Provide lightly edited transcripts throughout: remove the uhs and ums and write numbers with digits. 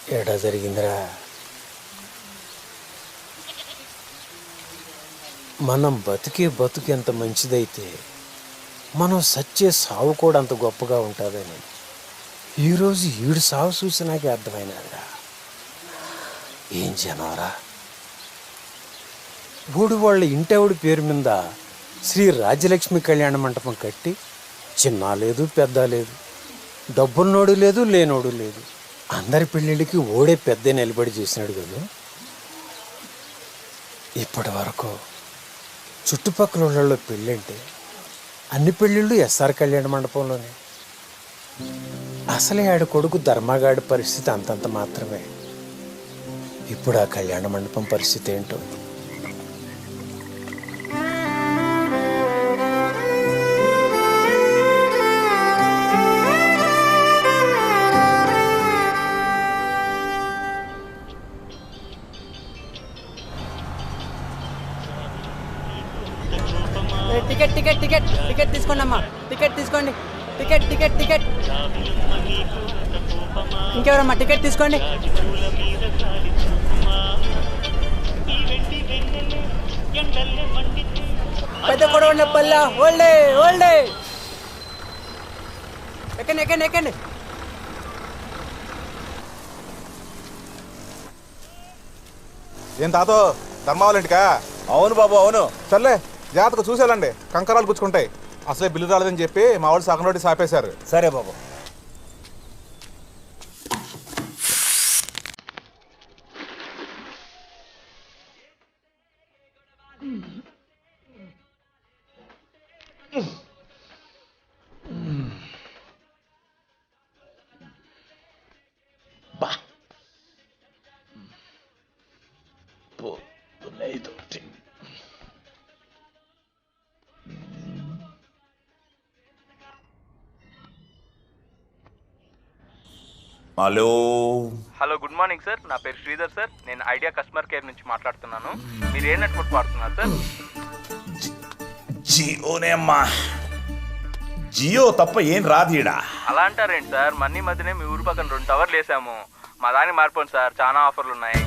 ఏడా జరిగిందిరా? మనం బతికే బతుకు ఎంత మంచిదైతే మనం సచ్చే సావు కూడా అంత గొప్పగా ఉంటుందని ఈరోజు ఈడు సావు చూసి నాకే అర్థమైనదిరా. ఏం జనవరా, ఊడు వాళ్ళ ఇంటెవడి పేరు మీద శ్రీ రాజ్యలక్ష్మి కళ్యాణ మంటపం కట్టి చిన్న లేదు పెద్ద లేదు, డబ్బున్నోడు లేదు లేనోడు లేదు, అందరి పెళ్ళిళ్ళకి ఓడే పెద్ద నిలబడి చేసినాడు కదా. ఇప్పటి వరకు చుట్టుపక్కల వాళ్ళలో పెళ్ళంటే అన్ని పెళ్ళిళ్ళు ఎస్ఆర్ కళ్యాణ మండపంలోనే. అసలే ఆడ కొడుకు ధర్మగాడి పరిస్థితి అంతంత మాత్రమే. ఇప్పుడు ఆ కళ్యాణ మండపం పరిస్థితి ఏంటో. టికెట్ టికెట్ టికెట్ టికెట్ తీసుకోండి అమ్మా, టికెట్ తీసుకోండి. టికెట్ టికెట్ టికెట్ ఇంకెవరమ్మా టికెట్ తీసుకోండి. పెద్ద కొడవండి పల్ల ఓల్డే ఓల్డే ఎక్కండి ఎక్కండి ఎక్కండి. ఏం తాతో ధర్మావాలింటికా? అవును బాబు అవును. సర్లే జాతకు చూసేయాలండి, కంకరాలు గుచ్చుకుంటాయి. అసలే బిల్లు రాలేదని చెప్పి మా వాళ్ళు సగం రోడ్డు సాపేశారు. సరే బాబు. Hello hello, good morning sir. నా పేరు శ్రీధర్ సార్. నేను ఐడియా కస్టమర్ కేర్ నుంచి మాట్లాడుతున్నాను. మీరు ఏ నెట్వర్క్ వాడుతున్నారు సార్? జియోనే అమ్మా. జియో తప్ప ఏం రాదీడా. అలా అంటారేంటి సార్? మన్నీ మధ్యనే మీ ఊరు పక్కన 2 టవర్లు వేసాము. మా దానికి మారిపోండి సార్, చాలా ఆఫర్లు ఉన్నాయి.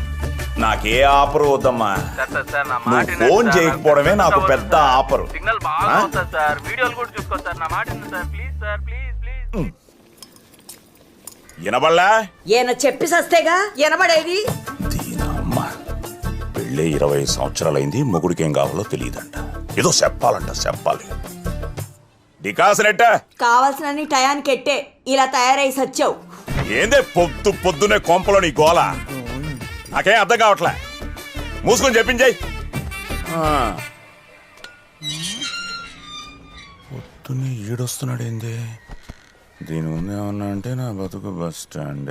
నాకే ఆఫర్ వద్దమ్మా. సార్ సార్ సార్ నా నువ్వు మాట వినండి ఫోన్ సార్. చేయకపోవడమే నాకు నాకు పెద్ద సార్. ఆఫరు. సిగ్నల్ బాగా వస్తుంది సార్, వీడియోలు కూడా చూసుకోవచ్చు సార్. నా మాట వినండి sir, please sir, please please. వినబడలా? ఈయన చెప్పి సస్తేగా వినబడేది. దీనమ్మ పెళ్ళి 20 సంవత్సరాలైంది, మొగుడికి ఏం కావాలో తెలియదంట. ఏదో చెప్పాలి. డికాసనెట్ట కావాల్సిన టయానికి ఎట్టే ఇలా తయారై సచ్చావు. ఏందే పొద్దునే కొంపలో నీ గోల? నాకేం అర్థం కావట్లే. మూసుకొని చెప్పించాయి. పొద్దున్నే ఈడొస్తున్నాడు ఏంది? దీని ముందు ఏమన్నా అంటే నా బతుకు బస్ స్టాండ్.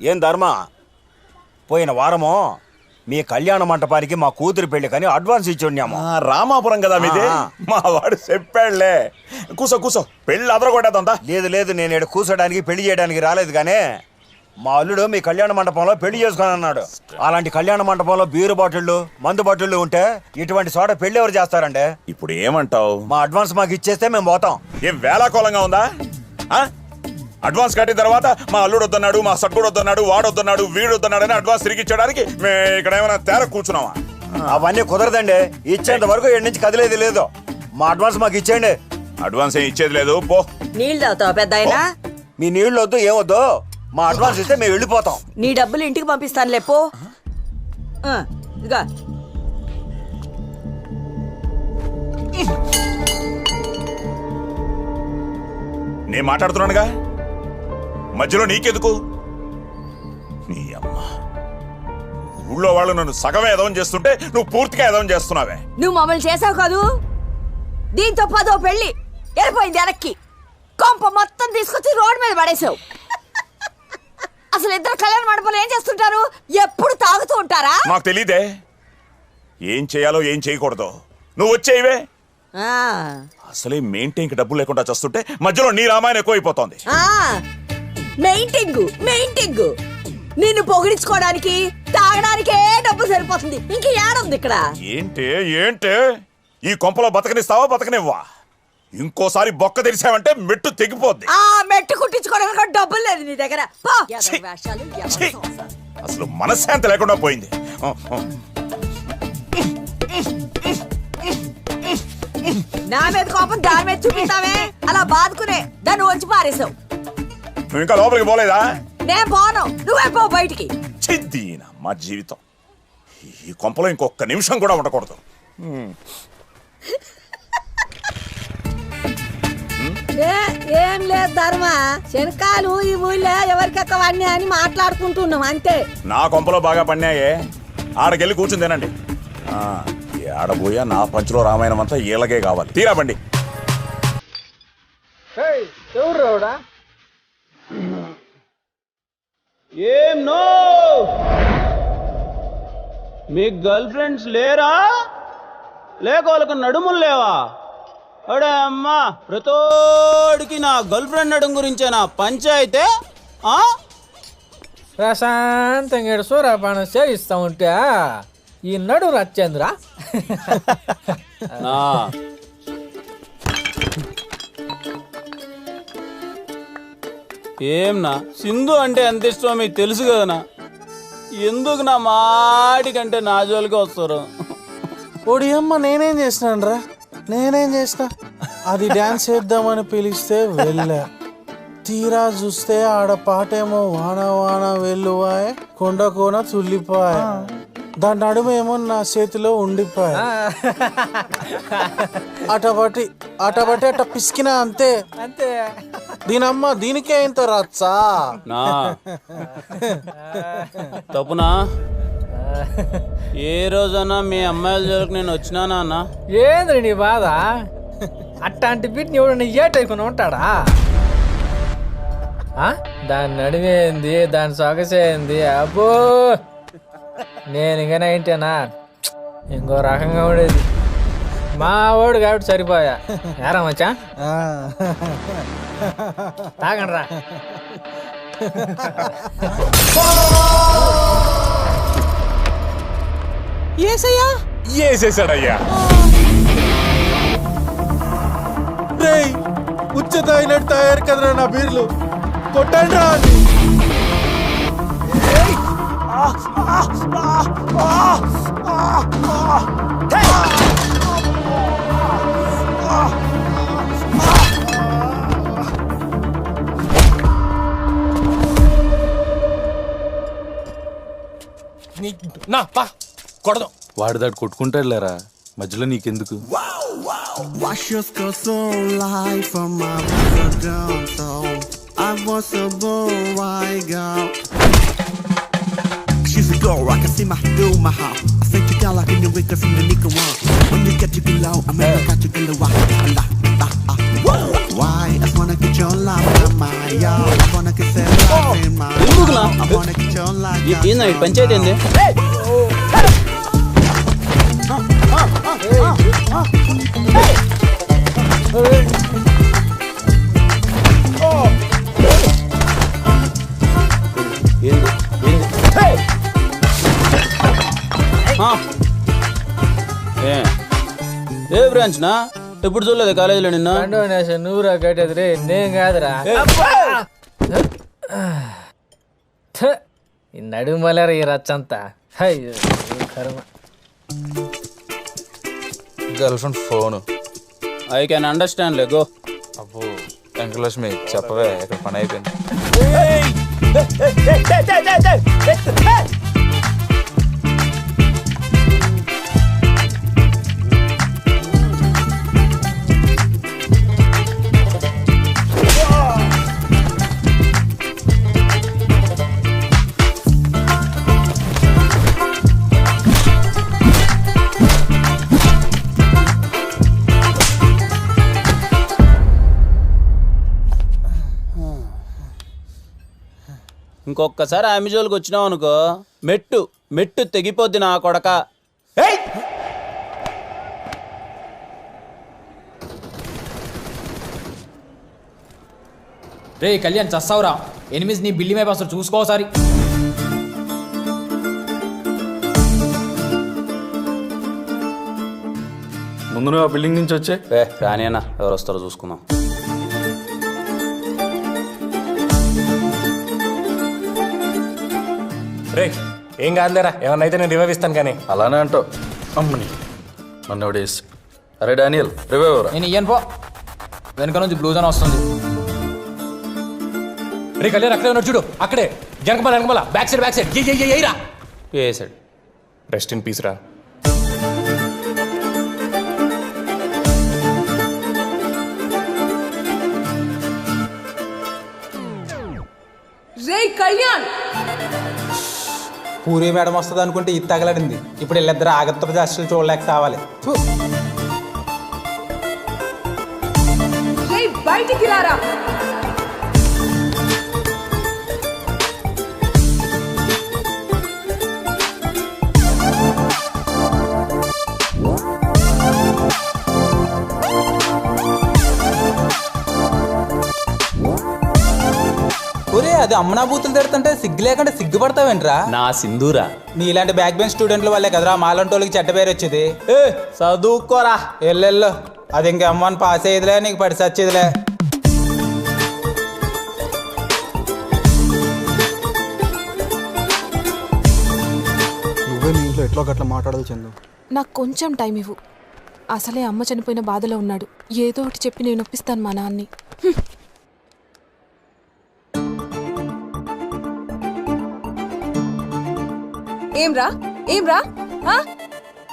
ఏం ధర్మ, పోయిన వారము మీ కళ్యాణ మంటపానికి మా కూతురు పెళ్లి కానీ అడ్వాన్స్ ఇచ్చి ఉన్నాము. రామాపురం కదా మీది? మా వాడు చెప్పాడులే. కూసో పెళ్ళి అదరగొట్టేద్దా? లేదు నేను ఇక్కడ కూర్చోడానికి పెళ్లి చేయడానికి రాలేదు, కానీ మా అల్లుడు మీ కళ్యాణ మండపంలో పెళ్లి చేసుకొని అన్నాడు. అలాంటి కళ్యాణ మండపంలో బీరు బాటిళ్ళు మందు బాటిళ్ళు ఉంటే ఇటువంటి చోట పెళ్లి ఎవరు చేస్తారండి? ఇప్పుడు ఏమంటావు? మా అడ్వాన్స్ మాకు ఇచ్చేస్తే మేము పోతాం. ఏం వేలాకోలంగా ఉందా? అడ్వాన్స్ కట్టిన తర్వాత మా అల్లుడు వద్దన్నాడు, మా సట్టుడు వద్దన్నాడు, వాడు వద్దన్నాడు, వీడు వద్దన్నాడు అని అడ్వాన్స్ తిరిగి ఇచ్చడానికి మేము ఇక్కడ ఏమైనా తేర కూర్చున్నావా? అవన్నీ కుదరదండి. ఇచ్చేంత వరకు ఇక్కడి నుంచి కదిలేదు లేదు. మా అడ్వాన్స్ మాకు ఇచ్చేయండి. అడ్వాన్స్ ఏం ఇచ్చేది లేదు, పో. నీళ్ళు తాగుతావు పెద్ద ఆయన? మీ నీళ్ళు వద్దు ఏమొద్దు, మా అడ్వాన్స్ ఇస్తే మేము వెళ్ళిపోతాం. నీ డబ్బులు ఇంటికి పంపిస్తాను లేపో. ఇదిగా నేను మాట్లాడుతున్నానుగా, మధ్యలో నీకెందుకు? నీ అమ్మ, ఊళ్ళో వాళ్ళు నన్ను సగమే ఎదవం చేస్తుంటే నువ్వు పూర్తిగా ఎదవం చేస్తున్నావే. నువ్వు మమ్మల్ని చేసావు కాదు, దీంతో 10వ పెళ్లి వెళ్ళిపోయింది వెనక్కి. కొంప మొత్తం తీసుకొచ్చి రోడ్డు మీద పడేసావు. అసలు ఇద్దరు కళ్యాణ మండపంలో ఏం చేస్తుంటారు? ఎప్పుడు తాగుతూ ఉంటారా? నాకు తెలీదే ఏం చేయాలో ఏం చేయకూడదు. నువ్వు వచ్చేవే. అసలే మెయింటైన్కి డబ్బులు లేకుండా చేస్తుంటే మధ్యలో నీ రామాయణం ఎక్కువైపోతోంది. మెయింటింగ్ నిన్ను పొగిడించుకోవడానికి తాగడానికే డబ్బు సరిపోతుంది, ఇంక ఏడుంది ఇక్కడ? ఏంటే ఈ కొంపలో బతకనిస్తావా బతకనివ్వా? ఇంకోసారి బొక్క తెరిచావంటే మెట్టు తెగిపోద్ది. ఆ మెట్టు కుట్టించుకోవడానికి కూడా డబ్బులు లేదు నీ దగ్గర పో. ఎవరి వేషాలు, ఎవరి ఛీ! సొగసాలు. అసలు మనశ్శాంతి లేకుండా పోయింది. నా మీద కోపం దాని మీద చూపిస్తావే, అలా బాదుకునే దాన్ని వచ్చి పారేసావు. నువ్వు ఇంకా లోపలికి పోలేదా? నేను పోను, నువ్వే పో బయటికి. చిద్దీనా మా జీవితం. ఈ కొంపలో ఇంకొక నిమిషం కూడా ఉండకూడదు. ఏం లేదు ధర్మ, శనకాలు ఈ ఊళ్ళో ఎవరికెక్కవన్నీ అని మాట్లాడుకుంటున్నాం అంతే. నా కొంపలో బాగా పన్నాయే, ఆడకెళ్ళి కూర్చుని తినండి. ఆడబోయా నా పంచులో రామాయణం అంతా ఈలగే కావాలి. తీరా బండి. ఎవరు రావుడా? ఏం నో, మీ గర్ల్ ఫ్రెండ్స్ లేరా? లేక వాళ్ళకి నడుములు లేవా? అడే అమ్మా, ప్రతోడికి నా గర్ల్ ఫ్రెండ్ నడుము గురించే నా పంచాయితే. ప్రశాంతంగా సూర్యపానం సేవిస్తా ఉంటే ఈ నడు రచ్చేంద్రా. ఏంనా సింధు అంటే ఎంత ఇష్టమో మీకు తెలుసు కదనా. ఎందుకు నా మాటికంటే నా జోలికి వస్తారు? ఓడి అమ్మ, నేనేం చేసినాను రా? నేనేం చేసిన? అది డాన్స్ చేద్దామని పిలిస్తే వెళ్ళా. తీరా చూస్తే ఆడ పాటేమో వాన వాన వెల్లువాయ్, కొండ కోన తుల్లిపాయ్, దాని నడుమేమో నా చేతిలో ఉండిపోయా. అటబట్టి అట పిసికినా అంతే అంతే. దీనమ్మ దీనికే ఇంత రచ్చా? నా తప్పునా? ఏ రోజన్నా మీ అమ్మాయిల జోలికి నేను వచ్చినానా అన్న? ఏంద్రి నీ బాధ? అట్లాంటి బిడ్ని ఎవడన్నా ఏటైకుని ఉంటాడా? దాని నడివేంది, దాని సొగసేంది, అబ్బో నేను ఇంకా నైంటేనా ఇంకో రకంగా ఉండేది. మా వాడు కాబట్టి సరిపోయా. ఏరా మచ్చా, తాగండి రా. ఏసేసాడయ్యా. ఉచ్చత అయినట్టు తయారు కదరా నా బీర్లు, కొట్టండి రా. వాడిదాడు కొట్టుకుంటాడు లేరా, మధ్యలో నీకెందుకు? Wash your skirt so light from my brother down so I was a boy girl. She's a girl, I can see my do my heart. I think you got like in the wickers in the nickel one. When you get to get low, I mean I got to get low. Why? I wanna get your love in my yard. I wanna get that love in my yard. I wanna get your love. ఏంది పంచాయతీ ఏంది? ఏ branch నా ఎప్పుడు చూడలేదు కాలేజీలో నిన్న? నువ్వురా కట్టేది రే, నేను కాదురా. ఈ నడుమలరా ఈ రచ్చంతా. కర్మ. Girl friend phone. I can understand లే, గో. అబ్బో వెంకటలక్ష్మి చెప్పవే, ఇక్కడ పని అయిపోయింది. ఇంకొకసారి ఆమె జోలికి వచ్చినావు అనుకో, మెట్టు మెట్టు తెగిపోద్ది నా కొడక. రే కళ్యాణ్ చస్తావురా, ఎనిమిది నీ బిల్లి మీద అసలు చూసుకోసారి. ముందు నువ్వు ఆ బిల్డింగ్ నుంచి వచ్చే. రాని అన్న, ఎవరు వస్తారో చూసుకుందాం. రే ఏం కాదులేరా, ఏమన్నా అయితే నేను రివైవ్ ఇస్తాను కానీ. అలానే అంటావు. అమ్మని నన్ను ఎవడేసి. అరే డానియల్, రివైవ్ ఎవరా? నేను ఇయ్యను పో. వెనక నుంచి బ్లూజ్ అని వస్తుంది. రే కళ్యాణ్ అక్కడే ఉన్నాడు చూడు, అక్కడే వెనకమల బ్యాక్ సైడ్ రా. ఏ సైడ్? రెస్ట్ ఇన్ పీస్ రా. రే కళ్యాణ్, పూరి మేడం వస్తుంది అనుకుంటే ఇది తగలడింది. ఇప్పుడు వీళ్ళిద్దరు ఆంధ్రప్రదేశ్ చూడలేక కావాలి. రే బయటికి రారా. ఒరే అది అమ్మనా బూతులు తిడుతుంటే సిగ్గు లేకుండా సిగ్గుపడతావేంట్రా? నా సింధూరా. నీలాంటి బ్యాక్ బెంచ్ స్టూడెంట్ల వాళ్ళే కదరా మాలాంటి వాళ్ళకి చెడ్డ పేరు వచ్చేది. ఏ చదువుకోరా ఎల్లెల్లో, అది ఇంక అమ్మని పాస్ అయ్యేదిలే, నీకు పడి సచ్చేదిలే. నువ్వే మీ ఇంట్లో ఎట్లా గట్లా మాట్లాడాలి చందు. నాకు కొంచెం టైం ఇవ్వు. అసలే అమ్మ చనిపోయిన బాధలో ఉన్నాడు. ఏదో ఒకటి చెప్పి నేను ఒప్పిస్తాను మా నాన్ని. ఏమ్రా ఏమ్రా,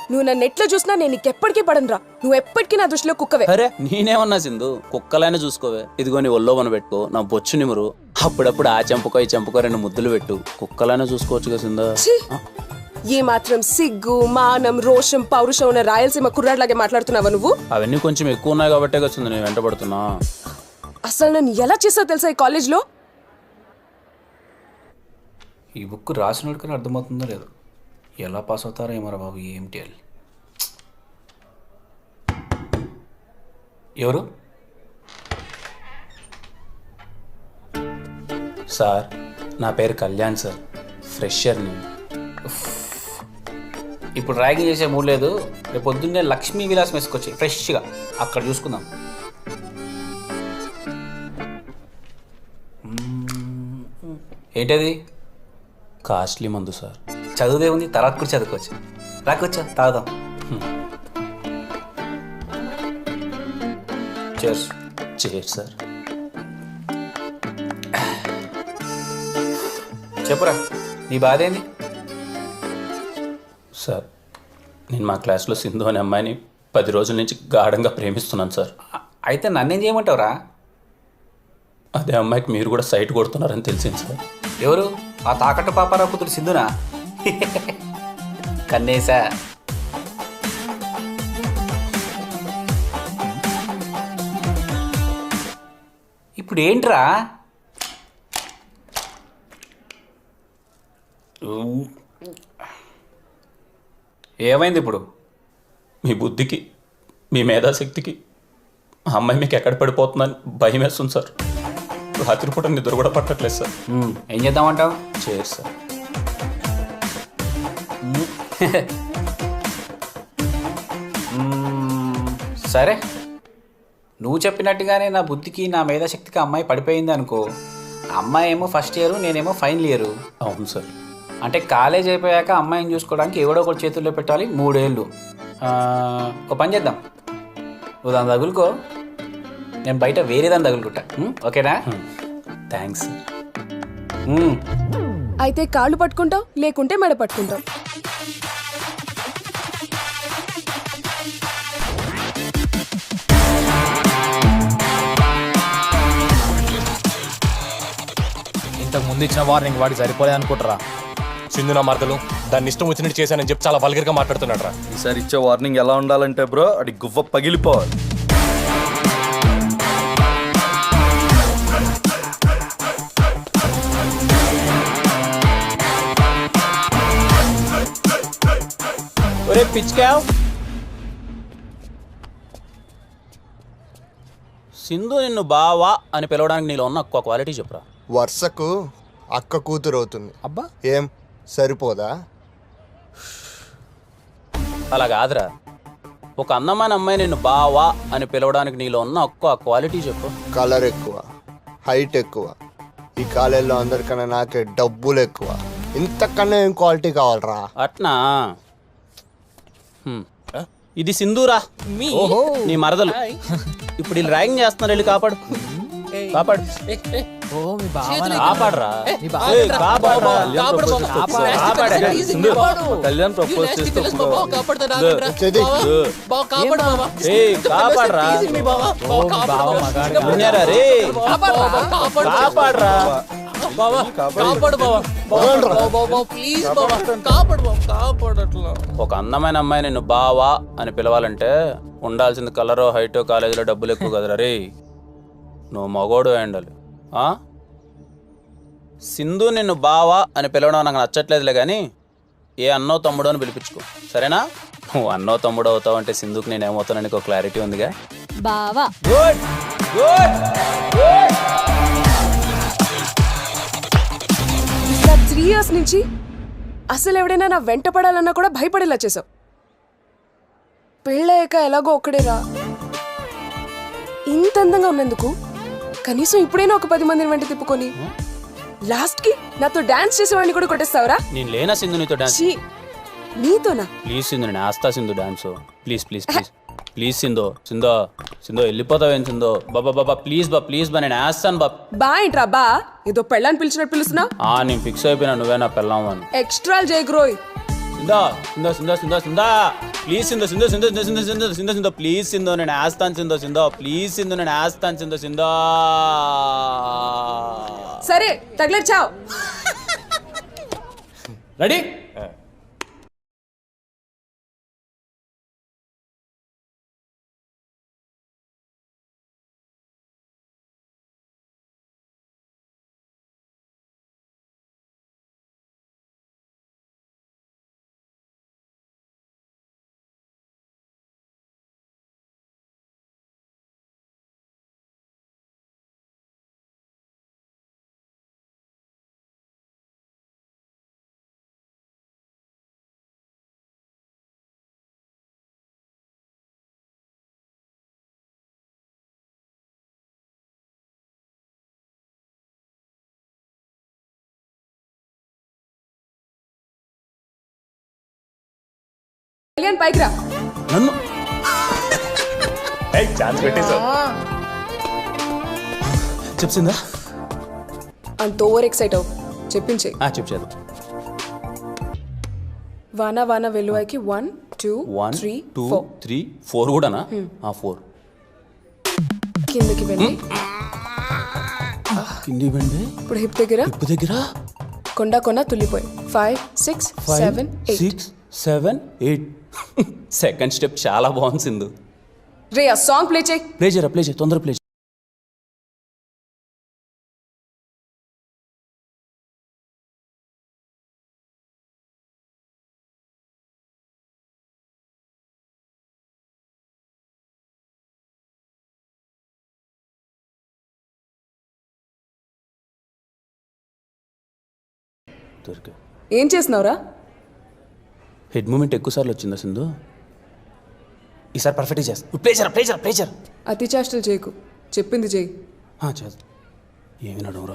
నువ్వు నన్ను ఎట్లా చూసినా నేను నీకెప్పటికీ పడనురా. నువ్వు ఎప్పటికీ నా దృష్టిలో కుక్కవే. అరే నేనేమన్నా సింధు, కుక్కలైనా చూసుకోవే. ఇదిగో నీ ఒళ్ళో మన పెట్టుకో, నా బొచ్చు నిమురు. అప్పుడప్పుడు ఆ చెంపకో ఈ చెంపకో 2 ముద్దులు పెట్టు. కుక్కలైనా చూసుకోవచ్చుగా సింధు. ఏ మాత్రం సిగ్గు మానం రోషం పౌరుషం ఉన్న రాయలసీమ కుర్రాడ్లాగే మాట్లాడుతున్నావా నువ్వు? అవన్నీ కొంచెం ఎక్కువ ఉన్నాయి కాబట్టే కదా నేను వెంటబడుతున్నా. అసలు నన్ను ఎలా చేసావు తెలుసా ఈ కాలేజ్లో? ఈ బుక్ రాసినోడికని అర్థమవుతుందో లేదు. ఎలా పాస్ అవుతారో ఏమరా బాబు. ఏంటి ఎవరు సార్? నా పేరు కళ్యాణ్ సార్, ఫ్రెషర్ని. ఇప్పుడు ర్యాగింగ్ చేసే మూడు లేదు. రేపు పొద్దున్నే లక్ష్మీ విలాస్ మెస్కొచ్చి ఫ్రెష్గా అక్కడ చూసుకుందాం. ఏంటది? కాస్ట్లీ మందు సార్. చదువుదే ఉంది, తర్వాత కూడా చదువుకోవచ్చు. రాకొచ్చా తాగుదాం. చేర్స్. Chairs sir. చెప్పురా, నీ బాధ ఏంది? సార్, నేను మా క్లాస్లో సింధు అనే అమ్మాయిని 10 రోజుల నుంచి గాఢంగా ప్రేమిస్తున్నాను సార్. అయితే నన్నేం చేయమంటావురా? అదే అమ్మాయికి మీరు కూడా సైట్ కొడుతున్నారని తెలిసింది సార్. ఎవరు? ఆ తాకట్టు పాపారావు కూతురు సింధునా? కన్నేసా. ఇప్పుడు ఏంట్రా? ఏమైంది ఇప్పుడు? మీ బుద్ధికి మీ మేధాశక్తికి ఆ అమ్మాయి మీకు ఎక్కడ పడిపోతుందని భయం వేస్తుంది సార్. రాత్రిపూట నిద్ర కూడా పట్టట్లేదు సార్. ఏం చేద్దామంటావు? చేయరు సార్. సరే, నువ్వు చెప్పినట్టుగానే నా బుద్ధికి నా మేధాశక్తికి అమ్మాయి పడిపోయింది అనుకో. అమ్మాయి ఏమో ఫస్ట్ ఇయర్, నేనేమో ఫైనల్ ఇయర్. అవును సార్. అంటే కాలేజ్ అయిపోయాక అమ్మాయిని చూసుకోవడానికి ఎవడో ఒకటి చేతుల్లో పెట్టాలి 3 ఏళ్ళు. ఒక పని చేద్దాం, నువ్వు దాన్ని తగులుకో, నేను బయట వేరే దాన్ని తగులుకుంటా. ఓకేనా? థ్యాంక్స్. అయితే కాళ్ళు పట్టుకుంటావు, లేకుంటే మెడ పట్టుకుంటావు. ఇంతకు ముందు ఇచ్చిన వార్నింగ్ వాడికి సరిపోలే అనుకుంటారా? సింధు నా మరదలు, దాన్ని ఇష్టం వచ్చినట్టు చేశానని చెప్పి చాలా వల్గర్గా మాట్లాడుతున్నాడు రా. ఈసారి ఇచ్చే వార్నింగ్ ఎలా ఉండాలంటే బ్రో, అది గువ్వ పగిలిపోవాలి. ఒరే పిచ్చుకావ్, సింధు నిన్ను బావా అని పిలవడానికి నీలో ఉన్న ఒక్క క్వాలిటీ చెప్పురా. వర్షకు అక్క కూతురు అవుతుంది. అబ్బా, ఏం సరిపోదా? అలా కాదురా, ఒక అందమైన అమ్మాయి నిన్ను బావా అని పిలవడానికి నీలో ఉన్న ఒక్క క్వాలిటీ చెప్పు. కలర్ ఎక్కువ, హైట్ ఎక్కువ, ఈ కాలేజీలో అందరికన్నా నాకే డబ్బులు ఎక్కువ. ఇంతకన్నా ఏం క్వాలిటీ కావాలరా? అట్నా? ఇది సింధూరా, నీ మరదలు. ఇప్పుడు వీళ్ళు ర్యాగింగ్ చేస్తున్నారు, వెళ్ళి కాపాడు కాపాడు కాపాడరా. కళ్యాణ్ ప్రపోజ్ చేస్తే కాపాడరా రే, కాపాడరా. ఒక అందమైన అమ్మాయి నిన్ను బావా అని పిలవాలంటే ఉండాల్సింది కలరో హైటో కాలేజీలో డబ్బులు ఎక్కువ కదరా రే. నువ్వు మగోడు ఉండాలి. సింధు నిన్ను బావా అని పిలవడం నాకు నచ్చట్లేదులే కానీ ఏ అన్నో తమ్ముడు అని పిలిపించుకో, సరేనా? నువ్వు అన్నో తమ్ముడు అవుతావు అంటే సింధుకి నేనేమవుతానని ఒక క్లారిటీ ఉందిగా. బావా నా 3 years నుంచి అసలు ఎవడైనా నా వెంట పడాలన్నా కూడా భయపడేలా చేసావు. పెళ్ళయ్యాక ఎలాగో ఒక్కడేరా. ఇంత అందంగా ఉన్నందుకు కనీసం ఇప్పుడైనా ఒక 10 మందిని వెంట తిప్పుకొని లాస్ట్ కి నాతో డాన్స్ చేసేవాడిని కూడా కొట్టేస్తావరా? నేను లేనా సింధు నీతో డాన్స్? నీతోనా? ప్లీజ్ సింధు, నేను ఆస్తా Sindhu dance. Please please please please Sindhu. Sindhu Sindhu వెళ్ళిపోతావేం సింధు? బాబా బాబా ప్లీజ్ బా, ప్లీజ్ బా, నేను వేస్తాను బా. బా ఏంట్రా బా? ఏదో పెళ్ళాన్ని పిలిచినట్టు పిలుస్తున్నా? నేను ఫిక్స్ అయిపోయినా, నువ్వే నా పెళ్ళాం అని. ఎక్స్ట్రా జయగ్రోయ్. సింధు సింధు సింధు సింధు సింధు ప్లీజ్ సింధు సింధు సింధు సింధు సింధు సింధు సింధు సింధు ప్లీజ్ సింధు, నేను వేస్తాను సింధు. సింధు ప్లీజ్ సింధు, నేను వేస్తాను సింధు. సింధు సరే తగిలేచావు. రెడీ? కళ్యాణ్ పైకి రా. నన్ను చెప్పిందా? అంత ఓవర్ ఎక్సైట్ అవు. చెప్పించే. చెప్పేది. వాన వాన వెలువైకి 1 2 3 4 కూడానా? 4 కిందకి వెళ్ళి కింది బండి. ఇప్పుడు హిప్ దగ్గర కొండ కొన తుల్లిపోయి 5 6 7 8 7 8. సెకండ్ స్టెప్ చాలా బాగుంది సింధు. రే ఆ సాంగ్ ప్లే చేయి. ప్లే చేయి తొందర ప్లే చేయి. ఏం చేస్తున్నావురా? హెడ్ మూమెంట్ ఎక్కువ సార్లు వచ్చిందా సింధు? ఈసారి పర్ఫెక్ట్గా చేస్తా. ప్లే చేయరా. అతి చేష్టలు చేయకు, చెప్పింది చేయి. చేస్తా. ఏమి నడువురా.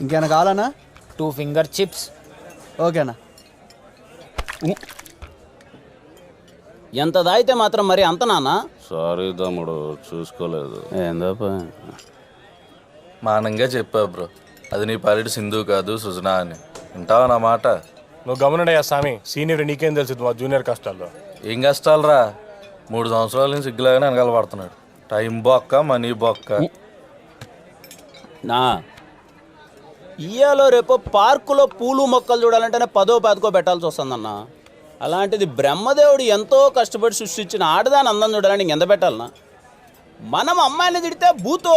ఇంకేనా కావాలన్నా? 2 finger chips. ఓకేనా? ఎంత దాయితే మాత్రం మరి అంత నాన్న? సారీ తమ్ముడు, చూసుకోలేదు. ఏందప్ప మానంగా చెప్పా బ్రో, అది నీ పర్యటి సింధు కాదు సుజనా అని. వింటావా నా మాట? నువ్వు గమనడయ్యా స్వామి, సీనియర్ నీకేం తెలుసు మా జూనియర్ కష్టాల్లో. ఏం కష్టాలరా 3 సంవత్సరాల నుంచి సిగ్గులాగానే వెనకాల పడుతున్నాడు. టైం బొక్క, మనీ బొక్క. నా ఇయ్యాలో రేపు పార్కులో పూలు మొక్కలు చూడాలంటేనే 10ో 15కో పెట్టాల్సి వస్తుందన్న. అలాంటిది బ్రహ్మదేవుడు ఎంతో కష్టపడి సృష్టించిన ఆడదాని అందం చూడాలని ఎంత పెట్టాలన్నా? మనం అమ్మాయిని తిడితే భూతో,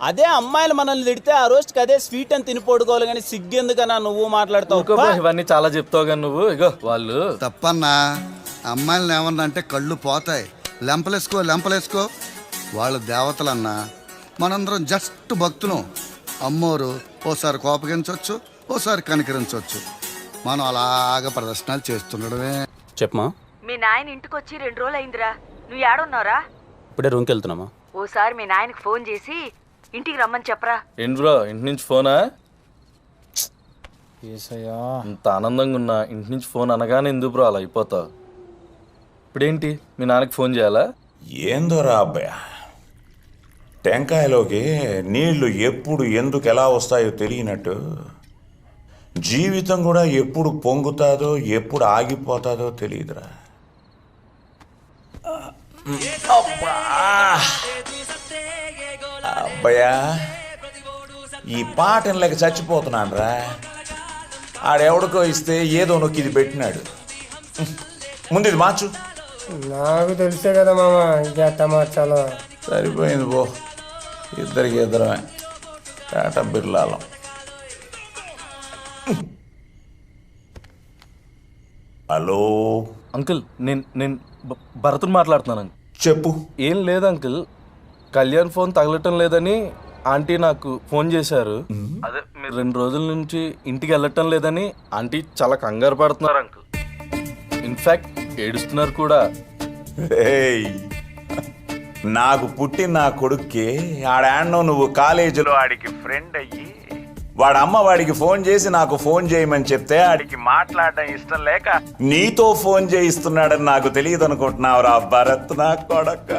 అదే అమ్మాయిలు మనల్ని తిడితే ఆ రోజుకి అదే స్వీట్ అని తిని పడుకోవాలి. కానీ సిగ్గెందుకన్నా నువ్వు మాట్లాడతావు? ఇవన్నీ చాలా చెప్తావు కానీ నువ్వు ఇగో వాళ్ళు తప్పన్నా. అమ్మాయిలను ఏమన్నా అంటే కళ్ళు పోతాయి. లెంపలేసుకో వాళ్ళు దేవతలన్నా, మనందరం జస్ట్ భక్తులం. అమ్మోరు ఓసారి కోపగించవచ్చు, ఓసారి కనికరించవచ్చు. మనం అలాగ ప్రదర్శనలు చేస్తుండడమే. చెప్పమా. మీ నాయన ఇంటికి వచ్చి 2 రోజులు అయిందిరా. నువ్వు ఏడున్నారా? ఇప్పుడే రూమ్కి వెళ్తున్నామా? ఓసారి మీ నాయనకి ఫోన్ చేసి ఇంటికి రమ్మని చెప్పరా. ఏంటి బ్రో ఇంటి నుంచి ఫోనా? ఇంత ఆనందంగా ఉన్నా ఇంటి నుంచి ఫోన్ అనగానే ఎందుకు బ్రో అలా అయిపోతావు? ఇప్పుడేంటి మీ నాన్నకి ఫోన్ చేయాలా? ఏందోరా అబ్బాయ, టెంకాయలోకి నీళ్లు ఎప్పుడు ఎందుకు ఎలా వస్తాయో తెలియనట్టు జీవితం కూడా ఎప్పుడు పొంగుతాదో ఎప్పుడు ఆగిపోతాదో తెలియదురా. అబ్బయ్యా, ఈ పాటను లేక చచ్చిపోతున్నాను రా. ఆడెవడికో ఇస్తే ఏదో నొక్కి ఇది పెట్టినాడు. ముందు ఇది మార్చు. నాకు తెలిసే కదా మామ, ఇంకెట్ట మార్చాలో. సరిపోయింది పో, ఇద్దరికి ఇద్దరమే టాటా బిర్లాలం. హలో అంకుల్, నేను భరత్ని మాట్లాడుతున్నాను. చెప్పు. ఏం లేదు అంకుల్, కళ్యాణ్ ఫోన్ తగలటం లేదని ఆంటీ నాకు ఫోన్ చేశారు. అదే మీరు 2 రోజుల నుంచి ఇంటికి వెళ్ళటం లేదని ఆంటీ చాలా కంగారు పడుతున్నారు అంకుల్. ఇన్ఫాక్ట్ ఏడుస్తున్నారు కూడా. నాకు పుట్టిన నా కొడుక్కి ఆడాన్నో నువ్వు కాలేజీలో ఆడికి ఫ్రెండ్ అయ్యి వాడు అమ్మ వాడికి ఫోన్ చేసి నాకు ఫోన్ చేయమని చెప్తే ఆడికి మాట్లాడడం ఇష్టం లేక నీతో ఫోన్ చేయిస్తున్నాడని నాకు తెలియదు అనుకుంటున్నావురా భరత్ నా కొడక.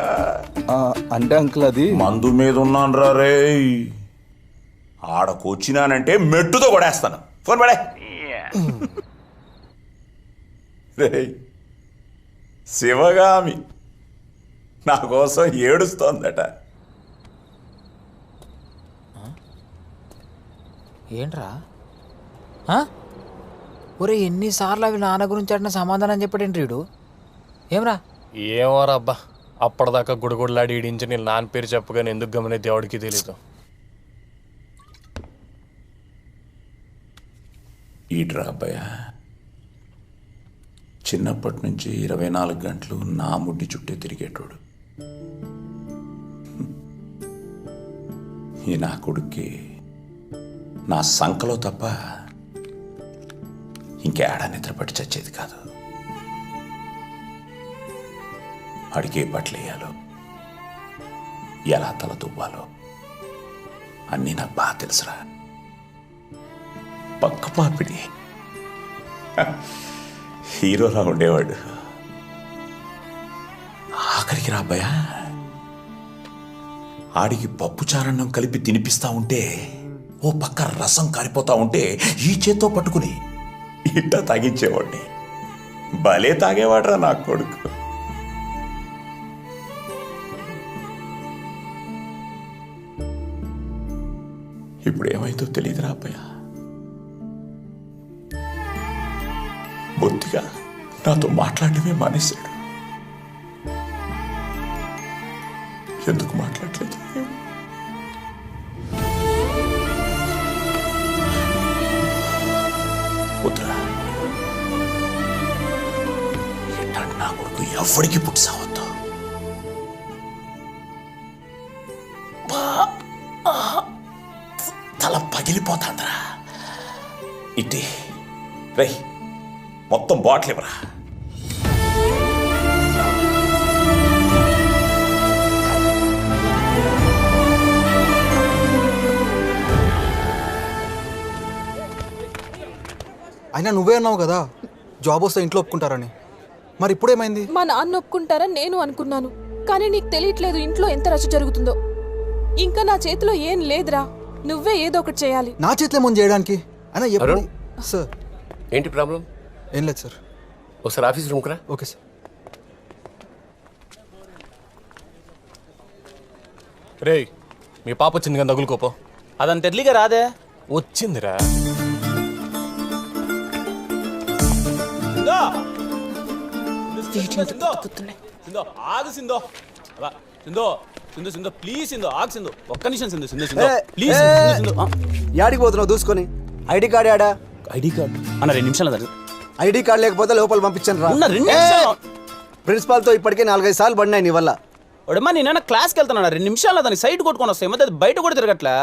అంటే అంకుల్ అది మందు మీద ఉన్నాను రా రే. ఆడకు వచ్చినానంటే మెట్టుతో కొడేస్తాను. ఫోన్ పడే. రే శివగామి నా కోసం ఏడుస్తోందట. ఏంట్రా ఒరే, ఎన్నిసార్లు అవి నాన్న గురించి అడిన సమాధానం చెప్పాడేంటి వీడు? ఏమ్రా? ఏమోరా అబ్బా, అప్పటిదాకా గుడిగుడిలాడి ఈడించి నేను నాన్న పేరు చెప్పగానే ఎందుకు గమనే దేవుడికి తెలీదు. ఈడ్రా అబ్బాయ, చిన్నప్పటి నుంచి 24 గంటలు నా ముడ్డి చుట్టే తిరిగేటోడు. ఈ నా కొడుక్కి నా సంకలో తప్ప ఇంకేడా నిద్రపట్టి చచ్చేది కాదు. అడిగే బట్టలు వేయాలో, ఎలా తల దువ్వాలో అన్నీ నాకు బాగా తెలుసురా. పక్క పాపిడి హీరోలా ఉండేవాడు. ఆఖరికి రా అబ్బాయా, ఆడికి పప్పు చారన్నం కలిపి తినిపిస్తా ఉంటే ఓ పక్క రసం కారిపోతా ఉంటే ఈ చేత్తో పట్టుకుని ఇట్ట తాగించేవాడిని. భలే తాగేవాడ్రా నా కొడుకు. ఇప్పుడు ఏమైందో తెలియదురా అబ్బాయా. బొత్తిగా నాతో మాట్లాడటమే మానేశాడు. ఎందుకు మాట్లాడలేదు? వద్దురా, ఇట్లాంటి నా కొడుకు ఎవరికి పుట్టి సావద్దు. తల పగిలిపోతాందిరా. ఇటీ రై, మొత్తం బాటిల్ ఇవ్వరా. అయినా నువ్వే అన్నావు కదా జాబ్ వస్తే ఇంట్లో ఒప్పుకుంటారని. మరి ఇప్పుడేమైంది? మా నాన్న ఒప్పుకుంటారని నేను అనుకున్నాను, కానీ నీకు తెలియట్లేదు ఇంట్లో ఎంత రచ్చ జరుగుతుందో. ఇంకా నా చేతిలో ఏం లేదురా, నువ్వే ఏదో ఒకటి చేయాలి. నా చేతిలో ముందు చేయడానికి అయినా ఎప్పుడు? సార్ ఏంటి ప్రాబ్లం? ఏం లేదు సార్. ఒకసారి ఆఫీస్ రూమ్కి రా. Okay sir. రేయ్ మీ పాప వచ్చింది కదా తగులుకోపో. అదంత ఎర్లీగా రాదే. వచ్చిందిరా. ఆగు సిందో. సిందో సింధు సింధు ప్లీజ్ సింధు ఆగు సింధు. ఒక్క నిమిషం సింధు సింధు సింధు ప్లీజ్ సింధు. యాడికి పోతున్నావు దూసుకొని? ఐడి కార్డ్ యాడా? ఐడి కార్డ్ అన్న 2 నిమిషాలు. ఐడి కార్డ్ లేకపోతే లోపల పంపించాను రా. ఉన్న 2 నిమిషాలు. ప్రిన్సిపాల్తో ఇప్పటికే 4-5 సార్లు పడినాయి నీ వల్ల. ఒడమ్మా నేను క్లాస్కి వెళ్తాను 2 నిమిషాల్లో దానికి సైడ్ కొట్టుకొని వస్తాయి. మధ్య బయట కూడా తిరగట్లా.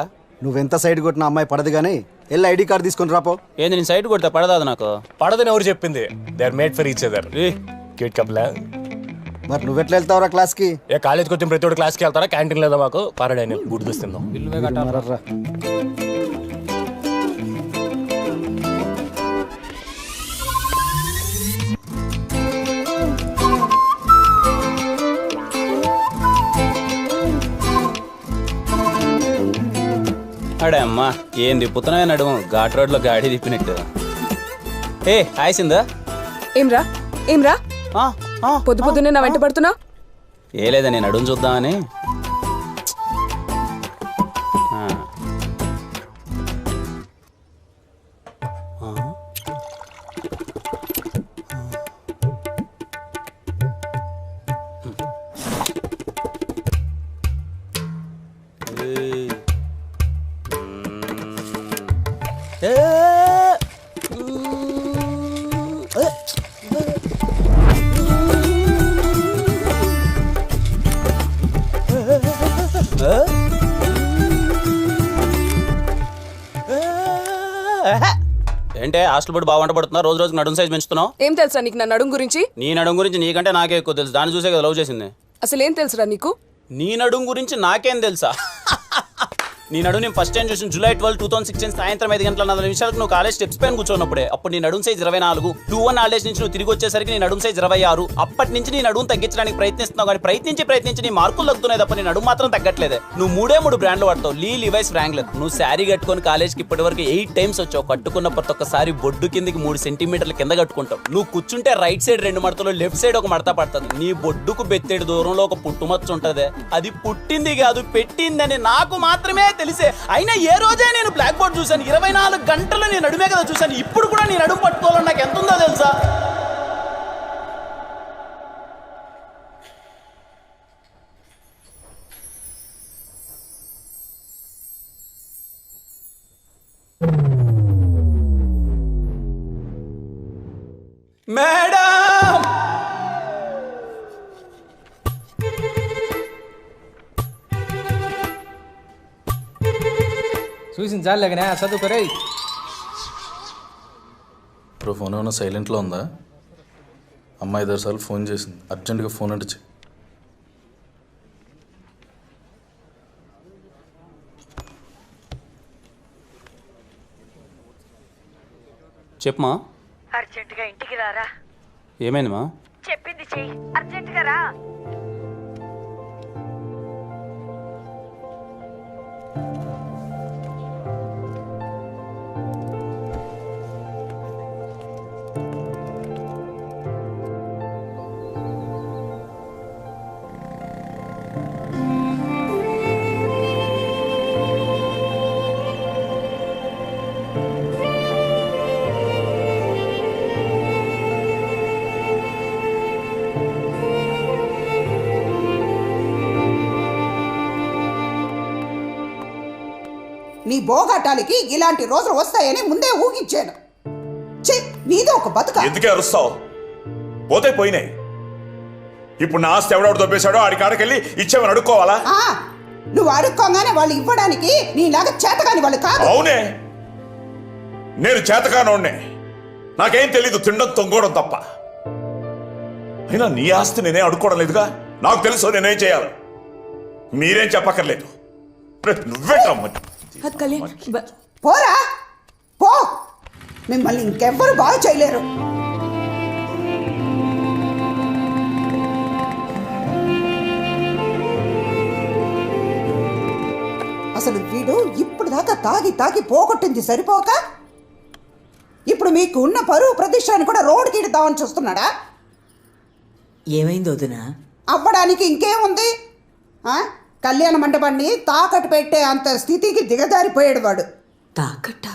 నువ్వెంత సైడ్ కొట్టిన అమ్మాయి పడదు కానీ వెళ్ళి ఐడి కార్డ్ తీసుకొని రాపో. ఏంది నేను సైడ్ కొడితే పడదాదు నాకు? పడదని ఎవరు చెప్పింది? They are made for each other. Cute కప్లా. మరి నువ్వెట్లా వెళ్తావురా క్లాస్కి? ఏ కాలేజ్కి వచ్చిన ప్రతి ఒక్కరు క్లాస్కి వెళ్తారా? క్యాంటీన్ లేదా మాకు? పారడైన గుడి చూస్తుందాం. అడే అమ్మా ఏం తిప్పుతున్నాయి నడుము ఘాట్ రోడ్లో గాడి తిప్పినట్టు. ఏ హాయ్ సిందా. ఏమ్రా ఏమ్రా పొద్దు పొద్దున్నే నా వెంట పడుతున్నా? ఏ లేదా నేను అడుగు చూద్దామని. ఏంటే హాస్టల్ బట్టి బాగా వంట పడుతున్నా? రోజు రోజుకి నడుము సైజ్ పెంచుతున్నావు. ఏం తెలుసా నీకు నా నడుము గురించి? నీ నడుము గురించి నీకంటే నాకే ఎక్కువ తెలుసు. దాన్ని చూసే కదా లవ్ చేసింది. అసలు ఏం తెలుసురా నీకు? నీ నడుము గురించి నాకేం తెలుసా? నీ నడుము నేను ఫస్ట్ టైం చూసిన July 12, 2016 సాయంత్రం 5:40 నువ్వు కాలేజ్ స్టెప్స్ పైన కూర్చోన్నప్పుడే. అప్పుడు నీ నడుము సైజ్ 24. 2-1 హాలిడేస్ నుంచి నువ్వు తిరిగి వచ్చేసరికి నీ నడుము సైజ్ 26. అప్పటి నుంచి నీ నడుము తగ్గించడానికి ప్రయత్నిస్తున్నావు కానీ ప్రయత్నించి నీ మార్కులు తగ్గుతున్నాయి తప్ప నీ నడుము మాత్రం తగ్గట్లేదే. నువ్వు 3 బ్రాండ్లు వాడతావు. లివైస్, వ్రాంగ్లర్. నువ్వు శారీ కట్టుకొని కాలేజ్కి ఇప్పటి వరకు 8 టైమ్స్ వచ్చావు. కట్టుకున్న ప్రతి ఒక్కసారి బొడ్డు కిందకి 3 సెంటీమీటర్ల కింద కట్టుకుంటావు. నువ్వు కూర్చుంటే రైట్ సైడ్ 2 మడతలు, లెఫ్ట్ సైడ్ 1 మడత పడుతుంది. నీ బొడ్డుకు బెత్తేడు దూరంలో ఒక పుట్టుమచ్చ ఉంటదే. అది పుట్టింది కాదు పెట్టిందని నాకు మాత్రమే తెలిసే. అయినా ఏ రోజే నేను బ్లాక్ బోర్డ్ చూశాను? 24 గంటలు నేను నడుమే కదా చూశాను. ఇప్పుడు కూడా నేను నడుము పట్టుకోవాలని నాకు ఎంత ఉందో తెలుసా? మేడం చూసిన చాలేకనే చదువుకోరే. ఇప్పుడు ఫోన్ ఏమైనా సైలెంట్లో ఉందా? అమ్మాయి 5 సార్లు ఫోన్ చేసింది. అర్జెంటుగా ఫోన్ అంటే చెయ్యి. చెప్పమా. అర్జెంటుగా ఇంటికి రారా. ఏమైందమ్మా? చెప్పింది చెయ్యి. అర్జెంటుగా రా. నీ బోగటానికి ఇలాంటి రోజులు వస్తాయని ముందే ఊహించాను. నీదో ఒక బతుక. ఎందుకే అరుస్తావు? పోతే పోయినాయి. ఇప్పుడు నా ఆస్తి ఎవడెవడు దొబ్బేశాడో ఆడి కాడకెళ్ళి ఇచ్చేమని అడుక్కోవాలా? నువ్వు అడుక్కోగానే వాళ్ళు ఇవ్వడానికి నీలాగా చేతగాని వాళ్ళు కాదు. అవునే, నేను చేతకానోడ్నే. నాకేం తెలీదు తినడం తొంగోవడం తప్ప. అయినా నీ ఆస్తి నేనే అడుక్కోవడం లేదుగా. నాకు తెలుసు నేనేం చేయాలి. మీరేం చెప్పక్కర్లేదు. నువ్వే పోరా పో. మిమ్మల్ని ఇంకెవ్వరు బాగా చేయలేరు. అసలు వీడు ఇప్పుడు దాకా తాగి పోగొట్టింది సరిపోక ఇప్పుడు మీకు ఉన్న పరువు ప్రతిష్టాన్ని కూడా రోడ్డుకి ఇడతామని చూస్తున్నాడా? ఏమైంది వదినా? అవ్వడానికి ఇంకేముంది? కళ్యాణ మండపాన్ని తాకట్టు పెట్టే అంత స్థితికి దిగజారిపోయాడు వాడు. తాకట్ట?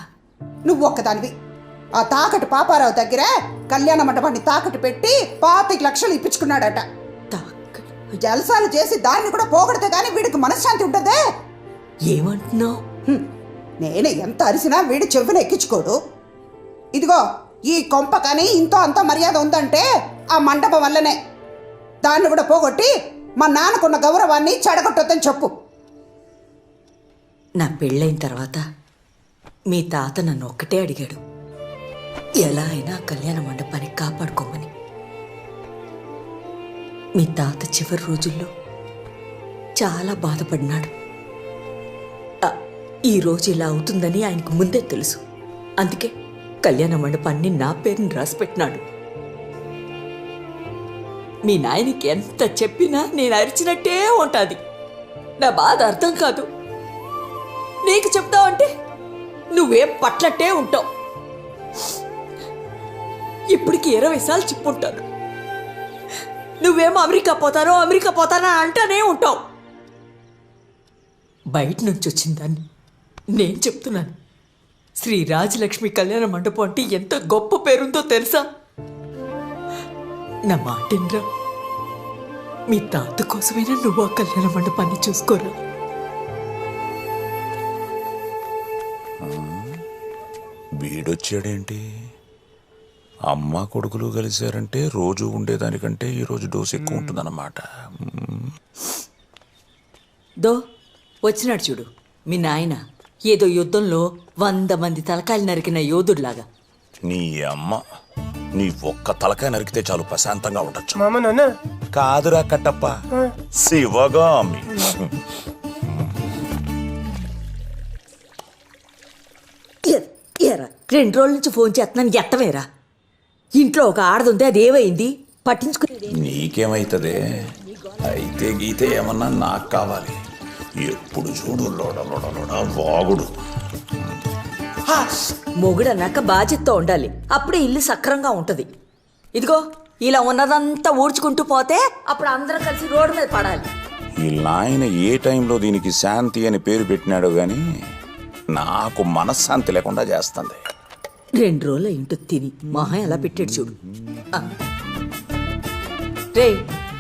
నువ్వు ఒక్కదానివి. ఆ తాకట్టు పాపారావు దగ్గర కళ్యాణ మండపాన్ని తాకట్టు పెట్టి 25 లక్షలు ఇప్పించుకున్నాడట. జలసాలు చేసి దాన్ని కూడా పోగొడితే గానీ వీడికి మనశ్శాంతి ఉంటుందే. ఏమంటున్నావు? నేనే ఎంత అరిసినా వీడి చెవున ఎక్కించుకోడు. ఇదిగో ఈ కొంప కానీ ఇంతో అంత మర్యాద ఉందంటే ఆ మండపం వల్లనే. దాన్ని కూడా పోగొట్టి మా నాన్నకున్న గౌరవాన్ని చెడగొట్టొద్దని చెప్పు. నా పెళ్ళైన తర్వాత మీ తాత నన్ను ఒక్కటే అడిగాడు, ఎలా అయినా కళ్యాణ మండపాన్ని కాపాడుకోమని. మీ తాత చివరి రోజుల్లో చాలా బాధపడినాడు. ఈ రోజు ఇలా అవుతుందని ఆయనకు ముందే తెలుసు. అందుకే కళ్యాణ మండపాన్ని నా పేరుని రాసిపెట్టినాడు. మీ నాయనకి ఎంత చెప్పినా నేను అరిచినట్టే ఉంటుంది. నా బాధ అర్థం కాదు. నీకు చెప్తావంటే నువ్వేం పట్లట్టే ఉంటావు. ఇప్పటికి 20 సార్లు చెప్పుంటాను. నువ్వేమో అమెరికా పోతానో అంటానే ఉంటావు. బయట నుంచి వచ్చిందాన్ని నేను చెప్తున్నాను. శ్రీ రాజలక్ష్మి కళ్యాణ మండపం అంటే ఎంత గొప్ప పేరుందో తెలుసా? నా మాటిన్రా, మీ తాత కోసమైనా నువ్వు ఆ కళ్యాణ మండపాన్ని చూసుకోరా. వీడొచ్చాడేంటి? అమ్మ కొడుకులు కలిశారంటే రోజు ఉండేదానికంటే ఈరోజు డోసు ఎక్కువ ఉంటుందన్నమాట. దో వచ్చినాడు చూడు మీ నాయన. ఏదో యుద్ధంలో 100 మంది తలకాయలు నరికిన యోధుడిలాగా. నీ అమ్మ, నీ ఒక్క తలకాయ నరికితే చాలు ప్రశాంతంగా ఉండొచ్చు. మామ నాన్న కాదురా కట్టప్ప, శివగామి. ఏరా 2 రోజుల నుంచి ఫోన్ చేస్తున్నాను, ఎత్తవేరా? ఇంట్లో ఒక ఆడదుంది, అది ఏమైంది? పట్టించుకునేది నీకేమైతుంది? అయితే గీతే ఏమన్నా నాకు కావాలి. ఎప్పుడు చూడు లోడ లోడ లోడ వాగుడు. మొగుడన్నాక బాధ్యతతో ఉండాలి. అప్పుడే ఇల్లు సక్రంగా ఉంటది. ఇదిగో ఇలా ఉన్నదంతా ఊడ్చుకుంటూ పోతే అప్పుడు అందరం కలిసి రోడ్డు మీద పడాలి. ఈ నాయన ఏ టైంలో దీనికి శాంతి అని పేరు పెట్టినాడో గాని నాకు మనశ్శాంతి లేకుండా చేస్తుంది. 2 రోజులు ఇంటూ తిని మహా ఎలా పెట్టాడు చూడు. రే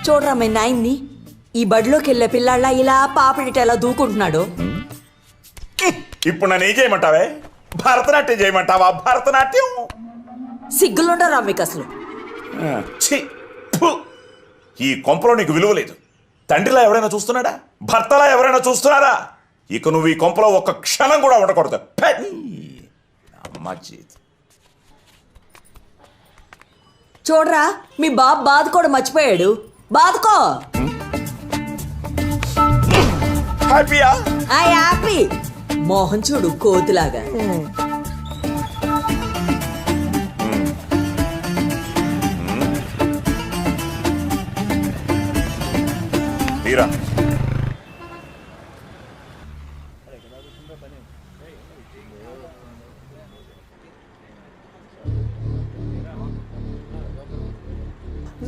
చూడరా మీ నాయన్ని, ఈ బడిలోకి వెళ్ళే పిల్లాళ్ళ ఇలా పాపడిట ఎలా దూకుంటున్నాడు. ఇప్పుడు నన్ను ఏం చేయమంటావే? భరతనాట్యం చేయమంటావా? భరతనాట్యం సిగ్గులుండరా మీకు అసలు? ఛీ! ఫు! ఈ కొంపలో నీకు విలువ లేదు. తండ్రిలా ఎవరైనా చూస్తున్నాడా? భర్తలా ఎవరైనా చూస్తున్నారా? ఇక నువ్వు ఈ కొంపలో ఒక్క క్షణం కూడా ఉండకూడదు. అమ్మ చేతి చూడరా మీ బాబు బాదుకోవడం మర్చిపోయాడు. బాదుకో. హ్యాపీ మోహన్ చూడు కోతిలాగా. తీరా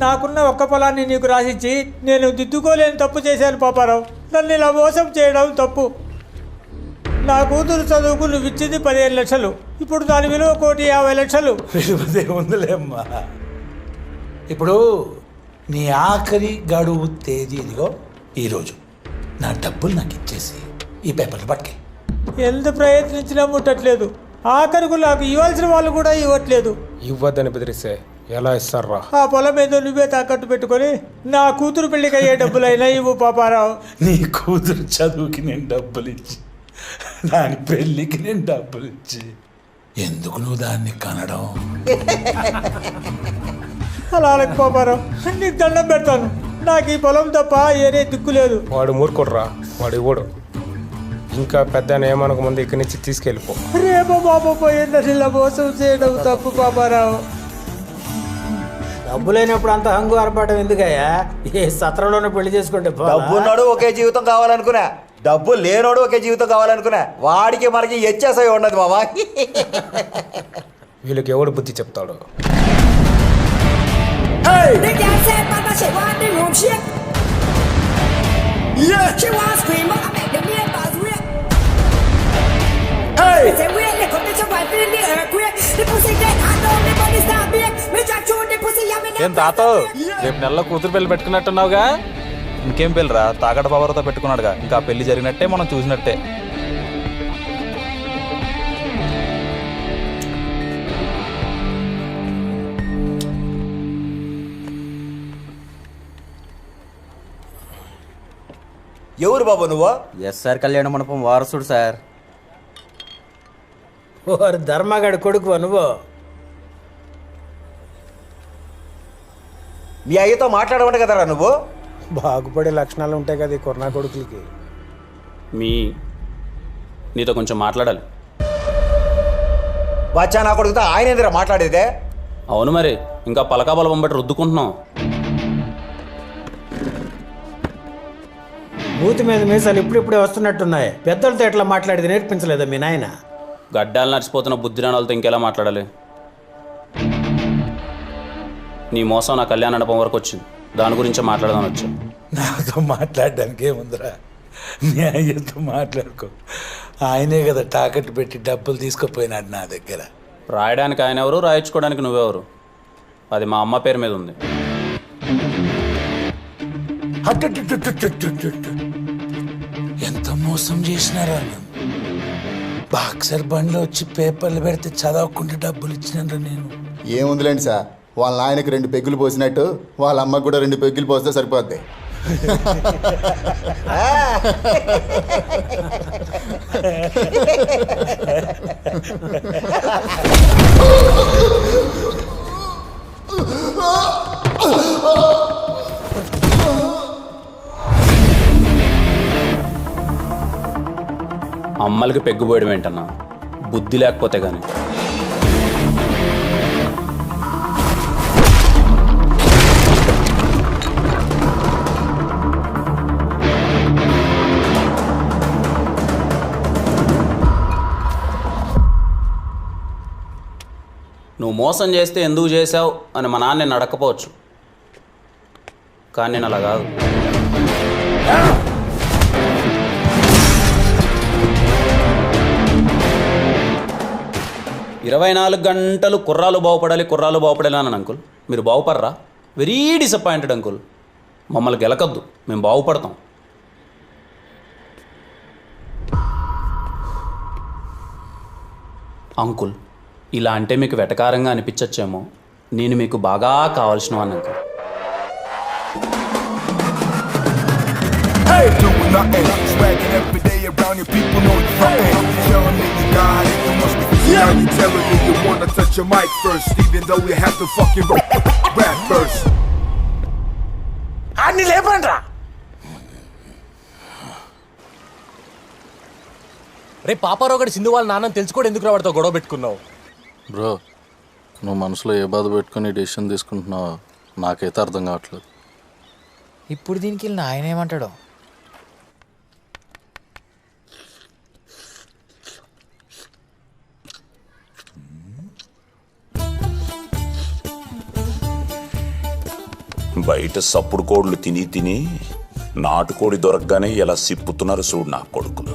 నాకున్న ఒక్క పొలాన్ని నీకు రాసిచ్చి నేను దిద్దుకోలేని తప్పు చేశాను పాపారావు. నన్ను ఇలా మోసం చేయడం తప్పు. నా కూతురు చదువుకు నువ్వు ఇచ్చింది 15 లక్షలు. ఇప్పుడు దాని విలువ 1,50,00,000. విలువదే ఉందిలేమ్మా. ఇప్పుడు నీ ఆఖరి గడువు తేదీ ఇదిగో ఈరోజు. నా డబ్బులు నాకు ఇచ్చేసి ఈ పేపర్లు పట్టుకే. ఎంత ప్రయత్నించినా ముట్టట్లేదు. ఆఖరికి నాకు ఇవ్వాల్సిన వాళ్ళు కూడా ఇవ్వట్లేదు. ఇవ్వద్దని బెదిరిస్తే ఎలా ఇస్తారా? ఆ పొలం ఏదో నువ్వే తాకట్టు పెట్టుకొని నా కూతురు పెళ్లికి అయ్యే డబ్బులైనా ఇవ్వు పాపారావు. నీ కూతురు చదువుకి నేను డబ్బులు ఇచ్చి, దాని పెళ్ళికి నేను డబ్బులు ఇచ్చి ఎందుకు నువ్వు దాన్ని కనడం? అలా అనకు పాపారావు, నీకు దండం పెడతాను. నాకు ఈ పొలం తప్ప ఏరే దిక్కు లేదు. వాడు మూర్ఖుడురా, వాడు ఇవ్వడు. ఇంకా పెద్ద ఏమనక ముందు ఇక్కడి నుంచి తీసుకెళ్ళిపో. రేపో బాబు పోయిందని ఇలా మోసం చేయడం తప్పు పాపారావు. డబ్బు లేనప్పుడు అంత హంగు ఆర్పాటం ఎందుకయ్యా? ఏ సత్రంలోనే పెళ్లి చేసుకుంటే డబ్బున్నాడు ఒకే జీవితం కావాలనుకున్నా, డబ్బు లేనోడు ఒకే జీవితం కావాలనుకున్నా. వాడికి మనకి వ్యత్యాసం ఉండదు బాబా. వీళ్ళకి ఎవడు బుద్ధి చెప్తాడు? She wants scream, but I make the neighbors wait. Hey! Say we ain't lick up, bitch, I'm feeling the earthquake. The pussy dead, I know the body start big. Me jack through the pussy, I'm in ఏం తాత రేపు నెలలో కూతురు పెళ్లి పెట్టుకున్నట్టున్నావుగా? ఇంకేం పెళ్ళిరా, తాగడ పవర్తో పెట్టుకున్నాడుగా. ఇంకా పెళ్లి జరిగినట్టే, మనం చూసినట్టే. ఎవరు బాబు నువ్వు? ఎస్ఆర్ కళ్యాణ మండపం వారసుడు సార్. ఓరు ధర్మగడి కొడుకు నువ్వు. మీ అయ్యతో మాట్లాడమంట కదరా నువ్వు? బాగుపడే లక్షణాలు ఉంటాయి కదా ఈ కొరనా కొడుకులకి. నీతో కొంచెం మాట్లాడాలి. వచ్చా నా కొడుకుతో ఆయన ఎందుకు మాట్లాడేదే? అవును మరి, ఇంకా పలకా బలపం బట్టి రుద్దుకుంటున్నాం. మూతి మీద మీసాలు ఇప్పుడిప్పుడే వస్తున్నట్టున్నాయి. పెద్దలతో ఎట్లా మాట్లాడేది నేర్పించలేదా మీ నాయన? గడ్డాలు నడిచిపోతున్న బుద్ధిరాని వాళ్ళతో ఇంకెలా మాట్లాడాలి? నీ మోసం నా కళ్యాణ మండపం వరకు వచ్చింది. దాని గురించే మాట్లాడదామని వచ్చా. నాతో మాట్లాడడానికి ఏముందిరా, మీ అయ్యతో మాట్లాడుకో. ఆయనే కదా తాకట్టు పెట్టి డబ్బులు తీసుకుపోయినాడు నా దగ్గర. రాయడానికి ఆయన ఎవరు, రాయించుకోవడానికి నువ్వెవరు? అది మా అమ్మ పేరు మీద ఉంది. ఎంత మోసం చేసినారా నన్ను. బాక్సర్ బండ్లో వచ్చి పేపర్లు పెడితే చదవకుండా డబ్బులు ఇచ్చినారా నేను. ఏముందిలేండి సార్, వాళ్ళ ఆయనకి 2 పెగ్గులు పోసినట్టు వాళ్ళ అమ్మకు కూడా 2 పెగ్గులు పోస్తే సరిపోద్ది. అమ్మలకి పెగ్గుపోయడం ఏంటన్నా, బుద్ధి లేకపోతే కానీ. నువ్వు మోసం చేస్తే ఎందుకు చేసావు అని మా నాన్న నేను అడగకపోవచ్చు, కానీ నేను అలా కాదు. 24 గంటలు కుర్రాలు బాగుపడాలి అని అంకుల్. మీరు బాగుపడరా? Very disappointed uncle. మమ్మల్ని గెలకద్దు, మేము బాగుపడతాం. అంకుల్, ఇలా అంటే మీకు వెటకారంగా అనిపించచ్చేమో, నేను మీకు బాగా కావాల్సిన వాడిని అంకుల్. అన్ని లేపండ్రా. రే పాపారావు గడి సింధు వాళ్ళ నాన్నని తెలుసుకోవడం ఎందుకు రావడంతో గొడవ పెట్టుకున్నావు? బ్రో, నువ్వు మనసులో ఏ బాధ పెట్టుకుని డెసిషన్ తీసుకుంటున్నావో నాకైతే అర్థం కావట్లేదు. ఇప్పుడు దీనికి వెళ్ళిన ఆయన ఏమంటాడో. బయట సప్పుడు కోళ్ళు తిని తిని నాటుకోడి దొరకగానే ఎలా సిప్పుతున్నారు చూడు నా కొడుకులు.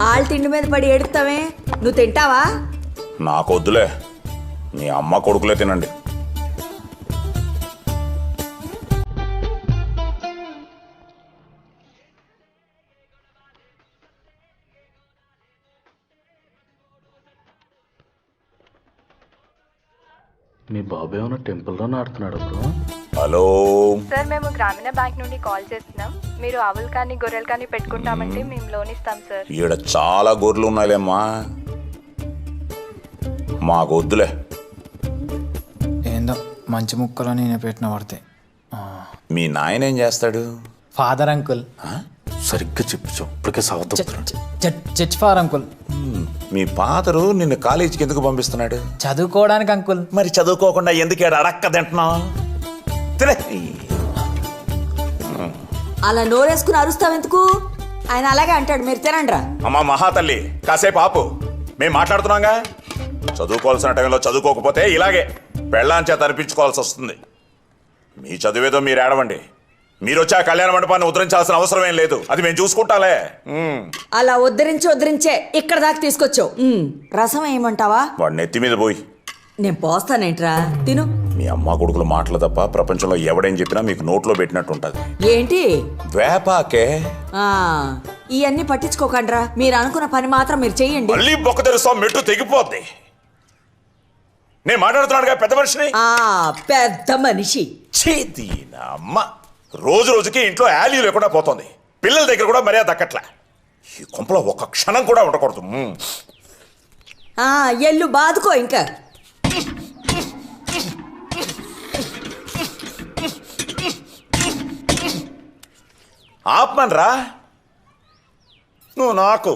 ఆళ్ళ తిండి మీద పడి ఏడుస్తావే, నువ్వు తింటావా? నాకొద్దులే, మీ అమ్మ కొడుకులే తినండి. మీ బాబు ఏమైనా టెంపుల్లో నాడుతున్నాడు బ్రో? హలో సార్, మేము గ్రామీణ బ్యాంక్ నుండి కాల్ చేస్తున్నాం. మీరు ఆవులు కానీ గొర్రెలు కానీ పెట్టుకుంటామంటే మేము లోన్ ఇస్తాం సార్. ఈడ చాలా గొర్రెలు ఉన్నాయిలేమ్మా, మాకు వద్దులే. ఏందో మంచి ముక్కలో నేను పెట్టిన పడితే. మీ నాయన ఏం చేస్తాడు? Father uncle. సరిగ్గా చెప్పు, ఇప్పటికే చర్చ్ ఫాదర్ అంకుల్. మీ ఫాదరు నిన్ను కాలేజీకి ఎందుకు పంపిస్తున్నాడు? చదువుకోవడానికి అంకుల్. మరి చదువుకోకుండా ఎందుకు అడక్క తింటున్నావు? అలా నోరేసుకుని అరుస్తావెందుకు? ఆయన అలాగే అంటాడు, మీరు తినండ్రా. అమ్మా మహాతల్లి, కాసేపు ఆపు, మేము మాట్లాడుతున్నాగా. చదువుకోవాల్సిన టైంలో చదువుకోకపోతే ఇలాగే పెళ్ళాం చేత అనిపించుకోవాల్సి వస్తుంది. మీ చదివేదో మీరు ఏడవండి, మీరు వచ్చి ఆ కళ్యాణ మండపాన్ని ఉద్ధరించాల్సిన అవసరం ఏం లేదు, అది మేము చూసుకుంటాలే. అలా ఉద్ధరించే ఇక్కడ దాకా తీసుకొచ్చావు. రసం ఏమంటావా? వాడు నెత్తి మీద పోయి. నేను పోస్తానేంట్రా, తిను. మీ అమ్మ కొడుకుల మాటలు తప్ప ప్రపంచంలో ఎవడేం చెప్పినా మీకు నోట్లో పెట్టినట్టు ఉంటది. ఏంటి వేపాకే ఇవన్నీ పట్టించుకోకండ్రా, మీరు అనుకున్న పని మాత్రం మీరు చెయ్యండి. మళ్ళీ బొక్క తెరుస్తా, మెట్టు తెగిపోద్ది. నేను మాట్లాడుతున్నాడుగా పెద్ద మనిషిని. పెద్ద మనిషి అమ్మ రోజు రోజుకి ఇంట్లో యాలీ లేకుండా పోతుంది. పిల్లల దగ్గర కూడా మర్యాద దక్కట్లే. ఈ కొంపలో ఒక్క క్షణం కూడా ఉండకూడదు. ఎల్లు బాదుకో ఇంకా. ఆపమనరా నువ్వు నాకు.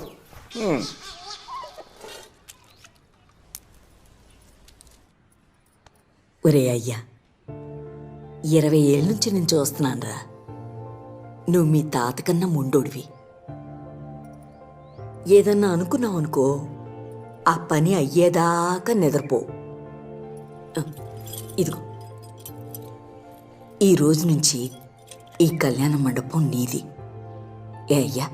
ఒరే అయ్యా, 20 ఏళ్ళ నుంచి నేను చూస్తున్నానురా. నువ్వు మీ తాతకన్నా ముండోడివి. ఏదన్నా అనుకున్నావు అనుకో, ఆ పని అయ్యేదాకా నిద్రపో. ఇదిగో, ఈ రోజు నుంచి ఈ కళ్యాణ మండపం నీది. ఏ అయ్యా?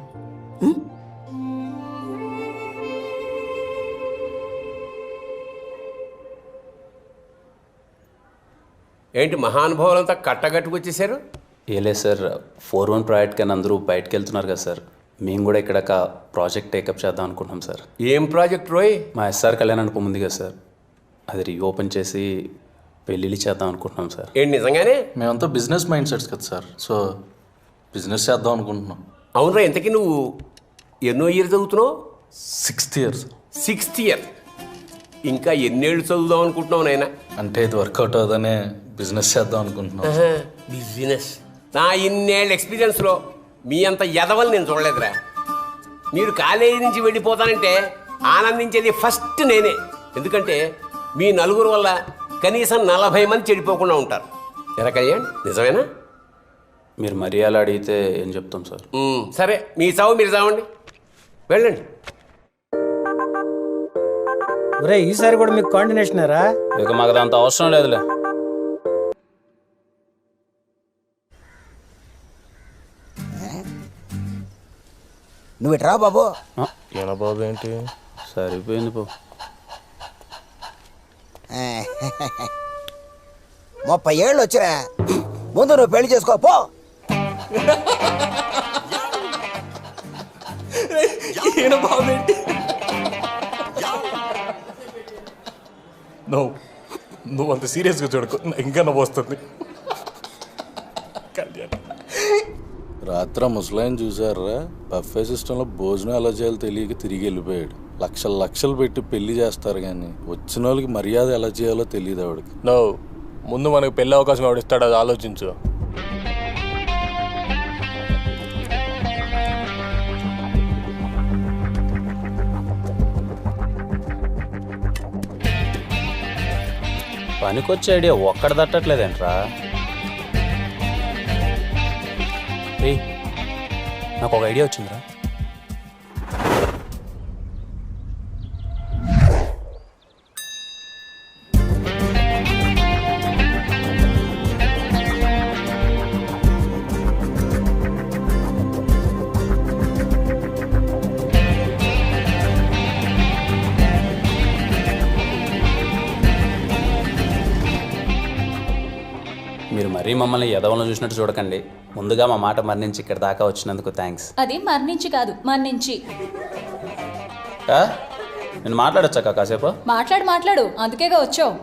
ఏంటి మహానుభావులంతా కట్టగట్టుకొచ్చేసారు? ఏలే సార్, 4-1 ప్రాజెక్ట్ కానీ అందరూ బయటకు వెళ్తున్నారు కదా సార్. మేము కూడా ఇక్కడ ఒక ప్రాజెక్ట్ టేకప్ చేద్దాం అనుకుంటున్నాం సార్. ఏం ప్రాజెక్ట్ రోయ్? మా ఎస్ఆర్ కళ్యాణ మండపం ఉంది కదా సార్, అది రీఓపెన్ చేసి పెళ్ళిళ్ళు చేద్దాం అనుకుంటున్నాం సార్. ఏంటి నిజంగానే? మేమంతా బిజినెస్ మైండ్ సెట్స్ కదా సార్, సో బిజినెస్ చేద్దాం అనుకుంటున్నాం. అవునరా, ఇంతకీ నువ్వు ఎన్నో ఇయర్ చదువుతున్నావు? 6th year. 6th year. ఇంకా ఎన్నేళ్ళు చదువుదాం అనుకుంటున్నావు నాయన? అంటే ఇది వర్కౌట్ అవుదనే బిజినెస్ చేద్దాం అనుకుంటున్నాం. బిజినెస్? నా ఇన్నేళ్ళ ఎక్స్పీరియన్స్లో మీ అంత ఎదవలు నేను చూడలేదురా. మీరు కాలేజీ నుంచి వెళ్ళిపోతానంటే ఆనందించేది ఫస్ట్ నేనే. ఎందుకంటే మీ నలుగురు వల్ల కనీసం 40 మంది చెడిపోకుండా ఉంటారు. ఎలా కళ్యాణ్, నిజమేనా? మీరు మరీ అలా అడిగితే ఏం చెప్తాం సార్. సరే, మీ చావు మీరు చావండి, వెళ్ళండి. ఒరే, ఈసారి కూడా మీకు కాండినేషనరా? ఇక మాకు అంత అవసరం లేదులే. నువ్వు ఇట్రా బాబు. ఏనా బాబు ఏంటి? సరిపోయింది పో. 30 ఏళ్ళు వచ్చిరా, ముందు నువ్వు పెళ్లి చేసుకో పో. నువ్వు అంత సీరియస్గా చూడకు, ఇంకా నవ్వు వస్తుంది. రాత్రి ముసలాయన చూసారా, బఫే సిస్టంలో భోజనం ఎలా చేయాలో తెలియక తిరిగి వెళ్ళిపోయాడు. లక్షలు పెట్టి పెళ్లి చేస్తారు కానీ వచ్చిన వాళ్ళకి మర్యాద ఎలా చేయాలో తెలియదు ఆవిడకి. ముందు మనకు పెళ్లి అవకాశం ఎవడిస్తాడు అది ఆలోచించు. పనికొచ్చే ఐడియా ఒక్కడ తట్టట్లేదేంట్రా? నాకు ఒక ఐడియా వచ్చిందిరా. మీరు మరీ మమ్మల్ని ఎదవలను చూసినట్టు చూడకండి. ముందుగా మా మాట మరణించి ఇక్కడ దాకా వచ్చినందుకు థ్యాంక్స్. అది మరణించి కాదు, మరణించి. నేను మాట్లాడొచ్చాక కాసేపు? మాట్లాడు, అందుకేగా వచ్చావు.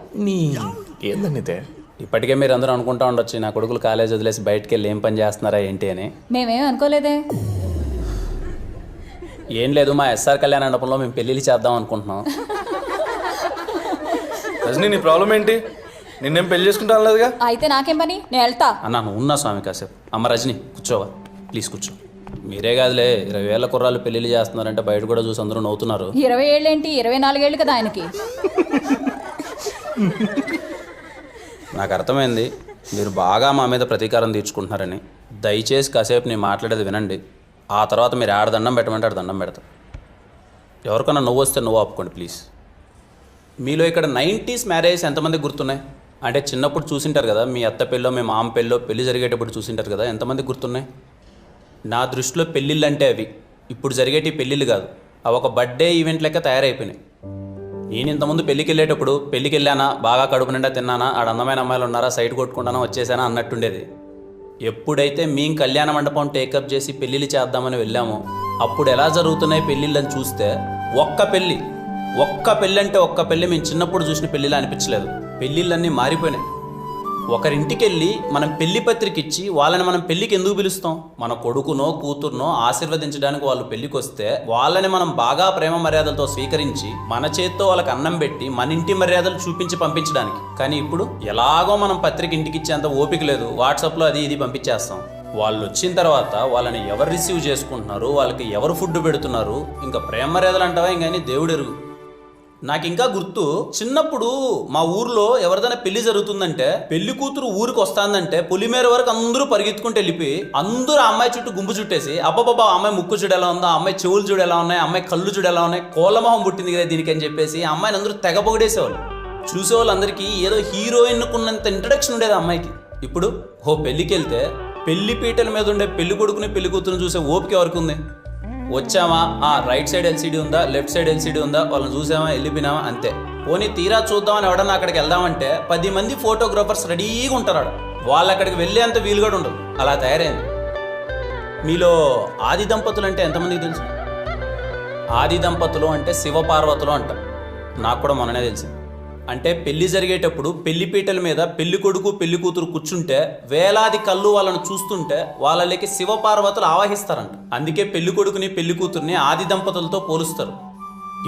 ఏందనితే ఇప్పటికే మీరు అందరూ అనుకుంటా ఉండొచ్చు నా కొడుకులు కాలేజ్ వదిలేసి బయటకు వెళ్ళి ఏం పని చేస్తున్నారా ఏంటి అని. మేమేం అనుకోలేదే. ఏం లేదు, మా ఎస్ఆర్ కళ్యాణ మండపంలో మేము పెళ్ళిళ్ళు చేద్దాం అనుకుంటున్నాం. రజనీ, నీ ప్రాబ్లం ఏంటి? నిన్నేం పెళ్లి చేసుకుంటాను లేదుగా. అయితే నాకేం పని, నేను వెళ్తా. అన్నా నువ్వు ఉన్నా స్వామి కాసేపు. అమ్మ రజనీ కూర్చోవా ప్లీజ్, కూర్చో. మీరే కాదులే, 20 ఏళ్ల కుర్రాళ్ళు పెళ్ళిళ్ళు చేస్తున్నారంటే బయట కూడా చూసి అందరూ నవ్వుతున్నారు. 20 ఏళ్ళేంటి, 24 ఏళ్ళు కదా ఆయనకి. నాకు అర్థమైంది మీరు బాగా మా మీద ప్రతీకారం తీర్చుకుంటున్నారని. దయచేసి కాసేపు నేను మాట్లాడేది వినండి. ఆ తర్వాత మీరు ఆడ దండం పెట్టమంటే ఆడ దండం పెడతా. ఎవరికన్నా నువ్వు వస్తే నువ్వు ఆపుకోండి ప్లీజ్. మీలో ఇక్కడ 90s మ్యారేజ్ ఎంతమంది గుర్తున్నాయి? అంటే చిన్నప్పుడు చూసింటారు కదా, మీ అత్త పెళ్ళో మీ మామ పెళ్ళో పెళ్లి జరిగేటప్పుడు చూసింటారు కదా, ఎంతమంది గుర్తున్నాయి? నా దృష్టిలో పెళ్ళిళ్ళు అంటే అవి ఇప్పుడు జరిగేటి పెళ్ళిళ్ళు కాదు, అవి ఒక బర్త్డే ఈవెంట్ లెక్క తయారైపోయినాయి. నేను ఇంతకుముందు పెళ్ళికి వెళ్ళేటప్పుడు పెళ్ళికి వెళ్ళానా, బాగా కడుపు నిండా తిన్నానా, ఆడ అందమైన అమ్మాయిలు ఉన్నారా, సైట్ కొట్టుకుంటానా, వచ్చేసానా అన్నట్టుండేది. ఎప్పుడైతే మేము కళ్యాణ మండపం టేకప్ చేసి పెళ్ళిళ్ళు చేద్దామని వెళ్ళామో అప్పుడు ఎలా జరుగుతున్నాయి పెళ్ళిళ్ళని చూస్తే ఒక్క పెళ్ళి అంటే ఒక్క పెళ్ళి మేము చిన్నప్పుడు చూసిన పెళ్ళిలా అనిపించలేదు. పెళ్ళిళ్ళన్నీ మారిపోయినాయి. ఒకరింటికి వెళ్ళి మనం పెళ్లి పత్రిక ఇచ్చి వాళ్ళని మనం పెళ్ళికి ఎందుకు పిలుస్తాం? మన కొడుకునో కూతురునో ఆశీర్వదించడానికి వాళ్ళు పెళ్ళికి వస్తే వాళ్ళని మనం బాగా ప్రేమ మర్యాదలతో స్వీకరించి మన చేత్తో వాళ్ళకి అన్నం పెట్టి మన ఇంటి మర్యాదలు చూపించి పంపించడానికి. కానీ ఇప్పుడు ఎలాగో మనం పత్రిక ఇంటికి ఇచ్చేంత ఓపిక లేదు, వాట్సాప్లో అది ఇది పంపించేస్తాం. వాళ్ళు వచ్చిన తర్వాత వాళ్ళని ఎవరు రిసీవ్ చేసుకుంటున్నారు, వాళ్ళకి ఎవరు ఫుడ్ పెడుతున్నారు, ఇంకా ప్రేమ మర్యాదలు అంటావా ఇంకని దేవుడు ఎరుగు. నాకు ఇంకా గుర్తు, చిన్నప్పుడు మా ఊర్లో ఎవరిదైనా పెళ్లి జరుగుతుందంటే పెళ్లి కూతురు ఊరికి వస్తుందంటే పొలిమేర వరకు అందరూ పరిగెత్తుకుంటూ వెళ్ళిపోయి అందరూ ఆ అమ్మాయి చుట్టూ గుంపు చుట్టేసి అబ్బాబాబా అమ్మాయి ముక్కు చూడు ఎలా ఉందో, అమ్మాయి చెవులు చూడు ఎలా ఉన్నాయి, అమ్మాయి కళ్ళు చూడు ఎలా ఉన్నాయి, కోలమొహం పుట్టింది కదా దీనికి అని చెప్పేసి ఆ అమ్మాయిని అందరూ తెగ పొగిడేసేవాళ్ళు. చూసేవాళ్ళందరికీ ఏదో హీరోయిన్కున్నంత ఇంట్రడక్షన్ ఉండేది ఆ అమ్మాయికి. ఇప్పుడు పెళ్ళికి వెళ్తే పెళ్లి పీటల మీద ఉండే పెళ్లి కొడుకుని పెళ్లి కూతురుని చూసే ఓపిక ఎవరికి ఉంది? వచ్చామా, రైట్ సైడ్ ఎల్సీడీ ఉందా, లెఫ్ట్ సైడ్ ఎల్సీడీ ఉందా, వాళ్ళని చూసామా, వెళ్ళిపోయినామా, అంతే. పోనీ తీరా చూద్దామని ఎవడన్నా అక్కడికి వెళ్దామంటే 10 మంది ఫోటోగ్రాఫర్స్ రెడీగా ఉంటారు. వాళ్ళు అక్కడికి వెళ్ళేంత వీలు కూడా ఉండదు, అలా తయారైంది. మీలో ఆది దంపతులు అంటే ఎంతమందికి తెలుసు? ఆది దంపతులు అంటే శివపార్వతులు అంట. నాకు కూడా మొన్ననే తెలిసింది. అంటే పెళ్లి జరిగేటప్పుడు పెళ్లి పీటల మీద పెళ్లి కొడుకు పెళ్లి కూతురు కూర్చుంటే వేలాది కళ్ళు వాళ్ళని చూస్తుంటే వాళ్ళకి శివపార్వతులు ఆవాహిస్తారంట. అందుకే పెళ్లి కొడుకుని పెళ్లి కూతుర్ని ఆది దంపతులతో పోలుస్తారు.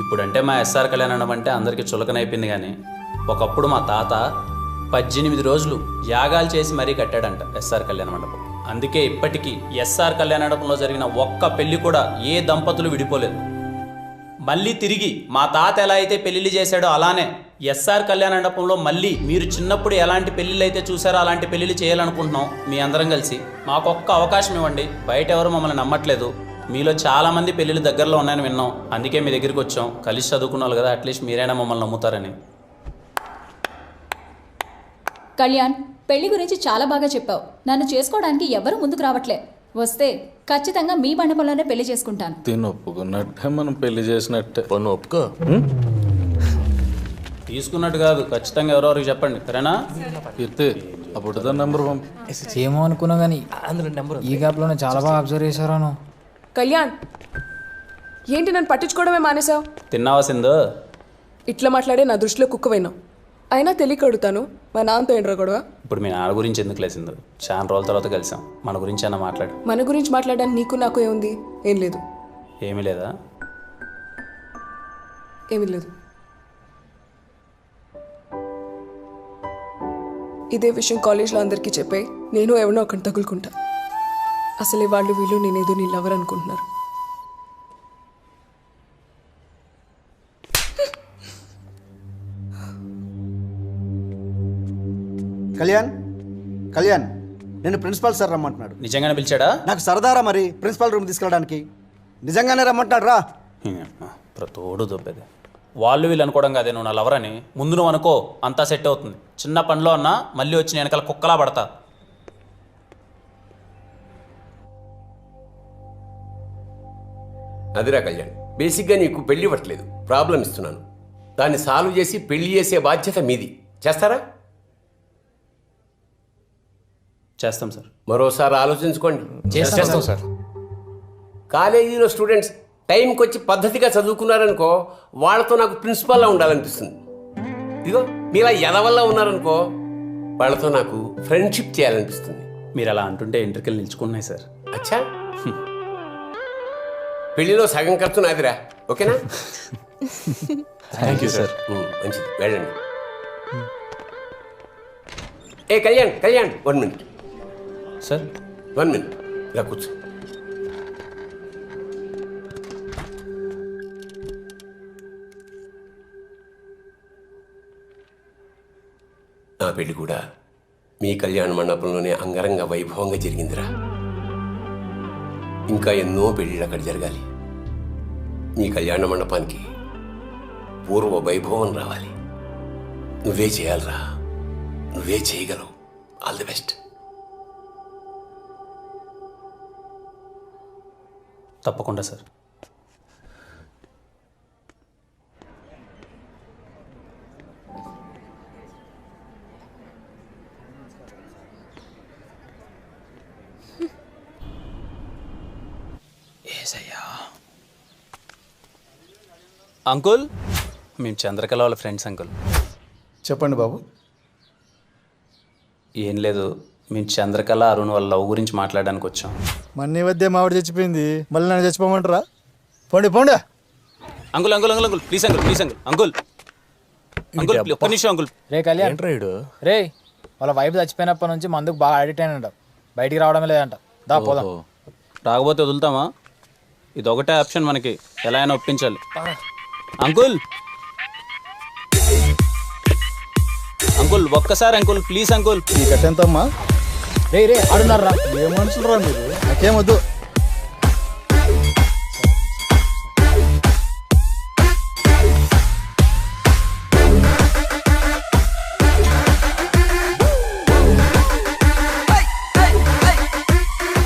ఇప్పుడంటే మా ఎస్ఆర్ కళ్యాణం అంటే అందరికీ చులకనైపోయింది. కానీ ఒకప్పుడు మా తాత 18 రోజులు యాగాలు చేసి మరీ కట్టాడంట ఎస్ఆర్ కళ్యాణ మండపం. అందుకే ఇప్పటికీ ఎస్ఆర్ కళ్యాణ మండపంలో జరిగిన ఒక్క పెళ్లి కూడా ఏ దంపతులు విడిపోలేదు. మళ్ళీ తిరిగి మా తాత ఎలా అయితే పెళ్లిళ్ళు చేశాడో అలానే ఎస్ఆర్ కళ్యాణ మండపంలో మళ్ళీ మీరు చిన్నప్పుడు ఎలాంటి పెళ్లిళ్ళు అయితే చూసారో అలాంటి పెళ్లిళ్ళు చేయాలనుకుంటున్నాం. మీ అందరం కలిసి మాకొక్క అవకాశం ఇవ్వండి. బయట ఎవరు మమ్మల్ని నమ్మట్లేదు. మీలో చాలామంది పెళ్ళిళ్ళు దగ్గరలో ఉన్నాయని విన్నాం. అందుకే మీ దగ్గరికి వచ్చాం. కలిసి చదువుకున్నాను కదా, అట్లీస్ట్ మీరైనా మమ్మల్ని నమ్ముతారని. కళ్యాణ్, పెళ్లి గురించి చాలా బాగా చెప్పావు. నన్ను చేసుకోవడానికి ఎవరు ముందుకు రావట్లే. వస్తే ఖచ్చితంగా మీ మండపంలోనే పెళ్లి చేసుకుంటాను. తిని ఒప్పుకున్నట్టే మనం పెళ్లి చేసినట్టే. ఒప్పుకో. తీసుకున్నట్టు కాదు, ఖచ్చితంగా ఎవరెవరికి చెప్పండి, సరేనా? అప్పుడు దాని నెంబర్ పంపి. ఏమో అనుకున్నా కానీ ఈ గ్యాప్లోనే చాలా బాగా అబ్జర్వ్ చేశారాను. కళ్యాణ్, ఏంటి నన్ను పట్టించుకోవడమే మానేశావు? తిన్నావా సింధు? ఇట్లా మాట్లాడే నా దృష్టిలో కుక్కవైనావు. అయినా తెలియక అడుగుతాను, మా నాన్నతో ఏంట్రా గొడవ? ఇప్పుడు మీ నాన్న గురించి ఎందుకు లేసిందో, చాలా రోజుల తర్వాత కలిసాం. మన గురించి అన్న మాట్లాడు. మన గురించి మాట్లాడడానికి నీకు నాకు ఏముంది? ఏం లేదు. ఏమీ లేదా? ఏమీ లేదు. ఇదే విషయం కాలేజ్లో అందరికీ చెప్పే నేను ఎవరినో ఒకటి తగులుకుంటా. అసలే వాళ్ళు వీళ్ళు నేనేదో నీ లవర్ అనుకుంటున్నారు. కళ్యాణ్ నేను ప్రిన్సిపాల్ సార్ రమ్మంటున్నాడు. నిజంగానే పిలిచాడా? నాకు సరదారా మరి ప్రిన్సిపాల్ రూమ్ తీసుకెళ్ళడానికి. నిజంగానే రమ్మంటాడు రా. తోడు దొబ్బేది. వాళ్ళు వీళ్ళు అనుకోవడం కాదే నువ్వు నా లవర్ అని. ముందు నువ్వు అనుకో, అంతా సెట్ అవుతుంది. చిన్న పనిలో అన్నా మళ్ళీ వచ్చి నేను వెనకాల కుక్కలా పడతా. అదిరా కళ్యాణ్, బేసిక్గా నీకు పెళ్లి ఇవ్వట్లేదు, ప్రాబ్లం ఇస్తున్నాను. దాన్ని సాల్వ్ చేసి పెళ్లి చేసే బాధ్యత మీది. చేస్తారా? చేస్తాం సార్. మరోసారి ఆలోచించుకోండి. చేస్తాం సార్. కాలేజీలో స్టూడెంట్స్ టైంకి వచ్చి పద్ధతిగా చదువుకున్నారనుకో, వాళ్ళతో నాకు ప్రిన్సిపాల్లా ఉండాలనిపిస్తుంది. ఇదిగో మీలా ఎదవల్లా ఉన్నారనుకో, వాళ్ళతో నాకు ఫ్రెండ్షిప్ చేయాలనిపిస్తుంది. మీరు అలా అంటుంటే ఇంటర్కెళ్ళి నిల్చుకున్నాయి సార్. అచ్చా, పెళ్లిలో సగం ఖర్చు నాదిరా. ఓకేనా? Thank you sir. మంచిది, వెళ్ళండి. Kalyan 1 minute sir. 1 minute ఇలా కూర్చో. నా పెళ్లి కూడా మీ కళ్యాణ మండపంలోనే అంగరంగ వైభవంగా జరిగిందిరా. ఇంకా ఎన్నో పెళ్ళిళ్ళు అక్కడ జరగాలి. మీ కళ్యాణ మండపానికి పూర్వ వైభవం రావాలి. నువ్వే చేయాలరా, నువ్వే చేయగలవు. All the best. తప్పకుండా సార్. అంకుల్, మేము చంద్రకళ వాళ్ళ ఫ్రెండ్స్ అంకుల్. చెప్పండి బాబు. ఏం లేదు, మేము చంద్రకళ అరుణ్ వాళ్ళ లవ్ గురించి మాట్లాడడానికి వచ్చాం. మన్నీ వద్దే మావిడ చచ్చిపోయింది, మళ్ళీ నన్ను చచ్చిపోమంటారా? పోండి పోండి. Uncle uncle uncle uncle please uncle, please uncle, uncle uncle ఒక్క నిమిషం అంకుల్. రే కళ్యాణ్, రే వాళ్ళ వైఫ్ చచ్చిపోయినప్పటి నుంచి మందుకు బాగా అడిక్ట్ అయినంట, బయటికి రావడమే లేదంట. దా పోదాం. రాకపోతే వదులుతామా? ఇది ఒకటే ఆప్షన్ మనకి, ఎలా అయినా ఒప్పించాలి. అంకుల్ అంకుల్ ఒక్కసారి అంకుల్, ప్లీజ్ అంకుల్. ఈ కట్టెంతమ్మా? రే రే ఆడున్నారా? ఏ మనుషులు రా మీరు, నాకేమొద్దు.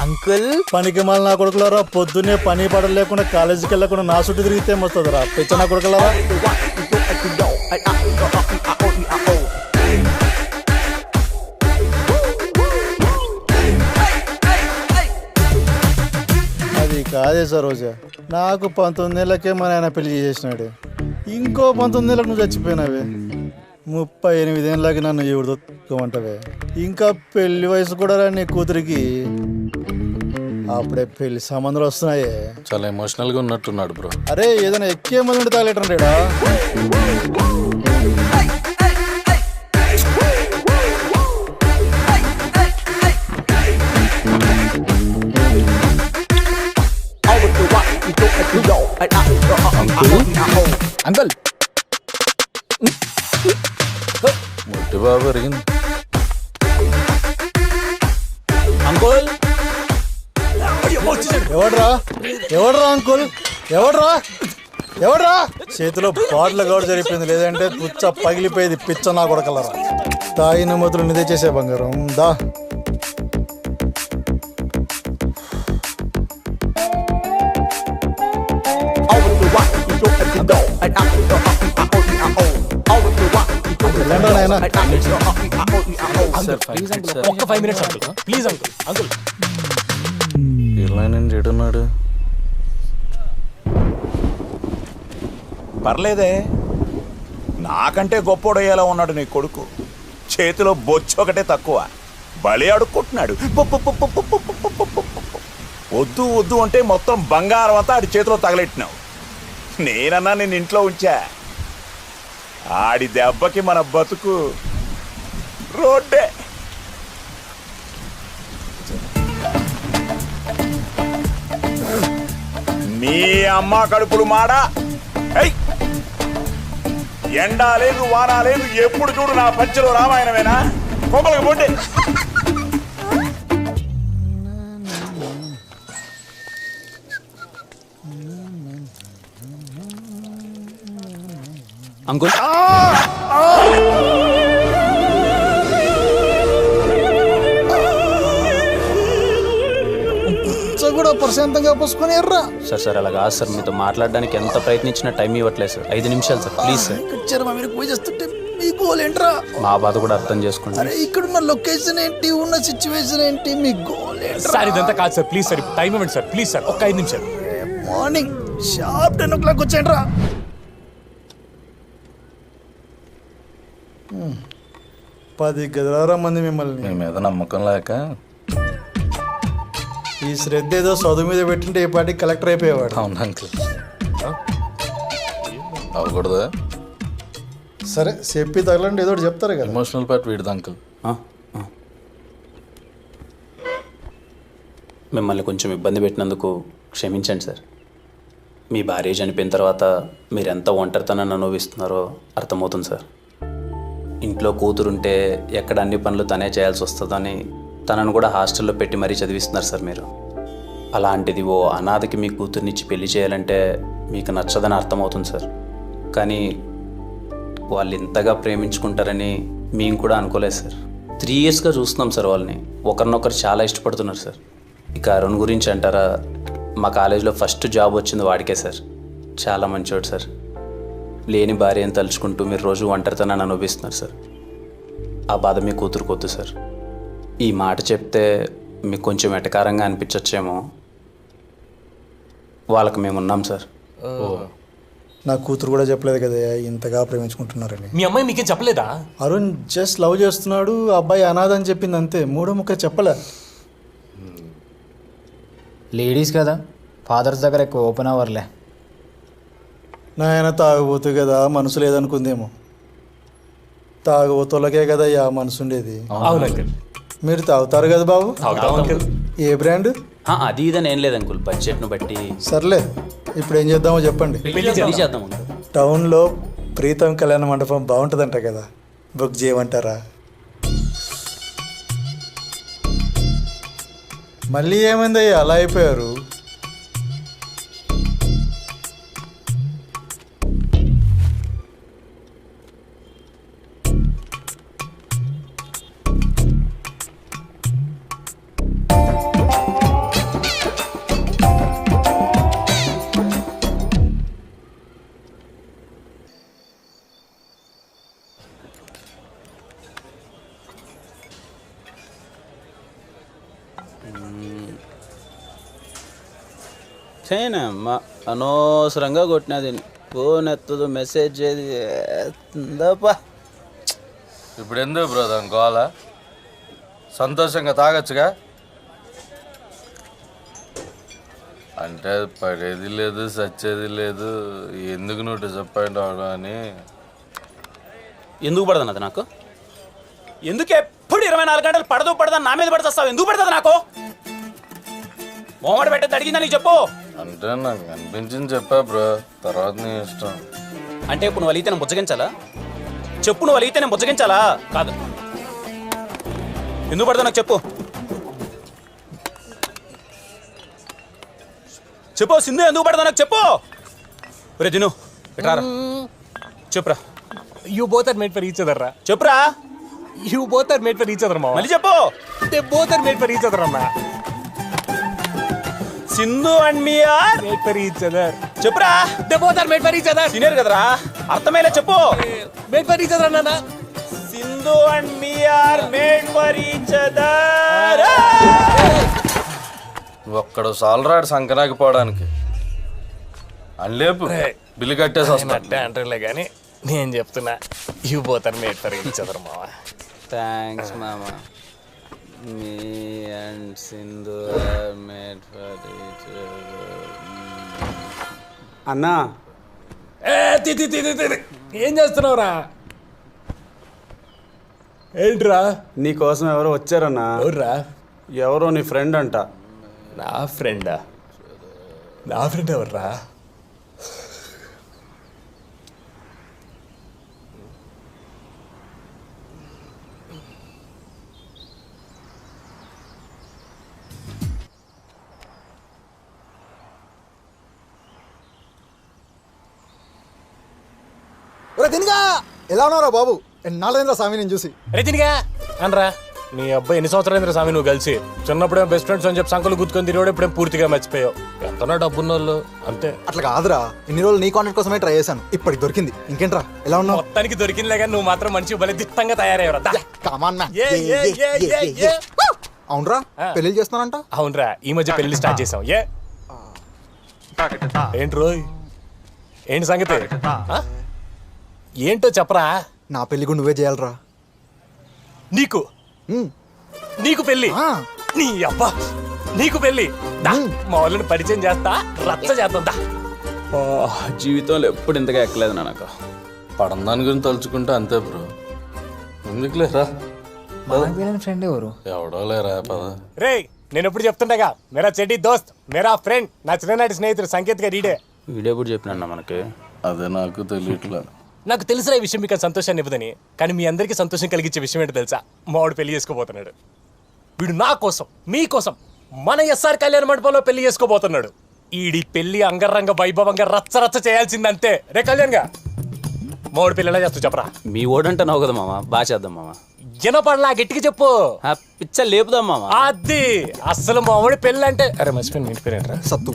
అంకుల్ పనికి మళ్ళీ నా కొడుకులారా, పొద్దున్నే పని పడలు లేకుండా కాలేజీకి వెళ్ళకుండా నా చుట్టూ తిరిగితే ఏమొస్తుందిరా పెచ్చ నా కొడుకులారా. అది కాదే సరోజా, నాకు 19 ఏళ్ళకే మా నాయన పెళ్లి చేసినాడు, ఇంకో 19 ఏళ్ళకి నువ్వు చచ్చిపోయినావే, 38 ఏళ్ళకి నన్ను ఎవరితో తోమంటావే, ఇంకా పెళ్లి వయసు కూడా నీ కూతురికి, అప్పుడే పెళ్లి సంబంధాలు వస్తున్నాయే. చాలా ఎమోషనల్గా ఉన్నట్టున్నాడు బ్రో. అరే ఏదైనా ఎక్కే మంది ఉంటే తాగలేటండేడా? అంకుల్ ముట్టి బాబు ఎరిగింది. అంకుల్ ఎవడ్రా ఎవడ్రా అంకుల్, ఎవడ్రా ఎవడ్రా? చేతిలో బాటిల్ గౌడ జరిగిపోయింది, లేదంటే పుచ్చ పగిలిపోయేది పిచ్చ నా కొడకలరా. తాగిన మొదలు నిదే చేసే బంగారం దా. ఒక్క 5 minutes uncle, please uncle. Uncle ఇలా నేను ఏడున్నాడు. పర్లేదే, నాకంటే గొప్పోడయ్యేలా ఉన్నాడు నీ కొడుకు. చేతిలో బొచ్చు ఒకటే తక్కువ, బలి అడుక్కుంటున్నాడు. వద్దు వద్దు అంటే మొత్తం బంగారం అంతా ఆడి చేతిలో తగలెట్టినావు. నేనన్నా నేను ఇంట్లో ఉంచా, ఆడి దెబ్బకి మన బతుకు రోడ్డే. మీ అమ్మ కడుపులు మాడా, ఎండా లేదు వానా లేదు, ఎప్పుడు చూడు నా పంచలో రామాయణమేనా? కోపలకి పోండి. అంకుల్ కూడా ప్రశాంతంగా పోసుకొని ఎర్రా. సార్ సార్ అలా కాదు సార్, మీతో మాట్లాడడానికి ఎంత ప్రయత్నించినా టైం ఇవ్వట్లేదు సార్. 5 నిమిషాలు సార్, ప్లీజ్ సార్. మీరు పూజ చేస్తుంటే మీ గోల్ ఏంట్రా? మా బాధ కూడా అర్థం చేసుకోండి. అరే ఇక్కడున్న లొకేషన్ ఏంటి, ఉన్న సిచ్యువేషన్ ఏంటి, మీ గోల్ ఏంట్రా? సార్ ఇదంతా కాదు సార్, ప్లీజ్ సార్, టైం ఇవ్వండి సార్, ప్లీజ్ సార్, ఒక్క 5 నిమిషాలు. మార్నింగ్ షార్ప్ 10 o'clock వచ్చేయండి రా. 10 గదిలారా మంది మిమ్మల్ని. మీ మీద నమ్మకం లేక ఈ శ్రద్ధ ఏదో చదువు మీద పెట్టింటే ఏ పాటికి కలెక్టర్ అయిపోయేవాడు. అవును అంకుల్, అవ్వకూడదా? సరే చెప్పి తగలండి, ఏదో ఒకటి చెప్తారు కదా. ఎమోషనల్ పార్ట్ వీడిది అంకుల్. మిమ్మల్ని కొంచెం ఇబ్బంది పెట్టినందుకు క్షమించండి సార్. మీ భార్య చనిపోయిన తర్వాత మీరు ఎంత ఒంటరితనాన్ని అనుభవిస్తున్నారో అర్థమవుతుంది సార్. ఇంట్లో కూతురుంటే ఎక్కడ అన్ని పనులు తనే చేయాల్సి వస్తుందని తనను కూడా హాస్టల్లో పెట్టి మరీ చదివిస్తున్నారు సార్ మీరు. అలాంటిది ఓ అనాథకి మీ కూతుర్నిచ్చి పెళ్లి చేయాలంటే మీకు నచ్చదని అర్థమవుతుంది సార్. కానీ వాళ్ళు ఇంతగా ప్రేమించుకుంటారని మేము కూడా అనుకోలేదు సార్. 3 ఇయర్స్గా చూస్తున్నాం సార్ వాళ్ళని. ఒకరినొకరు చాలా ఇష్టపడుతున్నారు సార్. ఇక అరుణ్ గురించి అంటారా, మా కాలేజీలో ఫస్ట్ జాబ్ వచ్చింది వాడికే సార్. చాలా మంచివాడు సార్. లేని భార్యను తలుచుకుంటూ మీరు రోజు ఒంటరితనాన్ని అనుభవిస్తున్నారు సార్. ఆ బాధ మీ కూతురుకొద్దు సార్. ఈ మాట చెప్తే మీకు కొంచెం ఎటకారంగా అనిపించచ్చేమో, వాళ్ళకి మేము ఉన్నాం సార్. నా కూతురు కూడా చెప్పలేదు కదా ఇంతగా ప్రేమించుకుంటున్నారని. మీ అమ్మాయి మీకేం చెప్పలేదా? అరుణ్ జస్ట్ లవ్ చేస్తున్నాడు, అబ్బాయి అనాథ అని చెప్పింది అంతే. మూడో ముక్క చెప్పలే. లేడీస్ కదా, ఫాదర్స్ దగ్గర ఎక్కువ ఓపెన్ అవర్లే. నాయన తాగబోతు కదా మనసు లేదనుకుందేమో. తాగబోతులకే కదా యా మనసు ఉండేది. అవును అంకుల్. మీరు తాగుతారు కదా బాబు? ఏ బ్రాండ్? అది ఇదని ఏం లేదు అంకుల్, బడ్జెట్ను బట్టి. సర్లే, ఇప్పుడు ఏం చేద్దామో చెప్పండి. పెళ్లి చేద్దాం. టౌన్లో ప్రీతం కళ్యాణ మండపం బాగుంటుందంట కదా, బుక్ చేయమంటారా? మళ్ళీ ఏమైందయ్యా అలా అయిపోయారు? చేయనమ్మా అనవసరంగా కొట్టినది. ఫోన్ ఎత్తదు, మెసేజ్ ఏది ఎత్తుందప్పా. ఇప్పుడు ఎందుకు బ్రదర్ గోల? సంతోషంగా తాగొచ్చుగా. అంటే పడేది లేదు, సచ్చేది లేదు, ఎందుకు నువ్వు డిసప్పాయింట్ అవడం అని. ఎందుకు పడదు అది నాకు? ఎందుకు ఎప్పుడు 24 గంటలు పడదని నా మీద పడుతావు? ఎందుకు పడుతుంది నాకు? మొహమాట పెట్టేది అడిగిందా నీకు చెప్పు. అంటే నాకు అనిపించింది చెప్పా బ్రో, తర్వాత నీ ఇష్టం. అంటే ఇప్పుడు నువ్వు అలిగితే నేను బుజ్జగించాలా? చెప్పు, నువ్వు అలిగితే నేను బుజ్జగించాలా? కాదు. ఎందుకు పడతావు నాకు చెప్పు. చెప్పు సింధు, ఎందుకు పడతావు నాకు చెప్పు. రే దిను ఎట్రారా, చెప్పురా. You both are made for each other రా. చెప్పురా. You both are made for each other మా. మళ్ళీ చెప్పు. They both are made for each other అన్నా. Sindhu and me are made for each other. చెప్పురా. They both are made for each other. Senior కదరా, అర్థమయ్యేలా చెప్పు. మేడ్ ఫర్ ఈచ్ అదర్ అన్నా. Sindhu and me are made for each other. ఒక్కడు సాలరాడు సంకనాకి పోవడానికి. అల్లేపు bill కట్టేసి వస్తా అంటారులే కానీ నేను చెప్తున్నా, you both are made for each other మావా. థ్యాంక్స్ మామా. Me and Sindhu are made for each other. అన్నా ఏం చేస్తున్నావురా? ఏంట్రా? నీ కోసం ఎవరో వచ్చారన్నా. ఎవర్రా? ఎవరో నీ ఫ్రెండ్ అంట. నా ఫ్రెండా? నా ఫ్రెండ్ ఎవర్రా? దినిగా ఎలా ఉన్నారా బాబు? ఎన్నాళ్ళైందిరా స్వామి నేను చూసి. రేతినిగా అనరా, నీ అబ్బాయి ఎన్ని సంవత్సరాలు స్వామి నువ్వు కలిసి? చిన్నప్పుడే బెస్ట్ ఫ్రెండ్స్ అని చెప్పి సంకలు గుర్తుకొని తిరిగి ఇప్పుడేం పూర్తిగా మర్చిపోయావు. ఎంతనో డబ్బున్న వాళ్ళు అంతే. అట్లా కాదురా, ఇన్ని రోజులు నీ కాంటాక్ట్ కోసమే ట్రై చేశాను, ఇప్పటికి దొరికింది. ఇంకేంట్రా ఎలా ఉన్నావు? మొత్తానికి దొరికిందిలే కానీ నువ్వు మాత్రం మంచి భలే దిట్టంగా తయారయ్యారా. అవునరా, పెళ్లి చేస్తున్నానంట. అవునరా, ఈ మధ్య పెళ్లి స్టార్ట్ చేసాం. ఏంటి రోయ్, ఏంటి సంగతి? ఏంటో చెప్పరా. నా పెళ్లి కూడా నువ్వే చేయాలరా. నీకు నీకు పెళ్లి? నీ అబ్బా, నీకు పెళ్లి? మా వాళ్ళని పరిచయం చేస్తా, రచ్చ చేద్దా. జీవితంలో ఎప్పుడు ఇంతగా ఎక్కలేదు నాకు. పడం దాని గురించి తలుచుకుంటే అంతే బ్రో. ఎందుకు లేరా, ఫ్రెండ్ ఎవరు? ఎవడో లేరా పద. రే నేను ఎప్పుడు చెప్తుండగా, మేరా చెడ్డి దోస్త్, మేరా ఫ్రెండ్, నా చిన్ననాటి స్నేహితుడు సంకేత్ గారు ఈడే. వీడియో కూడా చెప్పినా మనకి. అదే నాకు తెలియట్లా. నాకు తెలిసిన ఈ విషయం మీకు సంతోషాన్ని ఇవ్వదని, కానీ మీ అందరికీ సంతోషం కలిగించే విషయం ఏంటో తెలుసా? మావాడు పెళ్లి చేసుకోబోతున్నాడు. వీడు నా కోసం, మీకోసం మన ఎస్ఆర్ కళ్యాణ మండపంలో పెళ్లి చేసుకోబోతున్నాడు. ఈడి పెళ్లి అంగరంగ వైభవంగా రచ్చ రచ్చ చేయాల్సిందంతే. రే కళ్యాణ్ గా మామిడి పెళ్ళి ఎలా చేస్తావు చెప్పరా. మీ ఓడంటున్నావు కదా మామ, బాగా చేద్దాం మామ. వినపడలా, గట్టిగా చెప్పు. పిచ్చ లేపుదాం మామ. అది అసలు మామిడి పెళ్ళి అంటే, అరే మర్చిపోయిన ఇంటి పేరేంట్రా? సత్తు.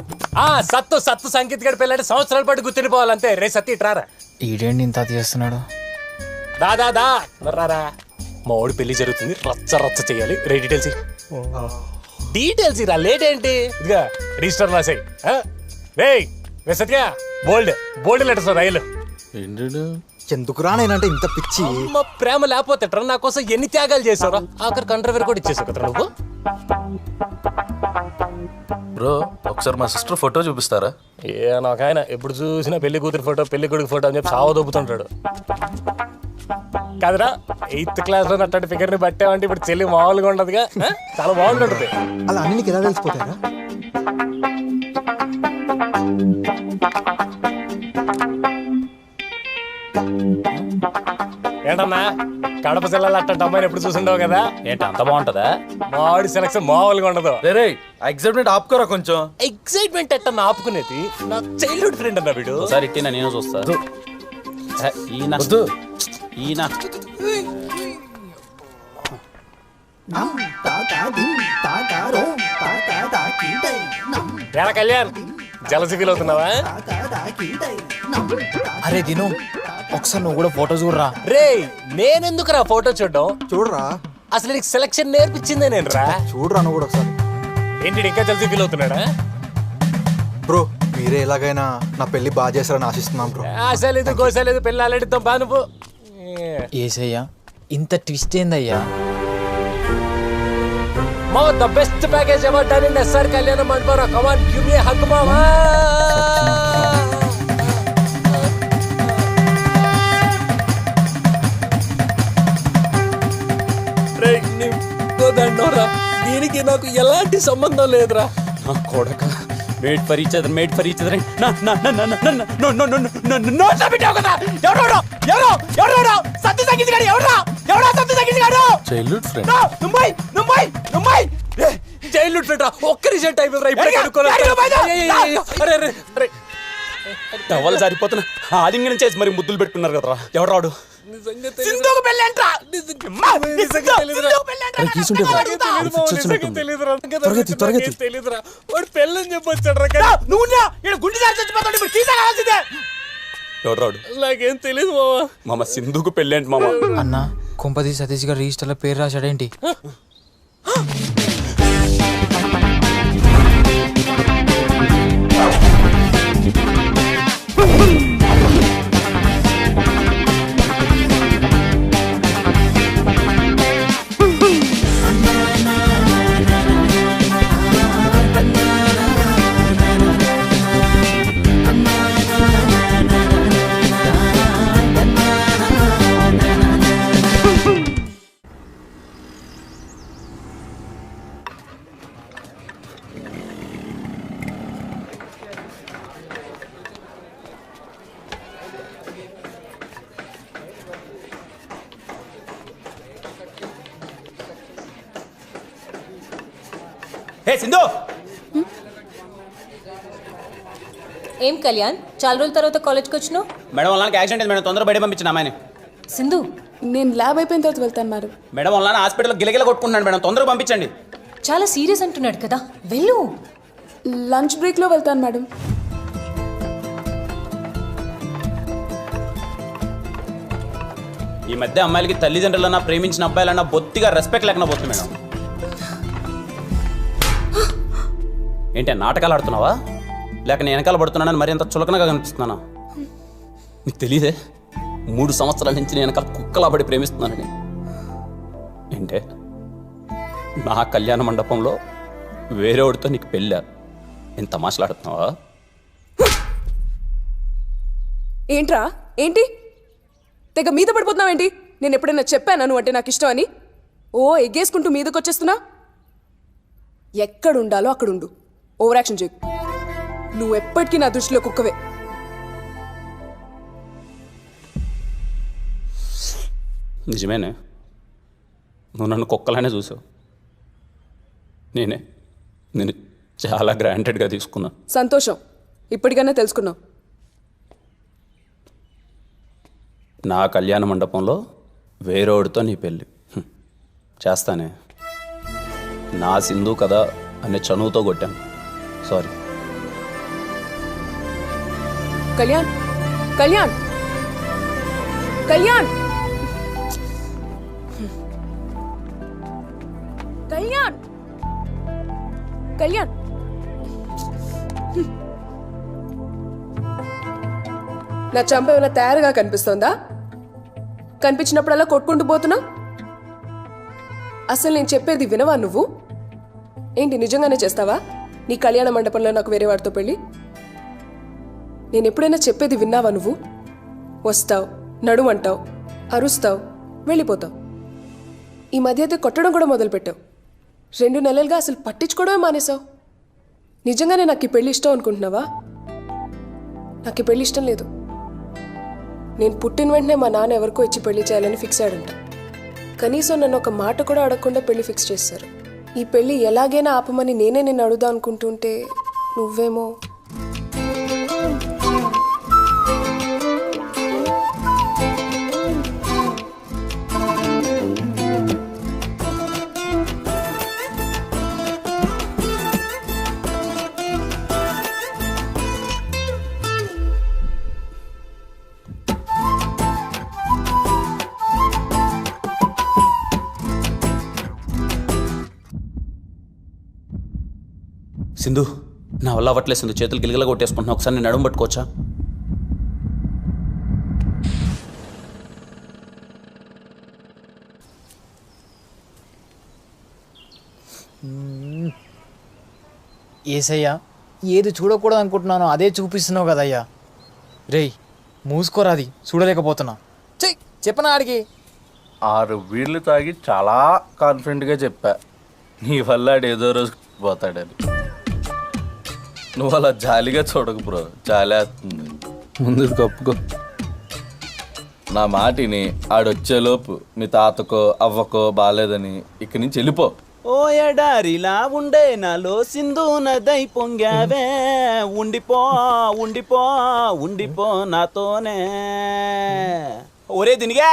సత్తు సత్తు సంగీత్ గడి పెళ్ళి అంటే సంవత్సరాల పాటు గుర్తుండిపోవాలంతే. రే సత్తి ఇట్రారా. ఈడేంటి ఇంత చేస్తున్నాడు? దాదా రారా. మామిడి పెళ్లి జరుగుతుంది, రచ్చ రచ్చ చేయాలి. రే డీటెయిల్స్ డీటెయిల్స్ ఇరా, లేట్ ఏంటి? ఇదిగా రిజిస్టర్ రాసాయి. రే సత్య, బోల్డ్ లెటర్స్ రైలు. ఎందుకు రానేనంటే ఇంత పిచ్చి? మా ప్రేమ లేకపోతే నా కోసం ఎన్ని త్యాగాలు చేసావురా. ఆఖరి కంట్రవేర్ కూడా ఇచ్చేసావు కదా నువ్వు. బ్రో ఒకసారి మా సిస్టర్ ఫోటో చూపిస్తారా? నాకాయన ఎప్పుడు చూసినా పెళ్లి కూతురు ఫోటో, పెళ్లి కొడుకు ఫోటో అని చెప్పి సావ దొబ్బుతుంటాడు. కాదురా, 8th క్లాస్ లో అట్లాంటి ఫిగర్ ని పట్టామంటే ఇప్పుడు చెల్లి మామూలుగా ఉండదుగా, చాలా బాగుంటుంది. అలా అన్ని నీకు ఎలా తెలిసిపోతారా? ఏంటన్నా కడప జిల్లాలో అట్లాంటి అమ్మాయిని ఎప్పుడు చూసిండవు కదా. ఏంటి అంత బాగుంటుందా? మామిడి సెలక్షన్ మామూలుగా ఉండదు. రే ఎగ్జైట్మెంట్ ఆపుకోరా కొంచెం. ఎగ్జైట్మెంట్ ఎట్టన్నా ఆపుకునేది? నా చైల్డ్హుడ్ ఫ్రెండ్ అన్న వీడు. ఒకసారి ఇట్టినా నేను చూస్తా. ఈయన ఎలా కళ్యాణ్, జలసి ఫీల్ అవుతున్నావా? అరే దిను, ఒకసారి నువ్వు కూడా ఫోటో చూడరా. రే నేనెందుకురా ఫోటో చూడడం? చూడరా, అసలు నీకు సెలక్షన్ నేర్పించిందే నేను రా. చూడరా నువ్వు కూడా ఒకసారి. ఏంటి ఇంకా జలసి ఫీల్ అవుతున్నాడా? బ్రో మీరే ఎలాగైనా నా పెళ్లి బాగా చేస్తారని ఆశిస్తున్నాం బ్రో. ఆశలేదు గోసలేదు, పెళ్ళి ఆలడితో బా నువ్వు. ఏసయ్యా, ఇంత ట్విస్ట్ ఏందయ్యా? మామ the best package ever done in SR Kalyana Mandapam. Come on give me a hug మామా. రే నీతో దండోరా, దీనికి నాకు ఎలాంటి సంబంధం లేదురా. నా కొడక, made for each other childhood friend. Childhood friend రా. ఒక్క రిజల్ట్ అయిపోయింది. ఇప్పుడే టవల్ సరిపోతున్నా ఆలింగనం చేసి మరి ముద్దులు పెట్టుకున్నారు కదరా. ఎవరు రాడు? పెళ్ళని చెప్పొచ్చాడు. ఎవరు రాడు? నాకేం తెలీదు మామా. మామ సింధుకు పెళ్ళేంటి మామ? అన్న కుంపతి సతీష్ గారు రిజిస్టర్ లో పేరు రాశాడేంటి? హే సింధు, ఏం కళ్యాణ్, చాలా రోజుల తర్వాత కాలేజ్కి వచ్చినావు? మేడం వాళ్ళకి యాక్సిడెంట్ అయింది మేడం, తొందరగా బయట పంపించిన అమ్మాయిని. సింధు, నేను ల్యాబ్ అయిపోయిన తర్వాత వెళ్తాను మేడం. మేడం వాళ్ళ హాస్పిటల్లో గిలగిల కొట్టుకుంటున్నాడు మేడం, తొందరగా పంపించండి. చాలా సీరియస్ అంటున్నాడు కదా, వెళ్ళు. లంచ్ బ్రేక్లో వెళ్తాను మేడం. ఈ మధ్య అమ్మాయిలకి తల్లిదండ్రులన్నా ప్రేమించిన అబ్బాయిలన్నా బొత్తిగా రెస్పెక్ట్ లేకుండా పోతుంది మేడం. ఏంటి నాటకాలు ఆడుతున్నావా, లేక నేను వెనకాల పడుతున్నానని మరి అంత చులకనగా కనిపిస్తున్నానా? నీకు తెలీదే, 3 సంవత్సరాల నుంచి నేను వెనకాల కుక్కలా పడి ప్రేమిస్తున్నానని. ఏంటే నా కళ్యాణ మండపంలో వేరేవాడితో నీకు పెళ్ళా? ఎంత మాట్లాడుతున్నావా? ఏంట్రా ఏంటి తెగ మీద పడిపోతున్నావేంటి? నేను ఎప్పుడైనా చెప్పాను నువ్వు అంటే నాకు ఇష్టం అని? ఓ ఎగ్గేసుకుంటూ మీదకి వచ్చేస్తున్నా. ఎక్కడుండాలో అక్కడుండు, ఓవర్ యాక్షన్ చేయకు. నువ్వు ఎప్పటికీ నా దృష్టిలో కుక్కవే. నిజమేనే, నువ్వు నన్ను కుక్కలానే చూసావు. నేను చాలా గ్రాంటెడ్గా తీసుకున్నా. సంతోషం, ఇప్పటికైనా తెలుసుకున్నావు. నా కళ్యాణ మండపంలో వేరేవాడితో నీ పెళ్ళి చేస్తానే. నా సింధు కదా అనే చనువుతో కొట్టాను, సారీ. కళ్యాణ్ కళ్యాణ్ కళ్యాణ్ కళ్యాణ్ కళ్యాణ్ నా చంప ఏమైనా తయారుగా కనిపిస్తోందా? కనిపించినప్పుడల్లా కొట్టుకుంటూ పోతున్నా. అసలు నేను చెప్పేది వినవా నువ్వు? ఏంటి నిజంగానే చేస్తావా నీ కళ్యాణ మండపంలో నాకు వేరే వాడితో పెళ్ళి? నేను ఎప్పుడైనా చెప్పేది విన్నావా నువ్వు? వస్తావు, నడుమంటావు, అరుస్తావు, వెళ్ళిపోతావు. ఈ మధ్య అయితే కొట్టడం కూడా మొదలుపెట్టావు. 2 నెలలుగా అసలు పట్టించుకోవడమే మానేశావు. నిజంగానే నాకు ఈ పెళ్ళి ఇష్టం అనుకుంటున్నావా? నాకు ఈ పెళ్ళి ఇష్టం లేదు. నేను పుట్టిన వెంటనే మా నాన్న ఎవరికో ఇచ్చి పెళ్లి చేయాలని ఫిక్స్ అయ్యాడంట. కనీసం నన్ను ఒక మాట కూడా అడగకుండా పెళ్లి ఫిక్స్ చేశారు. ఈ పెళ్లి ఎలాగైనా ఆపమని నేనే నిన్ను అడుగుదా అనుకుంటుంటే నువ్వేమో సింధు, నా వల్ల అవ్వట్లేదు సింధు, చేతులు గిలిగిలా కొట్టేసుకుంటున్నా. ఒకసారి నేను నడుము పట్టుకోవచ్చా? ఏసయ్యా, ఏది చూడకూడదు అనుకుంటున్నానో అదే చూపిస్తున్నావు కదయ్యా. రేయ్ మూసుకోరాది, చూడలేకపోతున్నా. చెప్పనా ఆడికి 6 బీర్లు తాగి చాలా కాన్ఫిడెంట్గా చెప్పా, నీ వల్ల ఆడు ఏదో రోజు పోతాడని. నువ్వు అలా జాలిగా చూడకు బ్రో, జాలేస్తుంది. ముందు కప్పుకో. నా మాటిని ఆడొచ్చేలోపు మీ తాతకో అవ్వకో బాగాలేదని ఇక్కడి నుంచి వెళ్ళిపో. ఓ ఎడారిలా ఉండే నాలో సింధు నదై పొంగావే, ఉండిపో ఉండిపో ఉండిపో నాతోనే. ఒరే దినిగా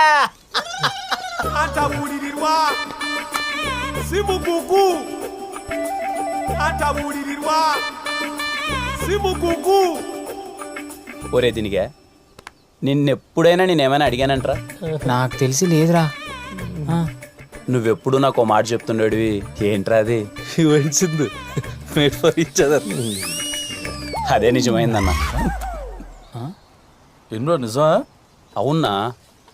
ఒరే దినిగా, నిన్నెప్పుడైనా నేనేమైనా అడిగానంటరా? నాకు తెలిసి లేదురా. నువ్వెప్పుడు నాకు ఓ మాట చెప్తుండేవి, ఏంట్రా అది? Sindhu made for each other. అదే నిజమైందన్న. ఏం బ్రో నిజమా? అవునా,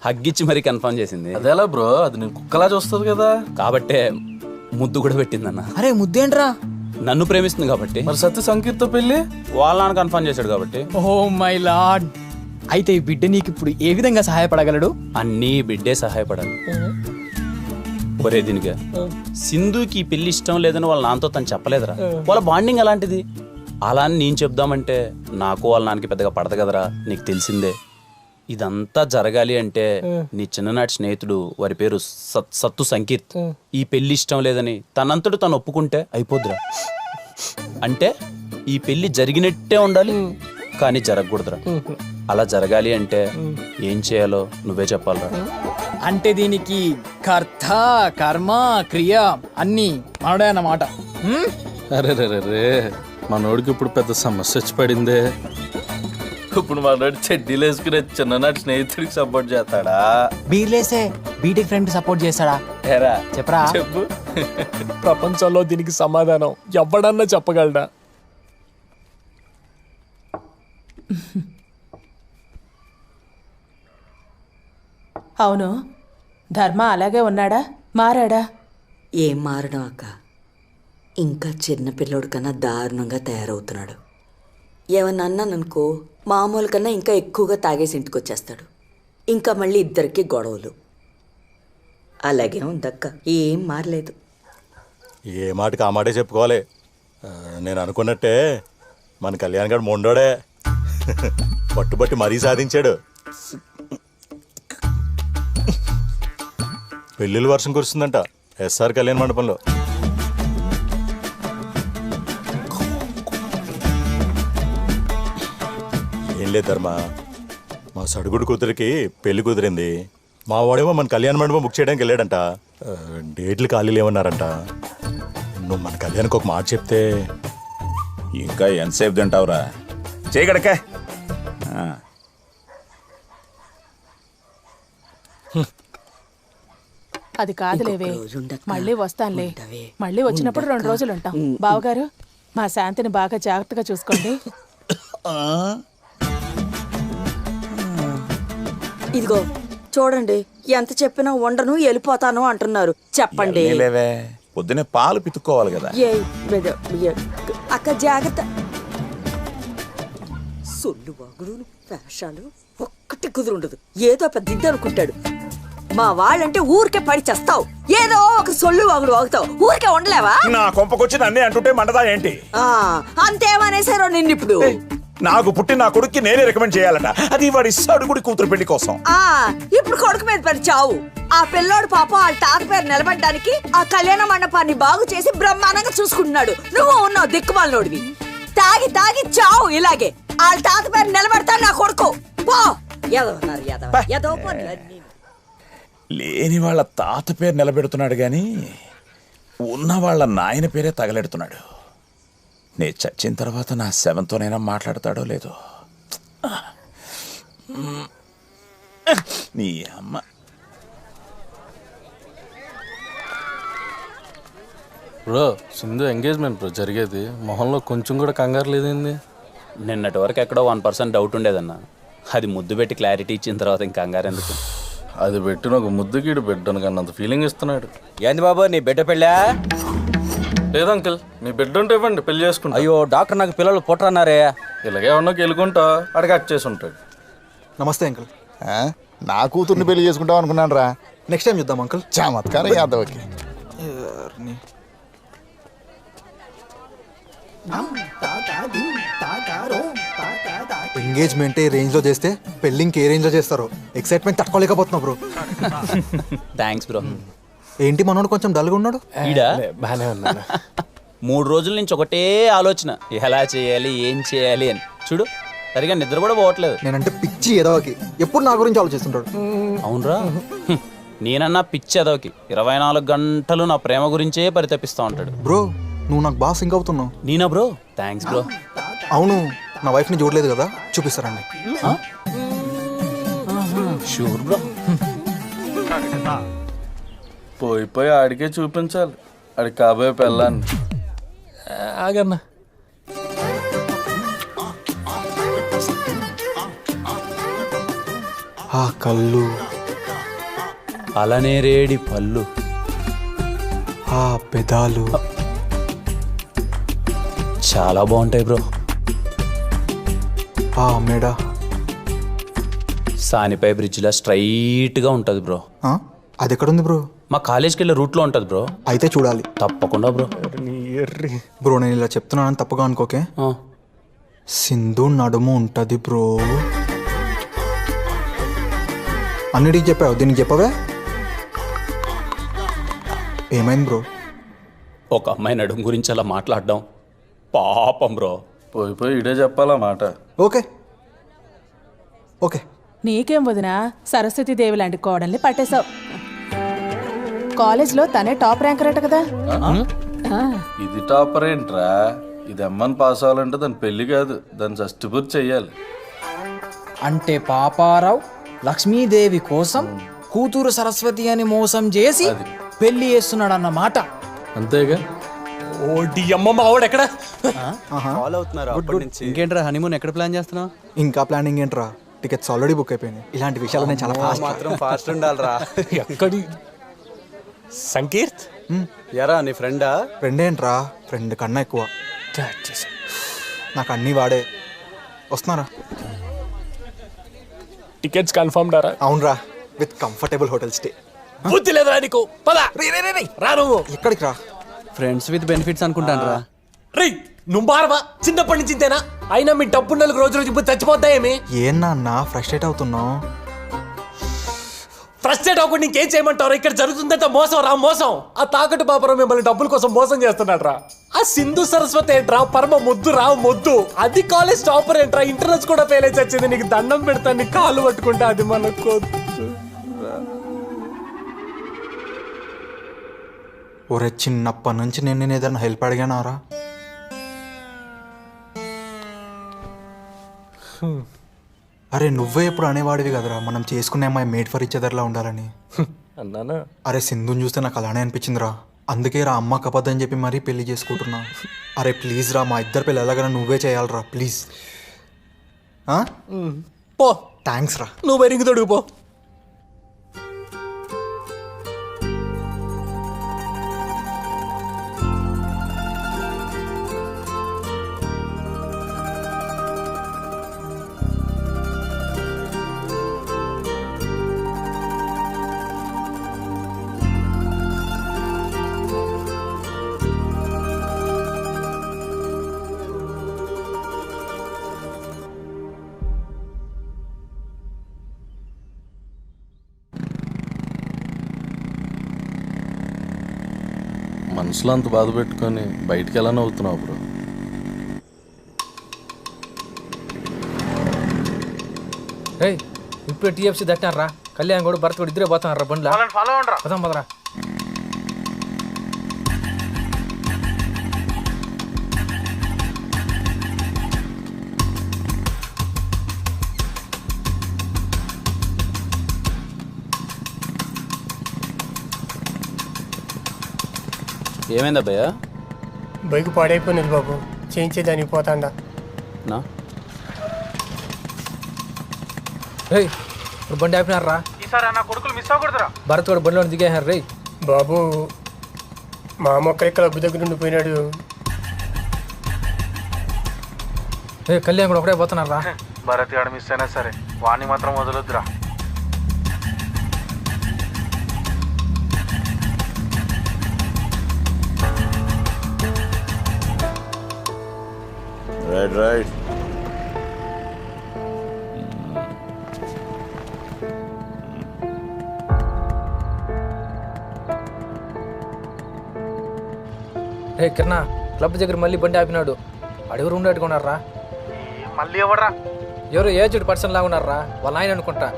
హగ్గిచ్చి మరీ కన్ఫర్మ్ చేసింది. అదేలా బ్రో, అది నేను కుక్కలా చూస్తుంది కదా, కాబట్టే ముద్దు కూడా పెట్టిందన్న. అరే ముద్దేంట్రా? నన్ను ప్రేమిస్తుంది కాబట్టి. మరి సత్య సంకీర్తో పెళ్ళి వాళ్ళ నాన్న కన్ఫర్మ్ చేశాడు కాబట్టి. ఓ మై లార్డ్, అయితే ఈ బిడ్డ నీకు ఇప్పుడు ఏ విధంగా సహాయపడగలడు? అన్నీ బిడ్డే సహాయపడాలి. ఒరే దీనిగా, సింధుకి ఈ పెళ్లి ఇష్టం లేదని వాళ్ళ నాన్నతో తను చెప్పలేదురా. వాళ్ళ బాండింగ్ అలాంటిది. అలా అని నేను చెప్దామంటే నాకు వాళ్ళ నాన్నకి పెద్దగా పడదు కదరా, నీకు తెలిసిందే. ఇదంతా జరగాలి అంటే నీ చిన్ననాటి స్నేహితుడు, వారి పేరు సత్తు సంకీర్త్, ఈ పెళ్లి ఇష్టం లేదని తనంతడు తను ఒప్పుకుంటే అయిపోద్దురా. అంటే ఈ పెళ్లి జరిగినట్టే ఉండాలి, కానీ జరగకూడదురా. అలా జరగాలి అంటే ఏం చేయాలో నువ్వే చెప్పాలరా. అంటే దీనికి కర్త కర్మ క్రియ అన్నీ మనడే అన్నమాట. అరే రే రే, మనోడికి ఇప్పుడు పెద్ద సమస్య వచ్చి పడిందే. ఇప్పుడు మనోడు చెడ్డీలు వేసుకునే చిన్ననాటి స్నేహితుడికి సపోర్ట్ చేస్తాడా? బీర్లేసే బీటెక్ ఫ్రెండ్ సపోర్ట్ చేస్తాడా? ఏరా చెప్పరా. చెప్పు. ప్రపంచంలో దీనికి సమాధానం ఎవడన్నా చెప్పగలడా? అవును, ధర్మ అలాగే ఉన్నాడా, మారాడా? ఏం మారడం అక్క, ఇంకా చిన్నపిల్లోడు కన్నా దారుణంగా తయారవుతున్నాడు. ఏమన్నా అన్నాననుకో, మామూలు కన్నా ఇంకా ఎక్కువగా తాగేసి ఇంటికి వచ్చేస్తాడు. ఇంకా మళ్ళీ ఇద్దరికి గొడవలు. అలాగే ఉందక్క, ఏం మారలేదు. ఏ మాటకి ఆ మాటే చెప్పుకోవాలి. నేను అనుకున్నట్టే మన కళ్యాణ్ గారు మొండోడే, పట్టుబట్టి మరీ సాధించాడు. పెళ్ళిళ్ళ వర్షం కురుస్తుందంట ఎస్ఆర్ కళ్యాణ మండపంలో. ఏం లేదు ధర్మ, మా సడుగుడు కూతురికి పెళ్లి కుదిరింది. మా వాడేమో మన కళ్యాణ మండపం బుక్ చేయడానికి వెళ్ళాడంట. డేట్లు ఖాళీలు ఏమన్నారంట. నువ్వు మన కళ్యాణ్కి ఒక మాట చెప్తే. ఇంకా ఎంతసేపు తింటావురా? చేయగడకే. అది కాదులేవే, మళ్ళీ వస్తానులే. మళ్ళీ వచ్చినప్పుడు 2 రోజులు ఉంటాం. బావగారు, మా శాంతిని బాగా జాగ్రత్తగా చూసుకోండి. ఇదిగో చూడండి, ఎంత చెప్పినా ఉండను వెళ్ళిపోతాను అంటున్నారు. చెప్పండి. పొద్దునే పాలు పితుక్కోవాలి కదా. అక్క జాగ్రత్త. సొల్లు వాగుడు వేషాలు ఒక్కటి కుదురుండదు. ఏదో పెద్ద ఇది అనుకుంటాడు. మా వాళ్ళంటే ఊరికే పడి చేస్తావు. ఏదో ఒక సొల్లు వాగుడు వాగుతావు. ఊరికే ఉండలేవా? నా కొంపకొచ్చి నన్నే అంటుంటే మంటదా ఏంటి? అంతేమనేసారో నిన్నిప్పుడు. నాకు పుట్టి నా కొడుక్కి నేనే రికమెండ్ చేయాలట. అది వాడి సడుగుడి కూతురు పెళ్లి కోసం. ఇప్పుడు కొడుకు మీద పడి చావు. ఆ పిల్లోడు పాపం వాళ్ళ తాత పేరు నిలబడ్డానికి ఆ కళ్యాణ మండపాన్ని బాగు చేసి బ్రహ్మాండంగా చూసుకుంటున్నాడు. నువ్వు ఉన్నావు దిక్కుమాలినోడివి. తాగి తాగి చావు ఇలాగే. వాళ్ళ తాత పేరు నిలబడతాడు నా కొడుకు. పో. లేని వాళ్ళ తాత పేరు నిలబెడుతున్నాడు గాని ఉన్న వాళ్ళ నాయన పేరే తగలెడుతున్నాడు. నేను చచ్చిన తర్వాత నా శవంతోనైనా మాట్లాడతాడో లేదో. నీ అమ్మ. బ్రో, సింధు ఎంగేజ్మెంట్ బ్రో జరిగేది. మొహంలో కొంచెం కూడా కంగారు లేదండి. నిన్నటి వరకు ఎక్కడో 1% డౌట్ ఉండేదన్న. అది ముద్దు పెట్టి క్లారిటీ ఇచ్చిన తర్వాత ఇంకా కంగారు ఎందుకు? అది పెట్టిన ఒక ముద్దుగీడు బిడ్డను కన్నా అంత ఫీలింగ్ ఇస్తున్నాడు. ఏంది బాబు, నీ బిడ్డ పెళ్ళా? లేదు అంకుల్, మీ బిడ్డ ఉంటే ఇవ్వండి, పెళ్లి చేసుకుంటా. అయ్యో డాక్టర్, నాకు పిల్లలు పుట్టరన్నారే. ఇలాగే ఉన్నా గెలుకుంటా అడిగి అట్ చేసి ఉంటాడు. నమస్తే అంకుల్. నా కూతుర్ని పెళ్లి చేసుకుంటాం అనుకున్నాను రా. నెక్స్ట్ టైం చూద్దాం అంకుల్. చమత్కారం యాదవ్కి. ఎంగేజ్మెంట్ ఏ రేంజ్ లో చేస్తే పెళ్లి ఇంకే రేంజ్ లో చేస్తారో ఎక్సైట్మెంట్ తట్టుకోలేకపోతున్నా బ్రో. Thanks bro. ఏంటి మనోడు కొంచెం డల్గా ఉన్నాడు? బానే ఉన్నాను. 3 రోజుల నుంచి ఒకటే ఆలోచన, ఎలా చేయాలి ఏం చేయాలి అని. చూడు, సరిగా నిద్ర కూడా పోవట్లేదు. నేనంటే పిచ్చి ఎదవకి ఎప్పుడు నా గురించి ఆలోచిస్తుంటాడు. అవునరా, నేనన్నా పిచ్చి ఎదవకి 24 గంటలు నా ప్రేమ గురించే పరితపిస్తా ఉంటాడు. బ్రో, నువ్వు నాకు బాగా సింక్ అవుతున్నావు. నేనా బ్రో? Thanks bro. అవును, నా వైఫ్ని చూడలేదు కదా, చూపిస్తారండి. Sure bro. పోయి ఆడికే చూపించాలి, ఆడికి కాబోయే పెళ్ళాన్ని. ఆగన్నా. ఆ కళ్ళు, అలానే రేడి పళ్ళు, ఆ పెదాలు చాలా బాగుంటాయి బ్రో. ఆ మెడ సానిపై బ్రిడ్జ్లా స్ట్రైట్గా ఉంటుంది బ్రో. అది ఎక్కడుంది బ్రో? మా కాలేజ్కి వెళ్ళే రూట్లో ఉంటుంది బ్రో. అయితే చూడాలి తప్పకుండా బ్రో. బ్రో, నేను ఇలా చెప్తున్నానని తప్పుగా అనుకోకే. సింధు నడుము ఉంటుంది బ్రో. అన్నిటికి చెప్పావు, దీనికి చెప్పవే? ఏమైంది బ్రో? ఒక అమ్మాయి నడుము గురించి అలా మాట్లాడడం పాపం బ్రో. పోయి ఇడే చెప్పాలా మాట. Okay okay. నీకేం వదినా, సరస్వతీదేవి లాంటి కోడల్ని పట్టేశావు. కాలేజ్లో తనే టాప్ ర్యాంకర్ అట కదా. ఇది టాపర్ ఏంట్రా? ఇది అమ్మని పాస్ అవ్వాలంటే దాని పెళ్లి కాదు, దాన్ని షష్టిపూర్తి చెయ్యాలి. అంటే పాపారావు లక్ష్మీదేవి కోసం కూతురు సరస్వతి అని మోసం చేసి పెళ్లి చేస్తున్నాడు అన్నమాట. అంతేగా. ఓడి అమ్మ, మా వాడు ఎక్కడ? ఇంకేంట్రా హనీమూన్ ఎక్కడ ప్లాన్ చేస్తున్నావు? ఇంకా ప్లానింగ్ ఏంట్రా, టికెట్స్ ఆల్రెడీ బుక్ అయిపోయినాయి. ఇలాంటి విషయాలు నేను చాలా ఫాస్ట్ ఉండాలిరా. ఎక్కడి సంకీర్త్ ఎరా నీ ఫ్రెండా? ఫ్రెండ్ ఏంట్రా, ఫ్రెండ్ కన్నా ఎక్కువ. నాకు అన్నీ వాడే. వస్తున్నారా? టికెట్స్ కన్ఫర్మ్ డారా? అవునరా, విత్ కంఫర్టబుల్ హోటల్ స్టే. బుద్ధి లేదురా నీకు? పద రా. నువ్వు ఎక్కడికి రా? ఫ్రెండ్స్ విత్ బెనిఫిట్స్ అనుకుంటాను రా. రే, నువ్వు బారవా? చిన్నప్పటి నుంచి ఇంతేనా? అయినా మీ డబ్బు 4 రోజులు చచ్చిపోతాయేమి? ఏనా ఫ్రస్ట్రేట్ అవుతున్నావు? ఫ్రస్ట్రేట్ అవ్వకుండా ఇంకేం చేయమంటారు? ఇక్కడ జరుగుతుందంటే మోసం రా, మోసం. ఆ తాకట్టు బాబురావు మిమ్మల్ని డబ్బుల కోసం మోసం చేస్తున్నాడు రా. ఆ సింధు సరస్వతి ఏంట్రా, పరమ మొద్దు రా, మొద్దు. అది కాలేజ్ టాపర్ ఏంట్రా, ఇంటర్నెట్స్ కూడా ఫెయిల్ అయితే వచ్చింది. నీకు దండం పెడతాను, నీ కాళ్ళు పట్టుకుంటే. అది మనకు ఒరే చిన్నప్పటి నుంచి నేను ఏదైనా హెల్ప్ అడిగానారా? అరే నువ్వే ఎప్పుడు అనేవాడివి కదరా మనం చేసుకునే అమ్మాయి మేడ్ ఫర్ ఇచ్ అదర్లా ఉండాలని. అన్నానా? అరే సింధుని చూస్తే నాకు అలానే అనిపించిందిరా. అందుకే రా అమ్మ కపద్దని చెప్పి మరీ పెళ్లి చేసుకుంటున్నా. అరే ప్లీజ్ రా, మా ఇద్దరు పెళ్ళి ఎలాగైనా నువ్వే చేయాలరా ప్లీజ్. పో. థ్యాంక్స్ రా. నువ్వు బెరింగ్ తొడుగు పో. మనసులో అంత బాధ పెట్టుకొని బయటికి ఎలా నవ్వుతున్నావు బ్రో? ఇప్పుడు టీఎఫ్సీ దట్టారా, కళ్యాణ్ కూడా భరత్ కూడా ఇద్దరే పోతారా బండ్లా. ఫాలో అవ్వండి రా, పదం పదరా. ఏమైంది అబ్బాయ్యా? బైక్ పాడైపోయినది బాబు, చేయించేదానికి పోతాండా. నా ఇప్పుడు బండి ఆపినారా? ఈసారి నా కొడుకులు మిస్ అవ్వకూడదురా. భరత్ కూడా బండిలో దిగేహారు రే. బాబు మా మొక్క క్లబ్ దగ్గర ఉండిపోయినాడు. కళ్యాణ్ కూడా ఒకటే పోతున్నారా? భరత్ గాడు మిస్ అయినా సరే వాణ్ణి మాత్రం వదలొద్దురా. Right right. కిరణా, క్లబ్ దగ్గర మళ్ళీ బండి ఆపినాడు. అడుగురు ఉండేట్టుకున్నారా? మళ్ళీ ఎవడరా? ఎవరు ఏజ్డ్ పర్సన్ లాగా ఉన్నారా, వాళ్ళ ఆయన అనుకుంటా.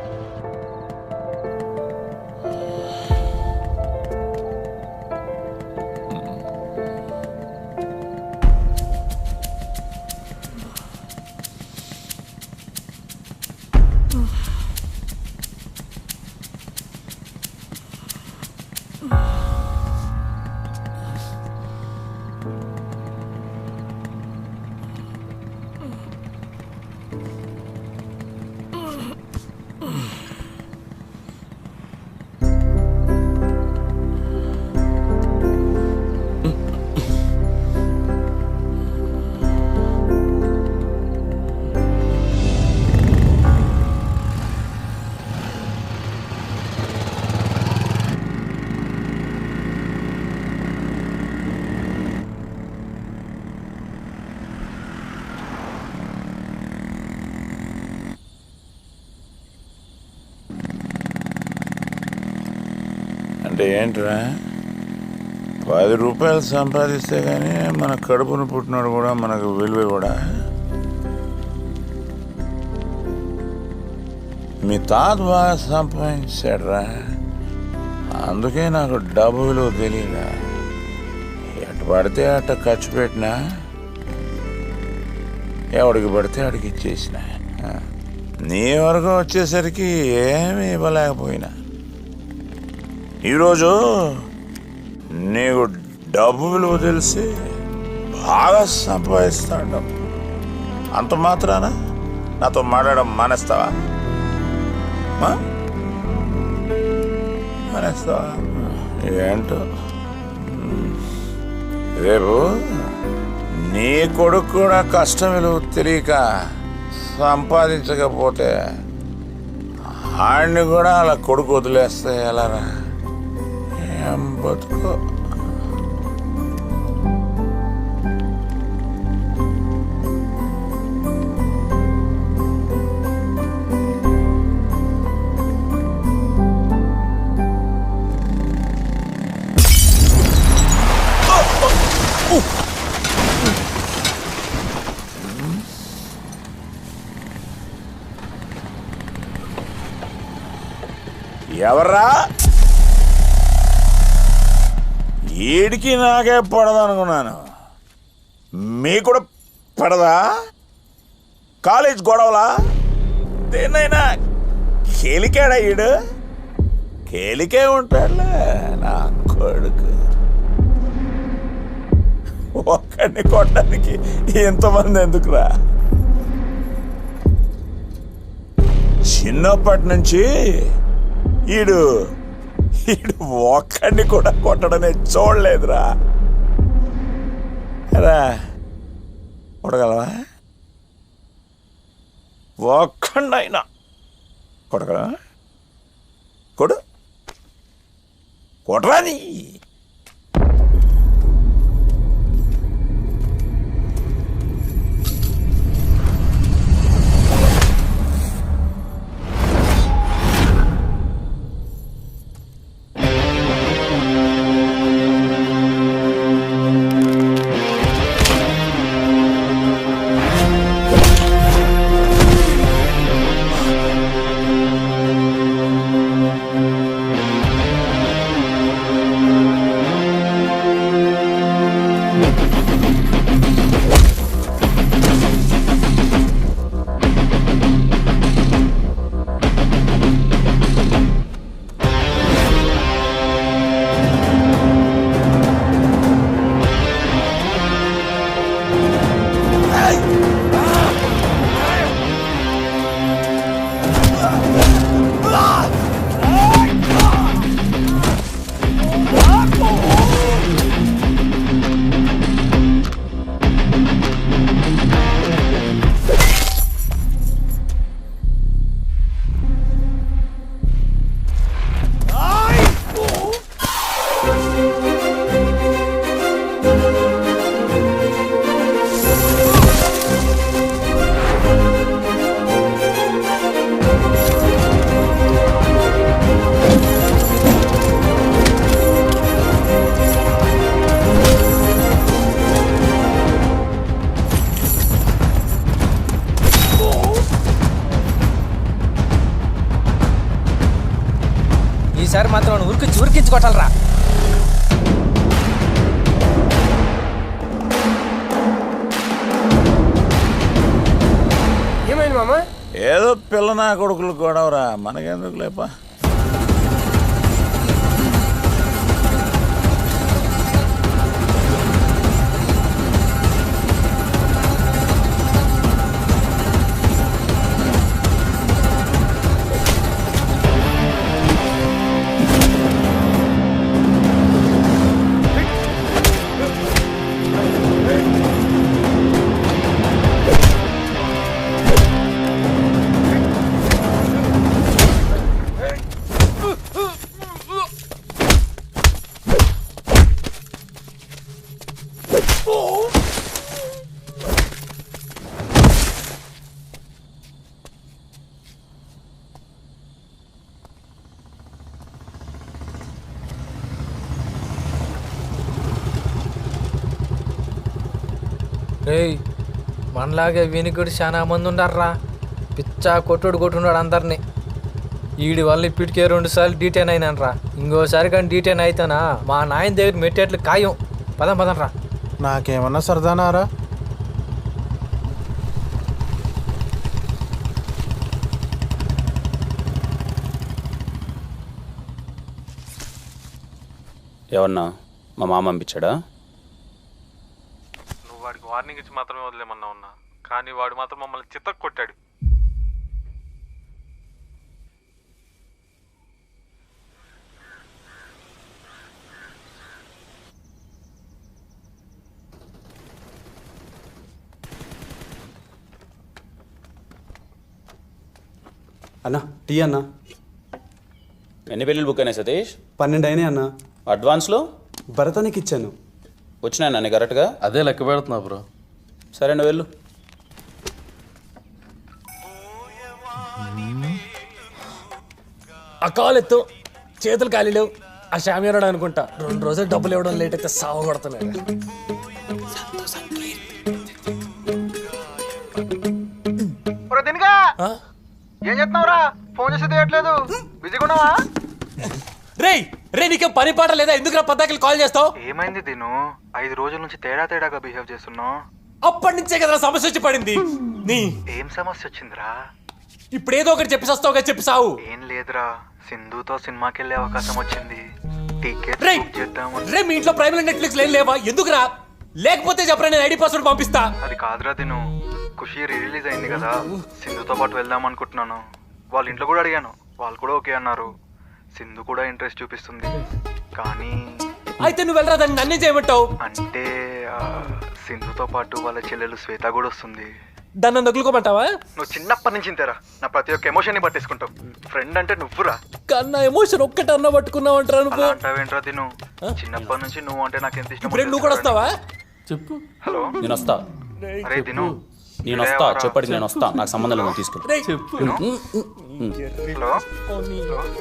అంటే ఏంట్రా, 10 రూపాయలు సంపాదిస్తే కానీ మన కడుపును పుట్టినాడు కూడా మనకు విలువ కూడా. మీ తాత బాగా సంపాదించాడురా, అందుకే నాకు డబ్బు విలువ తెలియదా. ఎటు పడితే అట్ట ఖర్చు పెట్టినా, ఎవడికి పడితే అడిగి ఇచ్చేసిన. నీ వరకు వచ్చేసరికి ఏమీ ఇవ్వలేకపోయినా, ఈరోజు నీకు డబ్బు విలువ తెలిసి బాగా సంపాదిస్తాడు. అంత మాత్రాన నాతో మాట్లాడడం మానేస్తావా? మానేస్తావా ఏంటో. రేపు నీ కొడుకు కూడా కష్టం విలువ తెలియక సంపాదించకపోతే ఆడిని కూడా అలా కొడుకు వదిలేస్తే ఎలారా? ఏం బతుకో. ఎవర్రా? ఈడికి నాకే పడదనుకున్నాను, మీకు కూడా పడదా? కాలేజ్ గొడవలా? దేన్నైనా కేలికాడా ఈడు? కేలికే ఉంటాడులే నా కొడుకు. ఒక్కడిని కొట్టడానికి ఎంతమంది ఎందుకురా? చిన్నప్పటి నుంచి ఈడు ఒక్కడిని కూడా కొట్టడనే చూడలేదురా. రా కొట్టగలవా? ఒక్కడైనా కొట్టగలవా? కొడు కొట్టరాని. ఈసారి మాత్రం ఉరికించి కొట్టాలరా. ఏమైంది మామ? ఏదో పిల్ల నా కొడుకులు గొడవరా, మనకెందుకు లేపా. రేయ్, మనలాగే వినికుడు చాలా మంది ఉండారా. పిచ్చా కొట్టున్నాడు అందరినీ. వీడి వల్ల ఇప్పటికే 2 సార్లు డీటెయిన్ అయినానరా. ఇంకోసారి కానీ డీటెయిన్ అయితేనా మా నాయన దగ్గర మెట్టేట్లు ఖాయం. పదంరా. నాకేమన్నా సరదానారా? ఎవరన్నా మా మామ పంపించాడా? నువ్వు వాడికి వార్నింగ్ ఇచ్చి మాత్రమే వదిలేమన్నా ఉన్నా, కానీ వాడు మాత్రం మమ్మల్ని చిత్తకు కొట్టాడు. అన్నా టీ అన్నా. ఎన్ని పెళ్ళిళ్ళు బుక్ అయినాయి సతీష్? 12 అయినాయి అన్నా. అడ్వాన్స్లో భరతానికి ఇచ్చాను. వచ్చినాయి నన్ను కరెక్ట్గా? అదే లెక్క పెడుతున్నా బ్రో. సరే నువ్వు వెళ్ళు. ఆ కాలు ఎత్తు, చేతులు ఖాళీ లేవు. ఆ షామియానాడు అనుకుంటా 2 రోజులు డబ్బులు ఇవ్వడం లేట్ అయితే సాగు కొడుతున్నాడు. ఏం చేస్తున్నావురా? ఫోన్ చేసి తీయట్లేదు. బిజీగా ఉన్నావా? రే నీకేం పని పాట లేదా? ఎందుకు పద్దాకి కాల్ చేస్తావు? ఏమైంది దీను? 5 రోజుల నుంచి తేడాగా బిహేవ్ చేస్తున్నావు. అప్పటి నుంచే కదా సమస్య వచ్చి పడింది. ఏం సమస్య వచ్చిందిరా? ఇప్పుడు ఏదో ఒకటి చెప్పి వస్తావుగా, చెప్పి సావు. ఏం లేదురా, సింధుతో సినిమాకి వెళ్ళే అవకాశం వచ్చింది. టికెట్ బుక్ చేద్దాం. రే మీ ఇంట్లో ప్రైమ్ నెట్ఫ్లిక్స్ లేవా? ఎందుకురా? లేకపోతే చెప్పరా, నేను ఐడి పాస్వర్డ్ పంపిస్తా. అది కాదురా దీను, ఖుషి రిలీజ్ అయింది కదా, సింధుతో పాటు వెళ్దాం అనుకుంటున్నాను. వాళ్ళ ఇంట్లో కూడా అడిగాను, వాళ్ళు కూడా ఓకే అన్నారు. సింధు కూడా ఇంట్రెస్ట్ చూపిస్తుంది. కానీ అయితే నువ్వు వెళ్ళరా, దాన్ని నన్నే చేయమంటావు? అంటే సింధుతో పాటు వాళ్ళ చెల్లెలు శ్వేత కూడా వస్తుంది. దాన్ని నగులుకోమంటావా? నువ్వు చిన్నప్పటి నుంచి ఇంతేరా, నా ప్రతి ఒక్క ఎమోషన్ ని పట్టేసుకుంటావు. ఫ్రెండ్ అంటే నువ్వురా. కన్నా ఎమోషన్ ఒక్కటన్నా పట్టుకున్నావు అంటారా నువ్వు? అంటావేంట్రా తిను, చిన్నప్పటి నుంచి నువ్వు అంటే నాకు ఎంత ఇష్టం. నువ్వు కూడా వస్తావా? చెప్పు. హలో, నేను వస్తా. అరే తిను, నేను వస్తా, చెప్పండి నేను వస్తా, నాకు సంబంధం లేదు, తీసుకెళ్ళి. హలో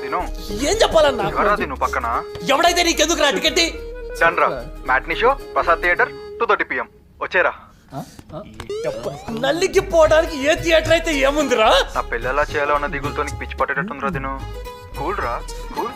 తిను, ఏం చెప్పాలన్నా? ఎవరా తిను పక్కన? ఎవడైతే నీకెందుకు రా టికెట్? డన్రా, matinee show, Prasad theatre, 2:30 PM. వచ్చేరా. నల్లికి పోవడానికి ఏ థియేటర్ అయితే ఏముందిరా? నా పిల్లలా చేయాలో అన్న దిగులతో నీకు పిచ్చి పట్టేటట్టుందిరా తిను. కూల్ రా, కూల్.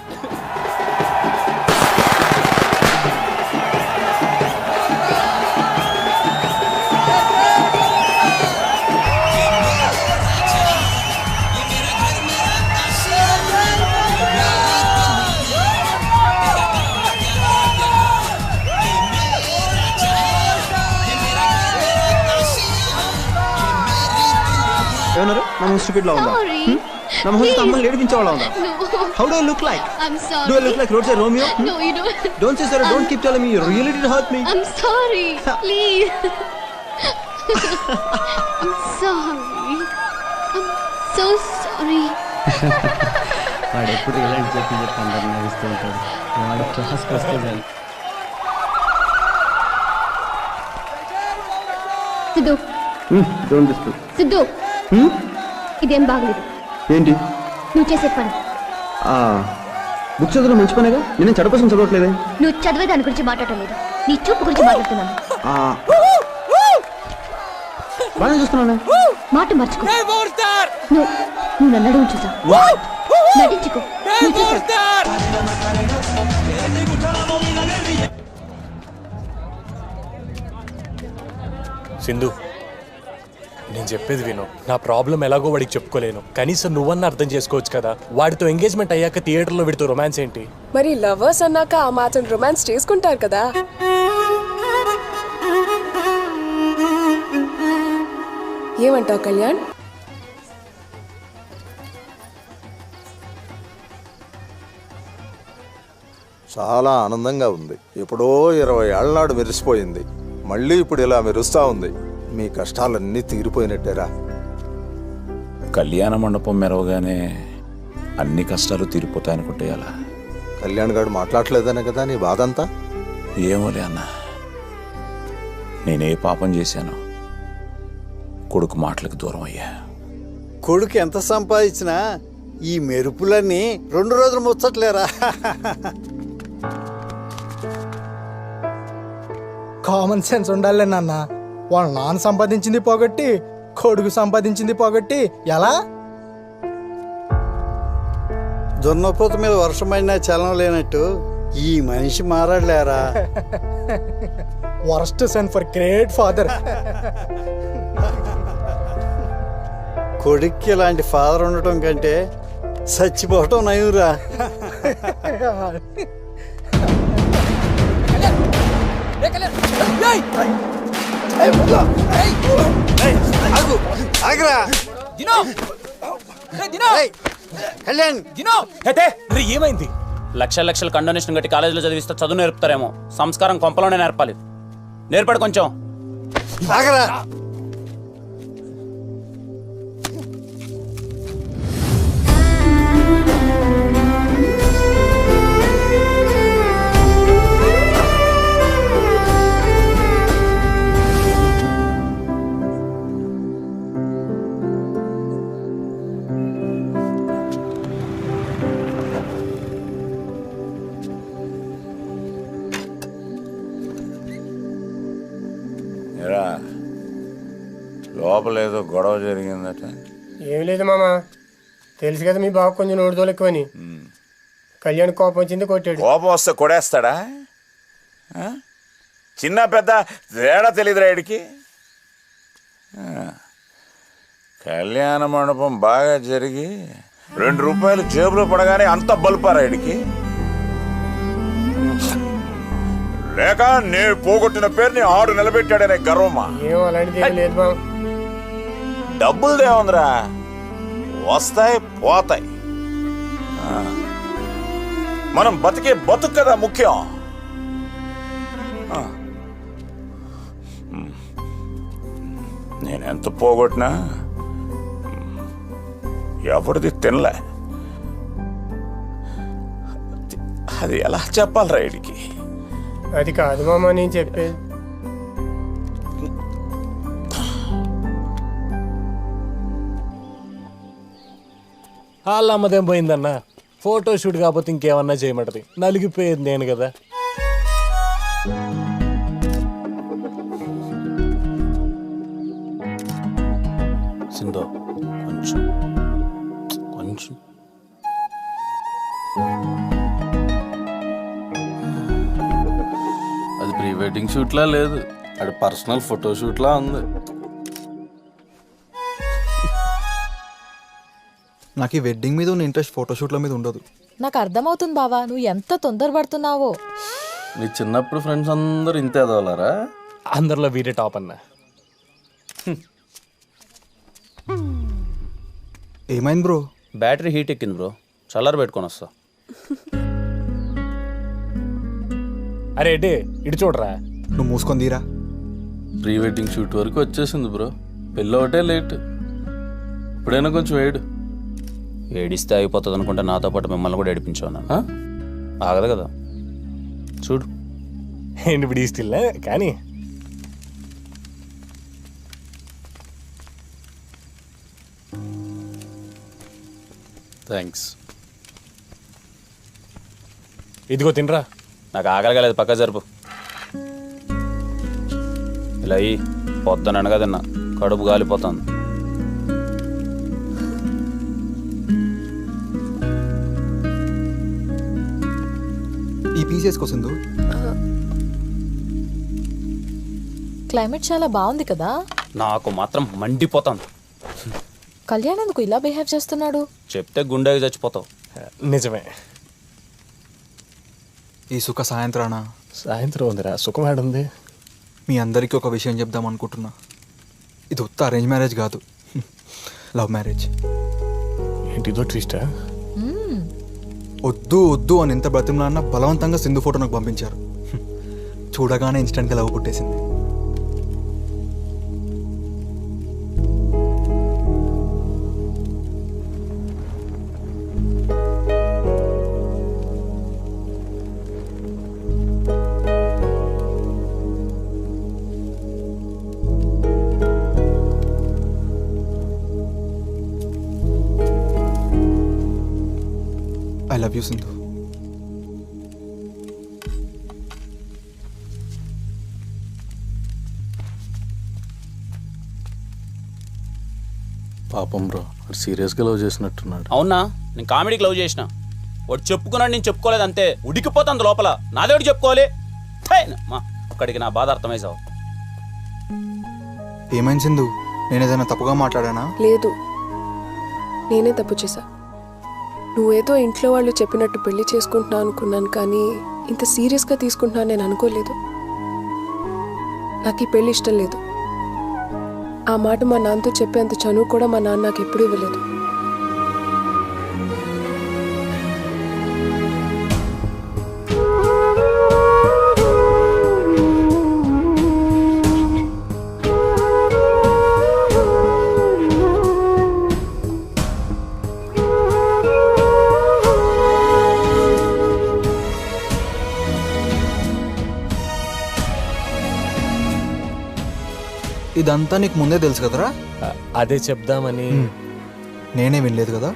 ఏమన్నారు? నా ముందు స్టూపిడ్ లా ఉందా? నా ముందు అమ్మని ఏడిపించే వాళ్ళ ఉందా? How do I look like? Do I look like road side Romeo? No, you don't. Don't say sorry, don't keep telling me you really did hurt me. I'm sorry. Please. I'm sorry. I'm so sorry. వాడు ఎప్పుడు ఇలాంటి చెప్పి అందరు నవ్విస్తూ ఉంటాడు. వాడు క్లాస్కి వస్తే చాలు. సిద్ధు. Don't disturb. సిద్ధు. ఇదేం బాగలేదు. ఏంటి నువ్వు చేసే పని? బుక్ చదవడం మంచి పనేగా, నేను చెడ కోసం చదవట్లేదే. నువ్వు చదివే దాని గురించి మాట్లాడటం లేదు, నీ చూపు గురించి మాట్లాడుతున్నాను. బాగా చూస్తున్నాను. మాట మర్చుకో. నువ్వు నన్ను అడుగు చూసావు, నటించుకో. నువ్వు చూసావు. సింధు, నేను చెప్పేది విను. నా ప్రాబ్లం ఎలాగో వాడికి చెప్పుకోలేను, కనీసం నువ్వన్నా అర్థం చేసుకోవచ్చు కదా. వాడితో ఎంగేజ్మెంట్ అయ్యాక థియేటర్లో వీడితో రొమాన్స్ ఏంటి? మరి లవర్స్ అన్నాక ఆ మాత్రం రొమాన్స్ చేసుకుంటారు కదా. ఏమంటావు కళ్యాణ్? చాలా ఆనందంగా ఉంది. ఎప్పుడో 20 ఏళ్ల నాడు మెరిసిపోయింది, మళ్ళీ ఇప్పుడు ఇలా మెరుస్తా ఉంది. మీ కష్టాలన్నీ తీరిపోయినట్టేరా. కళ్యాణ మండపం మెరవగానే అన్ని కష్టాలు తీరిపోతాయనుకుంటే అలా. కళ్యాణ్ గారు మాట్లాడలేదనే కదా నీ బాధంతా? ఏమోలే అన్న, నేనే పాపం చేశాను, కొడుకు మాటలకు దూరం అయ్యా. కొడుకు ఎంత సంపాదించినా ఈ మెరుపులన్నీ 2 రోజులు ముచ్చట్లేరా. కామన్ సెన్స్ ఉండాలి నాన్న. వాళ్ళ నాన్న సంపాదించింది పోగొట్టి కొడుకు సంపాదించింది పోగొట్టి ఎలా? దున్నపోత మీద వర్షమైనా చలనం లేనట్టు ఈ మనిషి మారాడలేరా. Worst son for great father. కొడుక్కి ఇలాంటి ఫాదర్ ఉండటం కంటే చచ్చిపోవటం నయురా. ఏమైంది? లక్షల కండోనేషన్ కట్టి కాలేజీలో చదివిస్తే చదువు నేర్పుతారేమో, సంస్కారం కొంపలోనే నేర్పాలి. నేర్పడు కొంచెం. లోపల ఏదో గొడవ జరిగిందట. ఏం లేదు మామ, తెలుసు కదా మీ బాబు కొంచెం నోటిదోలు ఎక్కువని. కళ్యాణ్ కోపం వచ్చింది కొట్టాడు. కోపం వస్తే కొడేస్తాడా? ఆ? చిన్న పెద్ద తేడా తెలియదురా వీడికి. కళ్యాణ మండపం బాగా జరిగి 2 రూపాయలు జేబులో పడగానే అంత బల్పారా వీడికి? లేక నేను పోగొట్టిన పేరుని ఆడు నిలబెట్టాడనే గర్వమా? ఏం అలాంటిది ఏం లేదు బావ. డబ్బులు దేవందిరా, వస్తాయి పోతాయి. మనం బతికే బతుకు కదా ముఖ్యం. నేనెంత పోగొట్టినా ఎవరిది తినలే. అది ఎలా చెప్పాలరా వీడికి? అది కాదు మామ నేను చెప్పేది. వాళ్ళ అమ్మదేం పోయిందన్న, ఫోటో షూట్ కాకపోతే ఇంకేమన్నా చేయమంటది. నలిగిపోయేది నేను కదా. సింధు కొంచెం కొంచెం అది ప్రీ వెడ్డింగ్ షూట్లా లేదు, అది పర్సనల్ ఫోటో షూట్లా ఉంది. నాకు ఈ వెడ్డింగ్ మీద ఉన్న ఇంట్రెస్ట్ ఫోటోషూట్ల మీద ఉండదు. నాకు అర్థమవుతుంది బావా, నువ్వు ఎంత తొందరపడుతున్నావో. మీ చిన్నప్పుడు ఫ్రెండ్స్ అందరూ ఇంతే ఎదవలారా? అందరిలో వీడే టాప్ అన్న. ఏమైంది బ్రో? బ్యాటరీ హీట్ ఎక్కింది బ్రో, చల్లారి పెట్టుకొని వస్తా. అరే డే ఇటు చూడరా. నువ్వు మూసుకొని తీరా. ప్రీ వెడ్డింగ్ షూట్ వరకు వచ్చేసింది బ్రో, పెళ్ళి ఒకటే లేట్. ఇప్పుడైనా కొంచెం వేడు. ఏడిస్తే అయిపోతుంది అనుకుంటే నాతో పాటు మిమ్మల్ని కూడా ఏడిపించాను. ఆగదు కదా, చూడు. ఏంటి ఇప్పుడు ఈ స్టిల్ కానీ థ్యాంక్స్. ఇదిగో తినరా. నాకు ఆగలగలేదు, పక్క జరుపు. ఇలా అయ్యి పొద్దున అనగా తిన్నా, కడుపు గాలిపోతుంది. ఈ పీస్ వేసుకోసిందు. క్లైమేట్ చాలా బాగుంది కదా. నాకు మాత్రం మండిపోతాను. కళ్యాణ్ ఎందుకు ఇలా బిహేవ్ చేస్తున్నాడు? చెప్తే గుండెకి చచ్చిపోతావు. నిజమే. ఈ సుఖ సాయంత్రాన సాయంత్రం ఉందిరా, సుఖం ఆడుంది. మీ అందరికీ ఒక విషయం చెప్దాం అనుకుంటున్నా. ఇది ఉత్త అరేంజ్ మ్యారేజ్ కాదు, లవ్ మ్యారేజ్. ఏంటిదో ట్విస్టా? వద్దు వద్దు అని ఎంత బ్రతిమలాడినా బలవంతంగా సింధు ఫోటో నాకు పంపించారు. చూడగానే ఇన్స్టెంట్గా లవ్ పుట్టేసింది. I love you, Sindhu. పాపం బ్రో, వాడు సీరియస్గా లవ్ చేసినట్టున్నాడు. అవునా? నేను కామెడీకి లవ్ చేసిన. వాడు చెప్పుకున్నాడు, నేను చెప్పుకోలేదు అంతే. ఉడికిపోతుంది లోపల. నాదేవుడు చెప్పుకోవాలి. మా అక్కడికి నా బాధ అర్థమైసావు. ఏమైంది సింధు? నేను ఏదైనా తప్పుగా మాట్లాడానా? లేదు, నేనే తప్పు చేశా. నువ్వేదో ఇంట్లో వాళ్ళు చెప్పినట్టు పెళ్లి చేసుకుంటున్నా అనుకున్నాను, కానీ ఇంత సీరియస్గా తీసుకుంటున్నా నేను అనుకోలేదు. నాకు ఈ పెళ్లి ఇష్టం లేదు. ఆ మాట మా నాన్నతో చెప్పేంత చనువు కూడా మా నాన్న నాకు ఎప్పుడూ ఇవ్వలేదు. ఇదంతా నీకు ముందే తెలుసు కదరా? అదే చెప్దామని. నేనే వినలేదు కదా.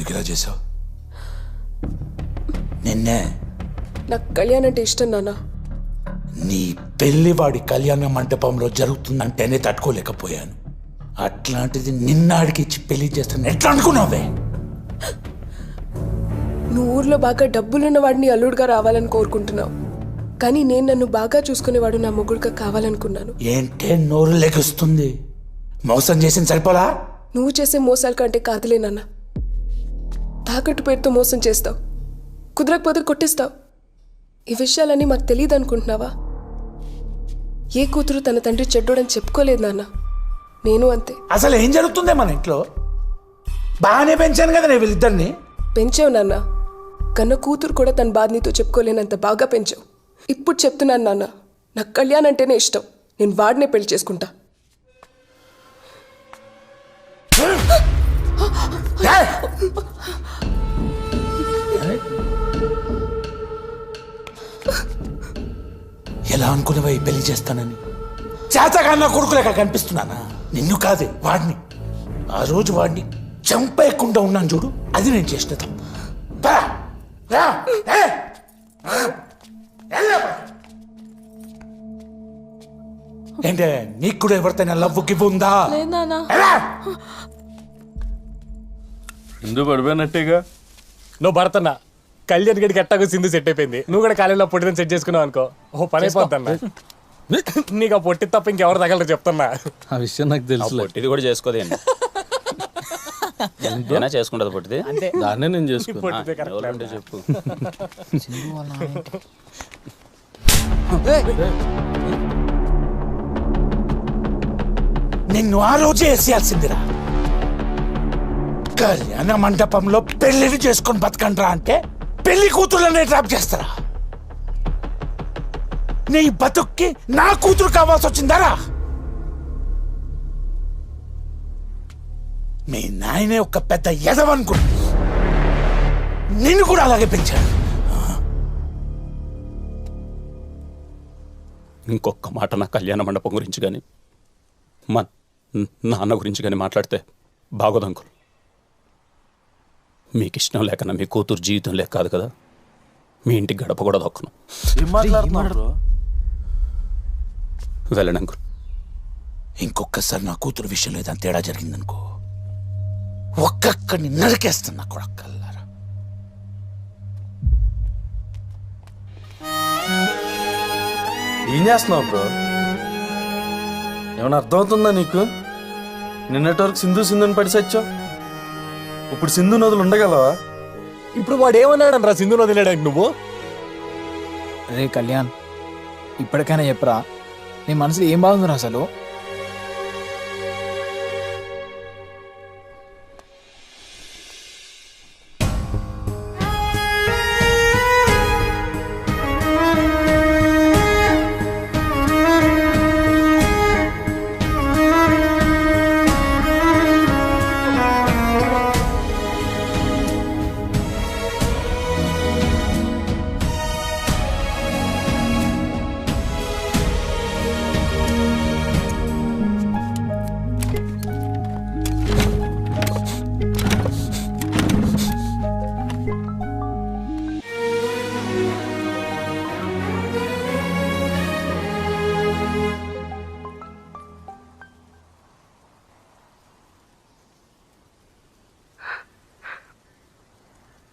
ఎందుకు ఇలా చేసావు? నిన్నే నాకు కళ్యాణ్ అంటే ఇష్టం నాన్న. నీ పెళ్లి వాడి కళ్యాణ మంటపంలో జరుగుతుందంటేనే తట్టుకోలేకపోయాను. అట్లాంటిది నిన్నాడికి ఇచ్చి పెళ్లి చేస్తాను ఎట్లా అనుకున్నావే? నువ్వు ఊర్లో బాగా డబ్బులున్న వాడిని అల్లుడుగా రావాలని కోరుకుంటున్నావు, కానీ నేను నన్ను బాగా చూసుకునేవాడు నా మొగుడుగా కావాలనుకున్నాను. ఏంటే నోరు లెగుస్తుంది? మోసం చేసింది సరిపోలా? నువ్వు చేసే మోసాల కంటే కాదులే నాన్న. తాకట్టు పేరుతో మోసం చేస్తావు, కుదరకపోతే కొట్టిస్తావు. ఈ విషయాలన్నీ మాకు తెలియదు అనుకుంటున్నావా? ఏ కూతురు తన తండ్రి చెడ్డోడని చెప్పుకోలేదు నాన్న. నేను అంతే. అసలు ఏం జరుగుతుందే మన ఇంట్లో? బాగానే పెంచాను కదా నేను వీళ్ళిద్దరిని. పెంచావు నాన్న, కన్న కూతురు కూడా తన బాధ నీతో చెప్పుకోలేనంత బాగా పెంచావు. ఇప్పుడు చెప్తున్నాను నాన్న, నాకు కళ్యాణ్ అంటేనే ఇష్టం. నేను వాడినే పెళ్లి చేసుకుంటా. ఎలా అనుకునేవా ఈ పెళ్లి చేస్తానని? చేతగాన్న కొడుకులేక కనిపిస్తున్నానా? నిన్ను కాదే వాడిని. ఆ రోజు వాడిని చంపేయకుండా ఉన్నాను చూడు, అది నేను చేసిన తప్పు. ఏంటే నీకు కూడా ఎవరితోనే లవ్ గివ్ ఉందా? సింధు పడిపోయినట్టేగా. నువ్వు భరతన్నా కళ్యాణ్ గడికి ఎట్టాగో సింధు సెట్ అయిపోయింది. నువ్వు కూడా కాలేజీలో పొట్టిని సెట్ చేసుకున్నావు అనుకో, ఓ పని అయిపోద్దన్నా. నీకు ఆ పొట్టి తప్ప ఇంకెవరు తగలరు చెప్తున్నా. ఆ విషయం నాకు తెలుసు. పొట్టిది కూడా చేసుకోదేండి. ఏనా చేసుకుంటుంది పొట్టిది? దాన్నే నేను చేసుకున్నా. ఎవరంటే చెప్పు. నిన్ను ఆ రోజే వేసేయాల్సిందిరా. కళ్యాణ మండపంలో పెళ్లిని చేసుకొని బతకండ్రా అంటే పెళ్లి కూతుర్లనే డ్రాప్ చేస్తారా? నీ బతుక్కి నా కూతురు కావాల్సి వచ్చిందారా? మీ నాయనే ఒక పెద్ద ఎదవనుకున్నా, నిన్ను కూడా అలాగే పెంచాడు. ఇంకొక మాట నా కళ్యాణ మండపం గురించి కానీ మా నాన్న గురించి కానీ మాట్లాడితే బాగోదు అంకుల్. మీకు ఇష్టం లేకన్నా మీ కూతురు జీవితం లేక కాదు కదా, మీ ఇంటికి గడప కూడా దొక్కను. వెళ్ళండి అంకుల్. ఇంకొకసారి నా కూతురు విషయంలో ఏదైనా తేడా జరిగిందనుకో, ఒక్కొక్కడిని నరికేస్తున్నా కొడకల్లారా. ఏం చేస్తున్నావు బ్రో? ఏమైనా అర్థమవుతుందా నీకు? నిన్నటి వరకు సింధు సింధుని పడి సచ్చావు, ఇప్పుడు సింధు నదులు ఉండగలవా? ఇప్పుడు వాడు ఏమన్నాడు రా సింధు వదిలేడానికి నువ్వు? రే కళ్యాణ్, ఇప్పటికైనా చెప్పరా, నీ మనసులో ఏం బాగుందిరా అసలు?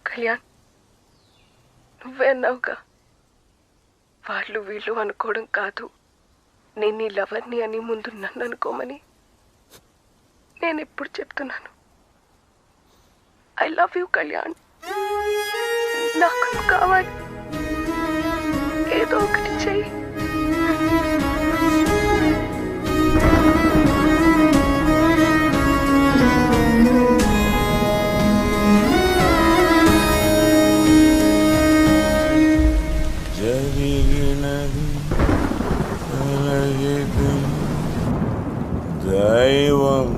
కళ్యాణ్, నువ్వే అన్నావుగా, వాళ్ళు వీళ్ళు అనుకోవడం కాదు, నేను నీ లవర్ని అని ముందు నన్ను అనుకోమని. నేను ఎప్పుడు చెప్తున్నాను, ఐ లవ్ యూ కళ్యాణ్. నాకు నువ్వు కావాలి, ఏదో ఒకటి చెయ్యి. దైవం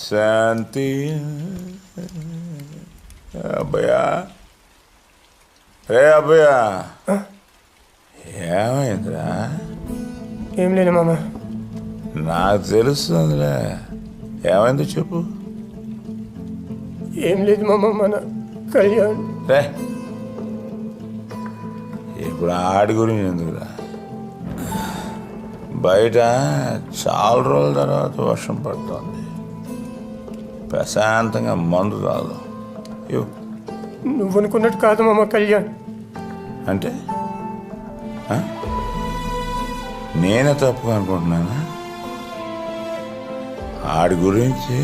శాంతి. అబ్బయా, రే అబ్బయా, ఏమైందిరా? ఏం లేదు మామ. నాకు తెలుస్తుందిలే. ఏమైందో చెప్పు. ఏం లేదు మామ, మన కళ్యాణ్. రే, ఇప్పుడు ఆడి గురించి ఎందుకురా? బయట చాలా రోజుల తర్వాత వర్షం పడుతుంది. ప్రశాంతంగా మందు తాగుదాం. నువ్వు అనుకున్నట్టు కాదు మామ కళ్యాణ్. అంటే నేనే తప్పుగా అనుకుంటున్నానా? ఆడి గురించి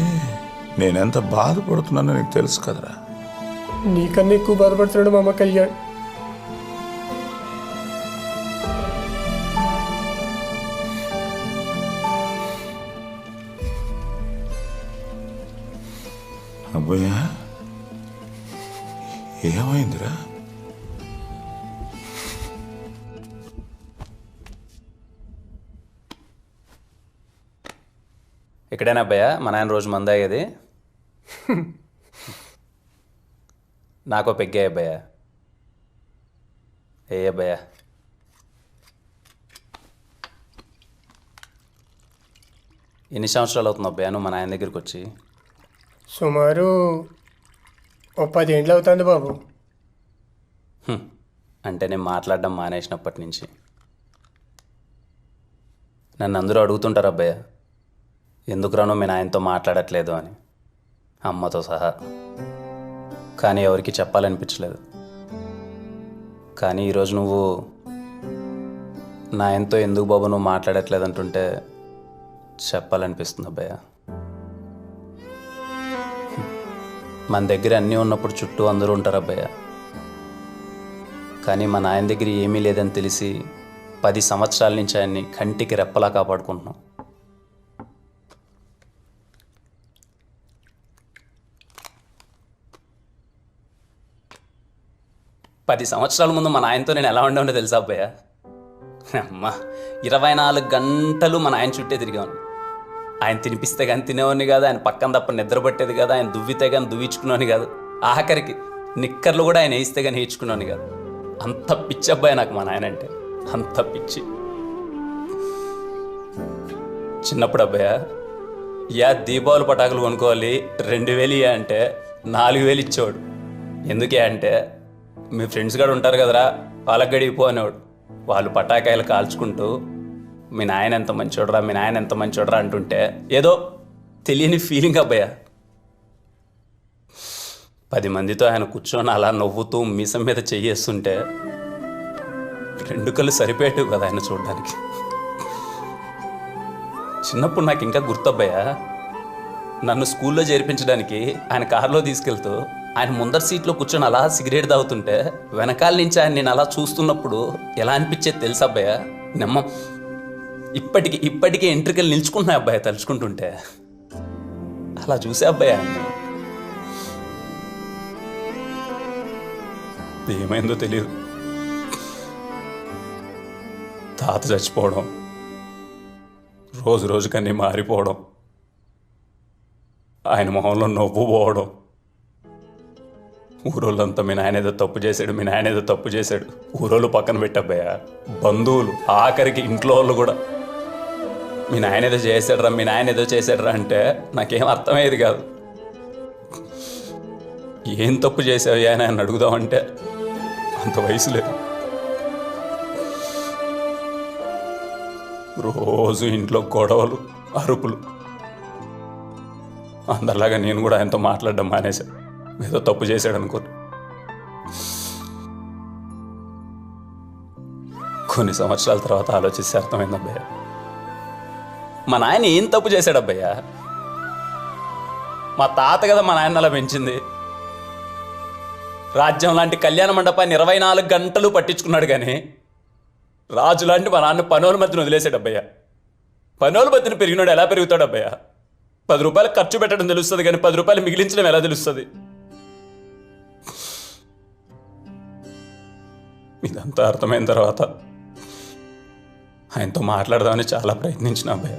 నేనెంత బాధపడుతున్నానో నీకు తెలుసు కదరా. నీకన్నా ఎక్కువ బాధపడుతున్నాడు మామ కళ్యాణ్. అబ్బయ్యా, ఏమైందిరా? ఎక్కడైనా అబ్బాయా మా నాయన రోజు మందాగేది? నాకో పెగ్గే అబ్బాయా. ఏ అబ్బాయా? ఎన్ని సంవత్సరాలు అవుతుంది అబ్బాయా నువ్వు మా నాయన దగ్గరికి వచ్చి? సుమారు 10 ఏండ్లు అవుతుంది బాబు. అంటే నేను మాట్లాడడం మానేసినప్పటి నుంచి. నన్ను అందరూ అడుగుతుంటారు అబ్బాయ, ఎందుకురానో మీ నాయనతో మాట్లాడట్లేదు అని, అమ్మతో సహా. కానీ ఎవరికి చెప్పాలనిపించలేదు. కానీ ఈరోజు నువ్వు నాయనతో ఎందుకు బాబు నువ్వు మాట్లాడట్లేదు అంటుంటే చెప్పాలనిపిస్తుంది అబ్బాయ. మన దగ్గర అన్నీ ఉన్నప్పుడు చుట్టూ అందరూ ఉంటారు అబ్బాయ. కానీ మా నాయన దగ్గర ఏమీ లేదని తెలిసి 10 సంవత్సరాల నుంచి ఆయన్ని కంటికి రెప్పలా కాపాడుకుంటున్నాం. పది సంవత్సరాల ముందు మా నాయనతో నేను ఎలా ఉండేవాడినో తెలుసా అబ్బాయ? అమ్మా, 24 గంటలు మా నాయన చుట్టే తిరిగాను. ఆయన తినిపిస్తే కానీ తినేవాడిని కాదు, ఆయన పక్కన తప్ప నిద్ర పట్టేది కాదు, ఆయన దువ్వితే కానీ దువ్వించుకునేవాని కాదు, ఆఖరికి నిక్కర్లు కూడా ఆయన వేయిస్తే కానీ వేయించుకునేవాని కాదు. అంత పిచ్చి అబ్బాయి నాకు మా నాయన అంటే, అంత పిచ్చి. చిన్నప్పుడు అబ్బాయ దీపావళి పటాకులు కొనుక్కోవాలి 2000 అంటే 4000 ఇచ్చేవాడు. ఎందుకే అంటే మీ ఫ్రెండ్స్ కూడా ఉంటారు కదరా, వాళ్ళకి గడిపో అనేవాడు. వాళ్ళు పటాకాయలు కాల్చుకుంటూ మీ నాయన ఎంత మంచోడరా, మీ నాయన ఎంత మంచోడరా అంటుంటే ఏదో తెలియని ఫీలింగ్ అబ్బాయ. 10 మందితో ఆయన కూర్చొని అలా నవ్వుతూ మీసం మీద చెయ్యేస్తుంటే 2 కళ్ళు సరిపోయేటివి కదా ఆయన చూడడానికి. చిన్నప్పుడు నాకు ఇంకా గుర్తబ్బాయా, నన్ను స్కూల్లో చేర్పించడానికి ఆయన కారులో తీసుకెళ్తూ ఆయన ముందర సీట్లో కూర్చొని అలా సిగరెట్ తాగుతుంటే వెనకాల నుంచి ఆయన నేను అలా చూస్తున్నప్పుడు ఎలా అనిపించేది తెలుసా అబ్బాయ? నమ్మ ఇప్పటికీ ఎంట్రికలు నిల్చుకుంటున్నాయి అబ్బాయి తలుచుకుంటుంటే. అలా చూసే అబ్బాయి ఆయన్ని. ఏమైందో తెలియదు, తాత చచ్చిపోవడం, రోజు కన్నీ మారిపోవడం, ఆయన మొహంలో నవ్వు పోవడం, ఊరోళ్ళంతా మీ నాయన ఏదో తప్పు చేశాడు, మీ నాయన ఏదో తప్పు చేశాడు, ఊరోళ్ళు పక్కన పెట్టబ్బయ్యా, బంధువులు, ఆఖరికి ఇంట్లో వాళ్ళు కూడా మీ నాయన ఏదో చేశాడురా, మీ నాయన ఏదో చేశాడురా అంటే నాకేం అర్థమయ్యేది కాదు. ఏం తప్పు చేసావు అని ఆయన అడుగుదామంటే అంత వయసు లేదు. రోజు ఇంట్లో గొడవలు, అరుపులు. అందరిలాగా నేను కూడా ఆయనతో మాట్లాడడం మానేశాను, ఏదో తప్పు చేశాడు అనుకోని. కొన్ని సంవత్సరాల తర్వాత ఆలోచిస్తే అర్థమైంది అబ్బయ్య, మా నాయన ఏం తప్పు చేశాడు అబ్బయ్య? మా తాత కదా మా నాయన అలా పెంచింది. రాజ్యం లాంటి కళ్యాణ మండపాన్ని 24 గంటలు పట్టించుకున్నాడు, కానీ రాజు లాంటి మా నాన్న పనోల మధ్యన వదిలేశాడు అబ్బయ్య. పనోల మధ్యన పెరిగినాడు ఎలా పెరుగుతాడు అబ్బయ్య? 10 రూపాయలు ఖర్చు పెట్టడం తెలుస్తుంది, కానీ 10 రూపాయలు మిగిలించడం ఎలా తెలుస్తుంది? ఇదంతా అర్థమైన తర్వాత ఆయనతో మాట్లాడదామని చాలా ప్రయత్నించిన అబ్బయ్య.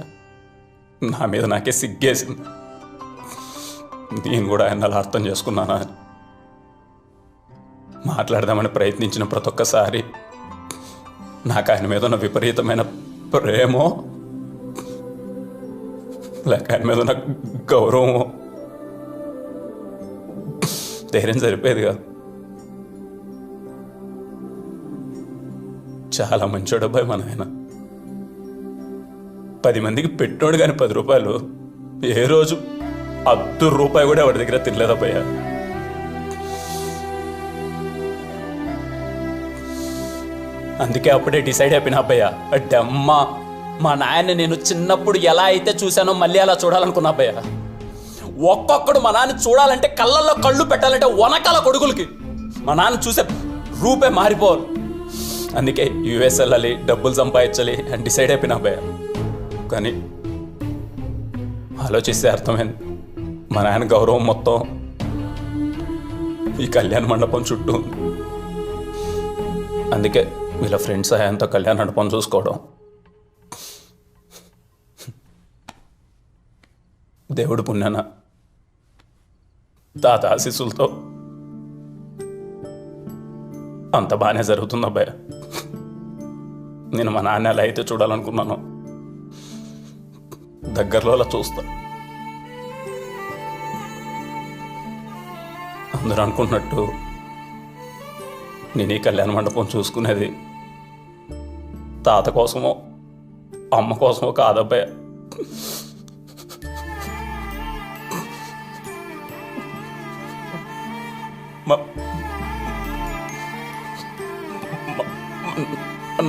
నా మీద నాకే సిగ్గేసింది. నేను కూడా ఆయన అలా అర్థం చేసుకున్నానా అని. మాట్లాడదామని ప్రయత్నించిన ప్రతి ఒక్కసారి నాకు ఆయన మీద ఉన్న విపరీతమైన ప్రేమో లేక ఆయన మీద ఉన్న గౌరవమో ధైర్యం సరిపోయేది కాదు. చాలా మంచోడు అబ్బాయి మన ఆయన. 10 మందికి పెట్టోడు కానీ 10 రూపాయలు ఏ రోజు ₹1 కూడా ఎవరి దగ్గర తినలేదబ్బయ్యా. అందుకే అప్పుడే డిసైడ్ అయిపోయిన అబ్బయ్య, అంటే అమ్మ మా నాయన్ని నేను చిన్నప్పుడు ఎలా అయితే చూశానో మళ్ళీ అలా చూడాలనుకున్నా అబ్బయ్య. ఒక్కొక్కడు మా నాన్న చూడాలంటే కళ్ళల్లో కళ్ళు పెట్టాలంటే వనకాల కొడుకులకి మా నాన్న చూసే రూపే మారిపోవాలి. అందుకే యుఎస్ వెళ్ళాలి, డబ్బులు సంపాదించాలి అని డిసైడ్ అయిపోయినా అబ్బయ్య. కానీ ఆలోచిస్తే అర్థమైంది, మా నాయన గౌరవం మొత్తం ఈ కళ్యాణ మండపం చుట్టూ. అందుకే వీళ్ళ ఫ్రెండ్స్ సహాయంతో కళ్యాణ మండపం చూసుకోవడం, దేవుడి పుణ్యాన తాత ఆశీస్సులతో అంత బాగానే జరుగుతుంది అబ్బాయి. నేను మా నాన్న ఎలా అయితే చూడాలనుకున్నాను దగ్గరలో అలా చూస్తా. అందరూ అనుకున్నట్టు నేను ఈ కళ్యాణ మండపం చూసుకునేది తాత కోసమో అమ్మ కోసమో కాదబ్బాయి.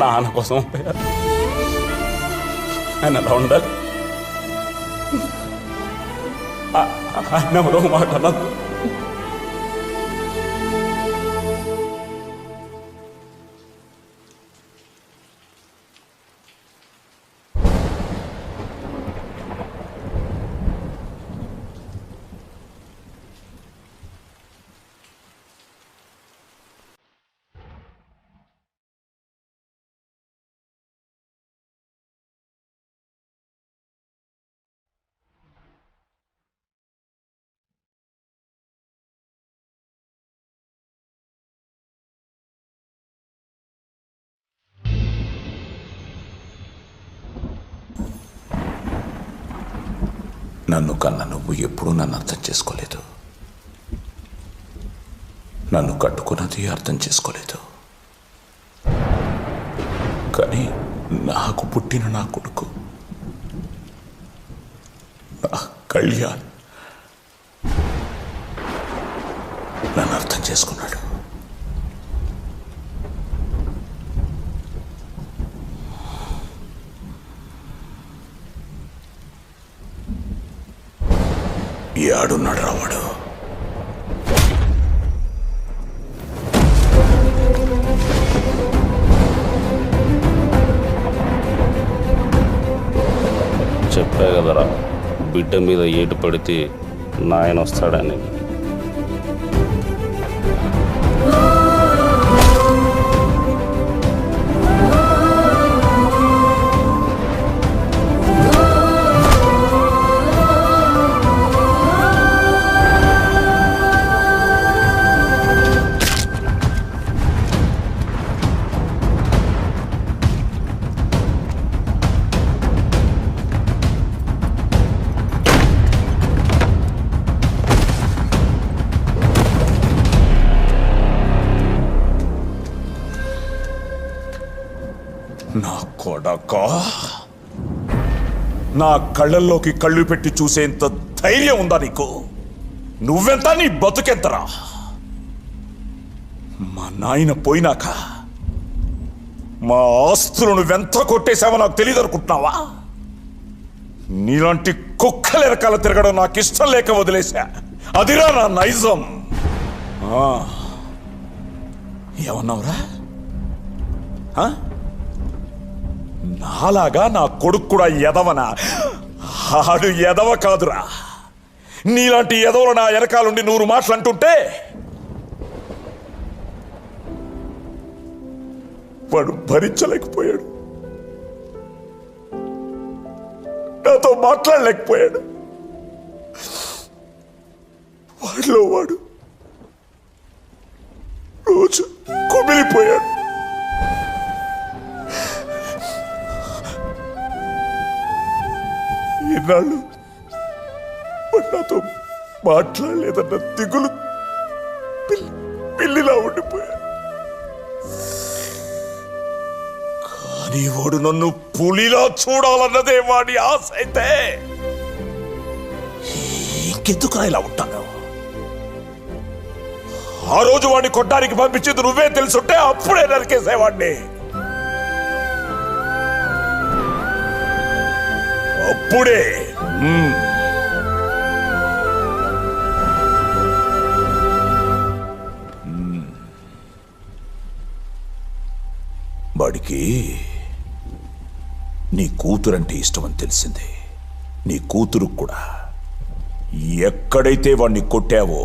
నాన్న కోసం అబ్బాయి. ఆయన ఎలా ఉండాలి, ఆయన ఎవరో మాట అన్నది. నన్ను కన్న నువ్వు ఎప్పుడూ నన్ను అర్థం చేసుకోలేదు. నన్ను కట్టుకున్నది అర్థం చేసుకోలేదు. కానీ నాకు పుట్టిన నా కొడుకు నా కళ్యాణ్ నన్ను అర్థం చేసుకున్నాడు. ఏడున్నాడు రావాడు. చెప్పా కదరా, బిడ్డ మీద ఏటు పడితే నాయన వస్తాడని. నా కొడకా, నా కళ్ళల్లోకి కళ్ళు పెట్టి చూసేంత ధైర్యం ఉందా నీకు? నువ్వెంత, నీ బతుకెంతరా? మా నాయన పోయినాక మా ఆస్తులు నువ్వెంత కొట్టేశావో నాకు తెలియదు అనుకుంటున్నావా? నీలాంటి కుక్కల వెనకాల తిరగడం నాకు ఇష్టం లేక వదిలేశా. అదిరా నా నైజం. ఏమన్నావురా? నాలాగా నా కొడుకు కూడా ఎదవనా? ఆడు ఎదవ కాదురా. నీలాంటి ఎదవలు నా వెనకాలండి 100 మాటలు అంటుంటే వాడు భరించలేకపోయాడు, నాతో మాట్లాడలేకపోయాడు. వాడిలో వాడు రోజు కుమిలిపోయాడు. ఈనాళ్ళు వాడు నాతో మాట్లాడలేదన్న దిగులు పిల్లిలా ఉండిపోయా. కానీ వాడు నన్ను పులిలా చూడాలన్నదే వాడి ఆశ అయితే ఇంకెందుకు ఇలా ఉంటాను? ఆ రోజు వాడిని కొట్టడానికి పంపించేది నువ్వే తెలుసుంటే అప్పుడే నరికేసేవాడిని. అప్పుడే వాడికి నీ కూతురంటే ఇష్టమని తెలిసింది. నీ కూతురు కూడా ఎక్కడైతే వాడిని కొట్టావో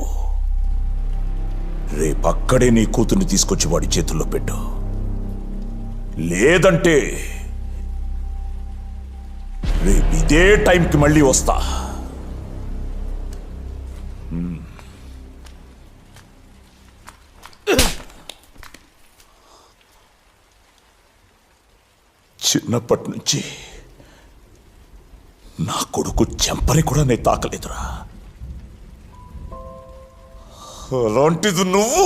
రేపక్కడే నీ కూతుర్ని తీసుకొచ్చి వాడి చేతుల్లో పెట్టు. లేదంటే రేపు ఇదే టైంకి మళ్ళీ వస్తా. చిన్నప్పటి నుంచి నా కొడుకు చెంపని కూడా నేను తాకలేదురా. అలాంటిది నువ్వు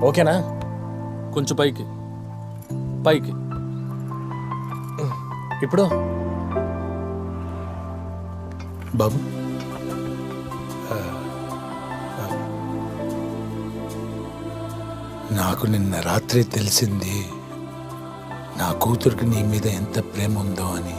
ఓకేనా? కొంచెం పైకి పైకి. ఇప్పుడు బాబు నాకు నిన్న రాత్రి తెలిసింది నా కూతురికి నీ మీద ఎంత ప్రేమ ఉందో అని.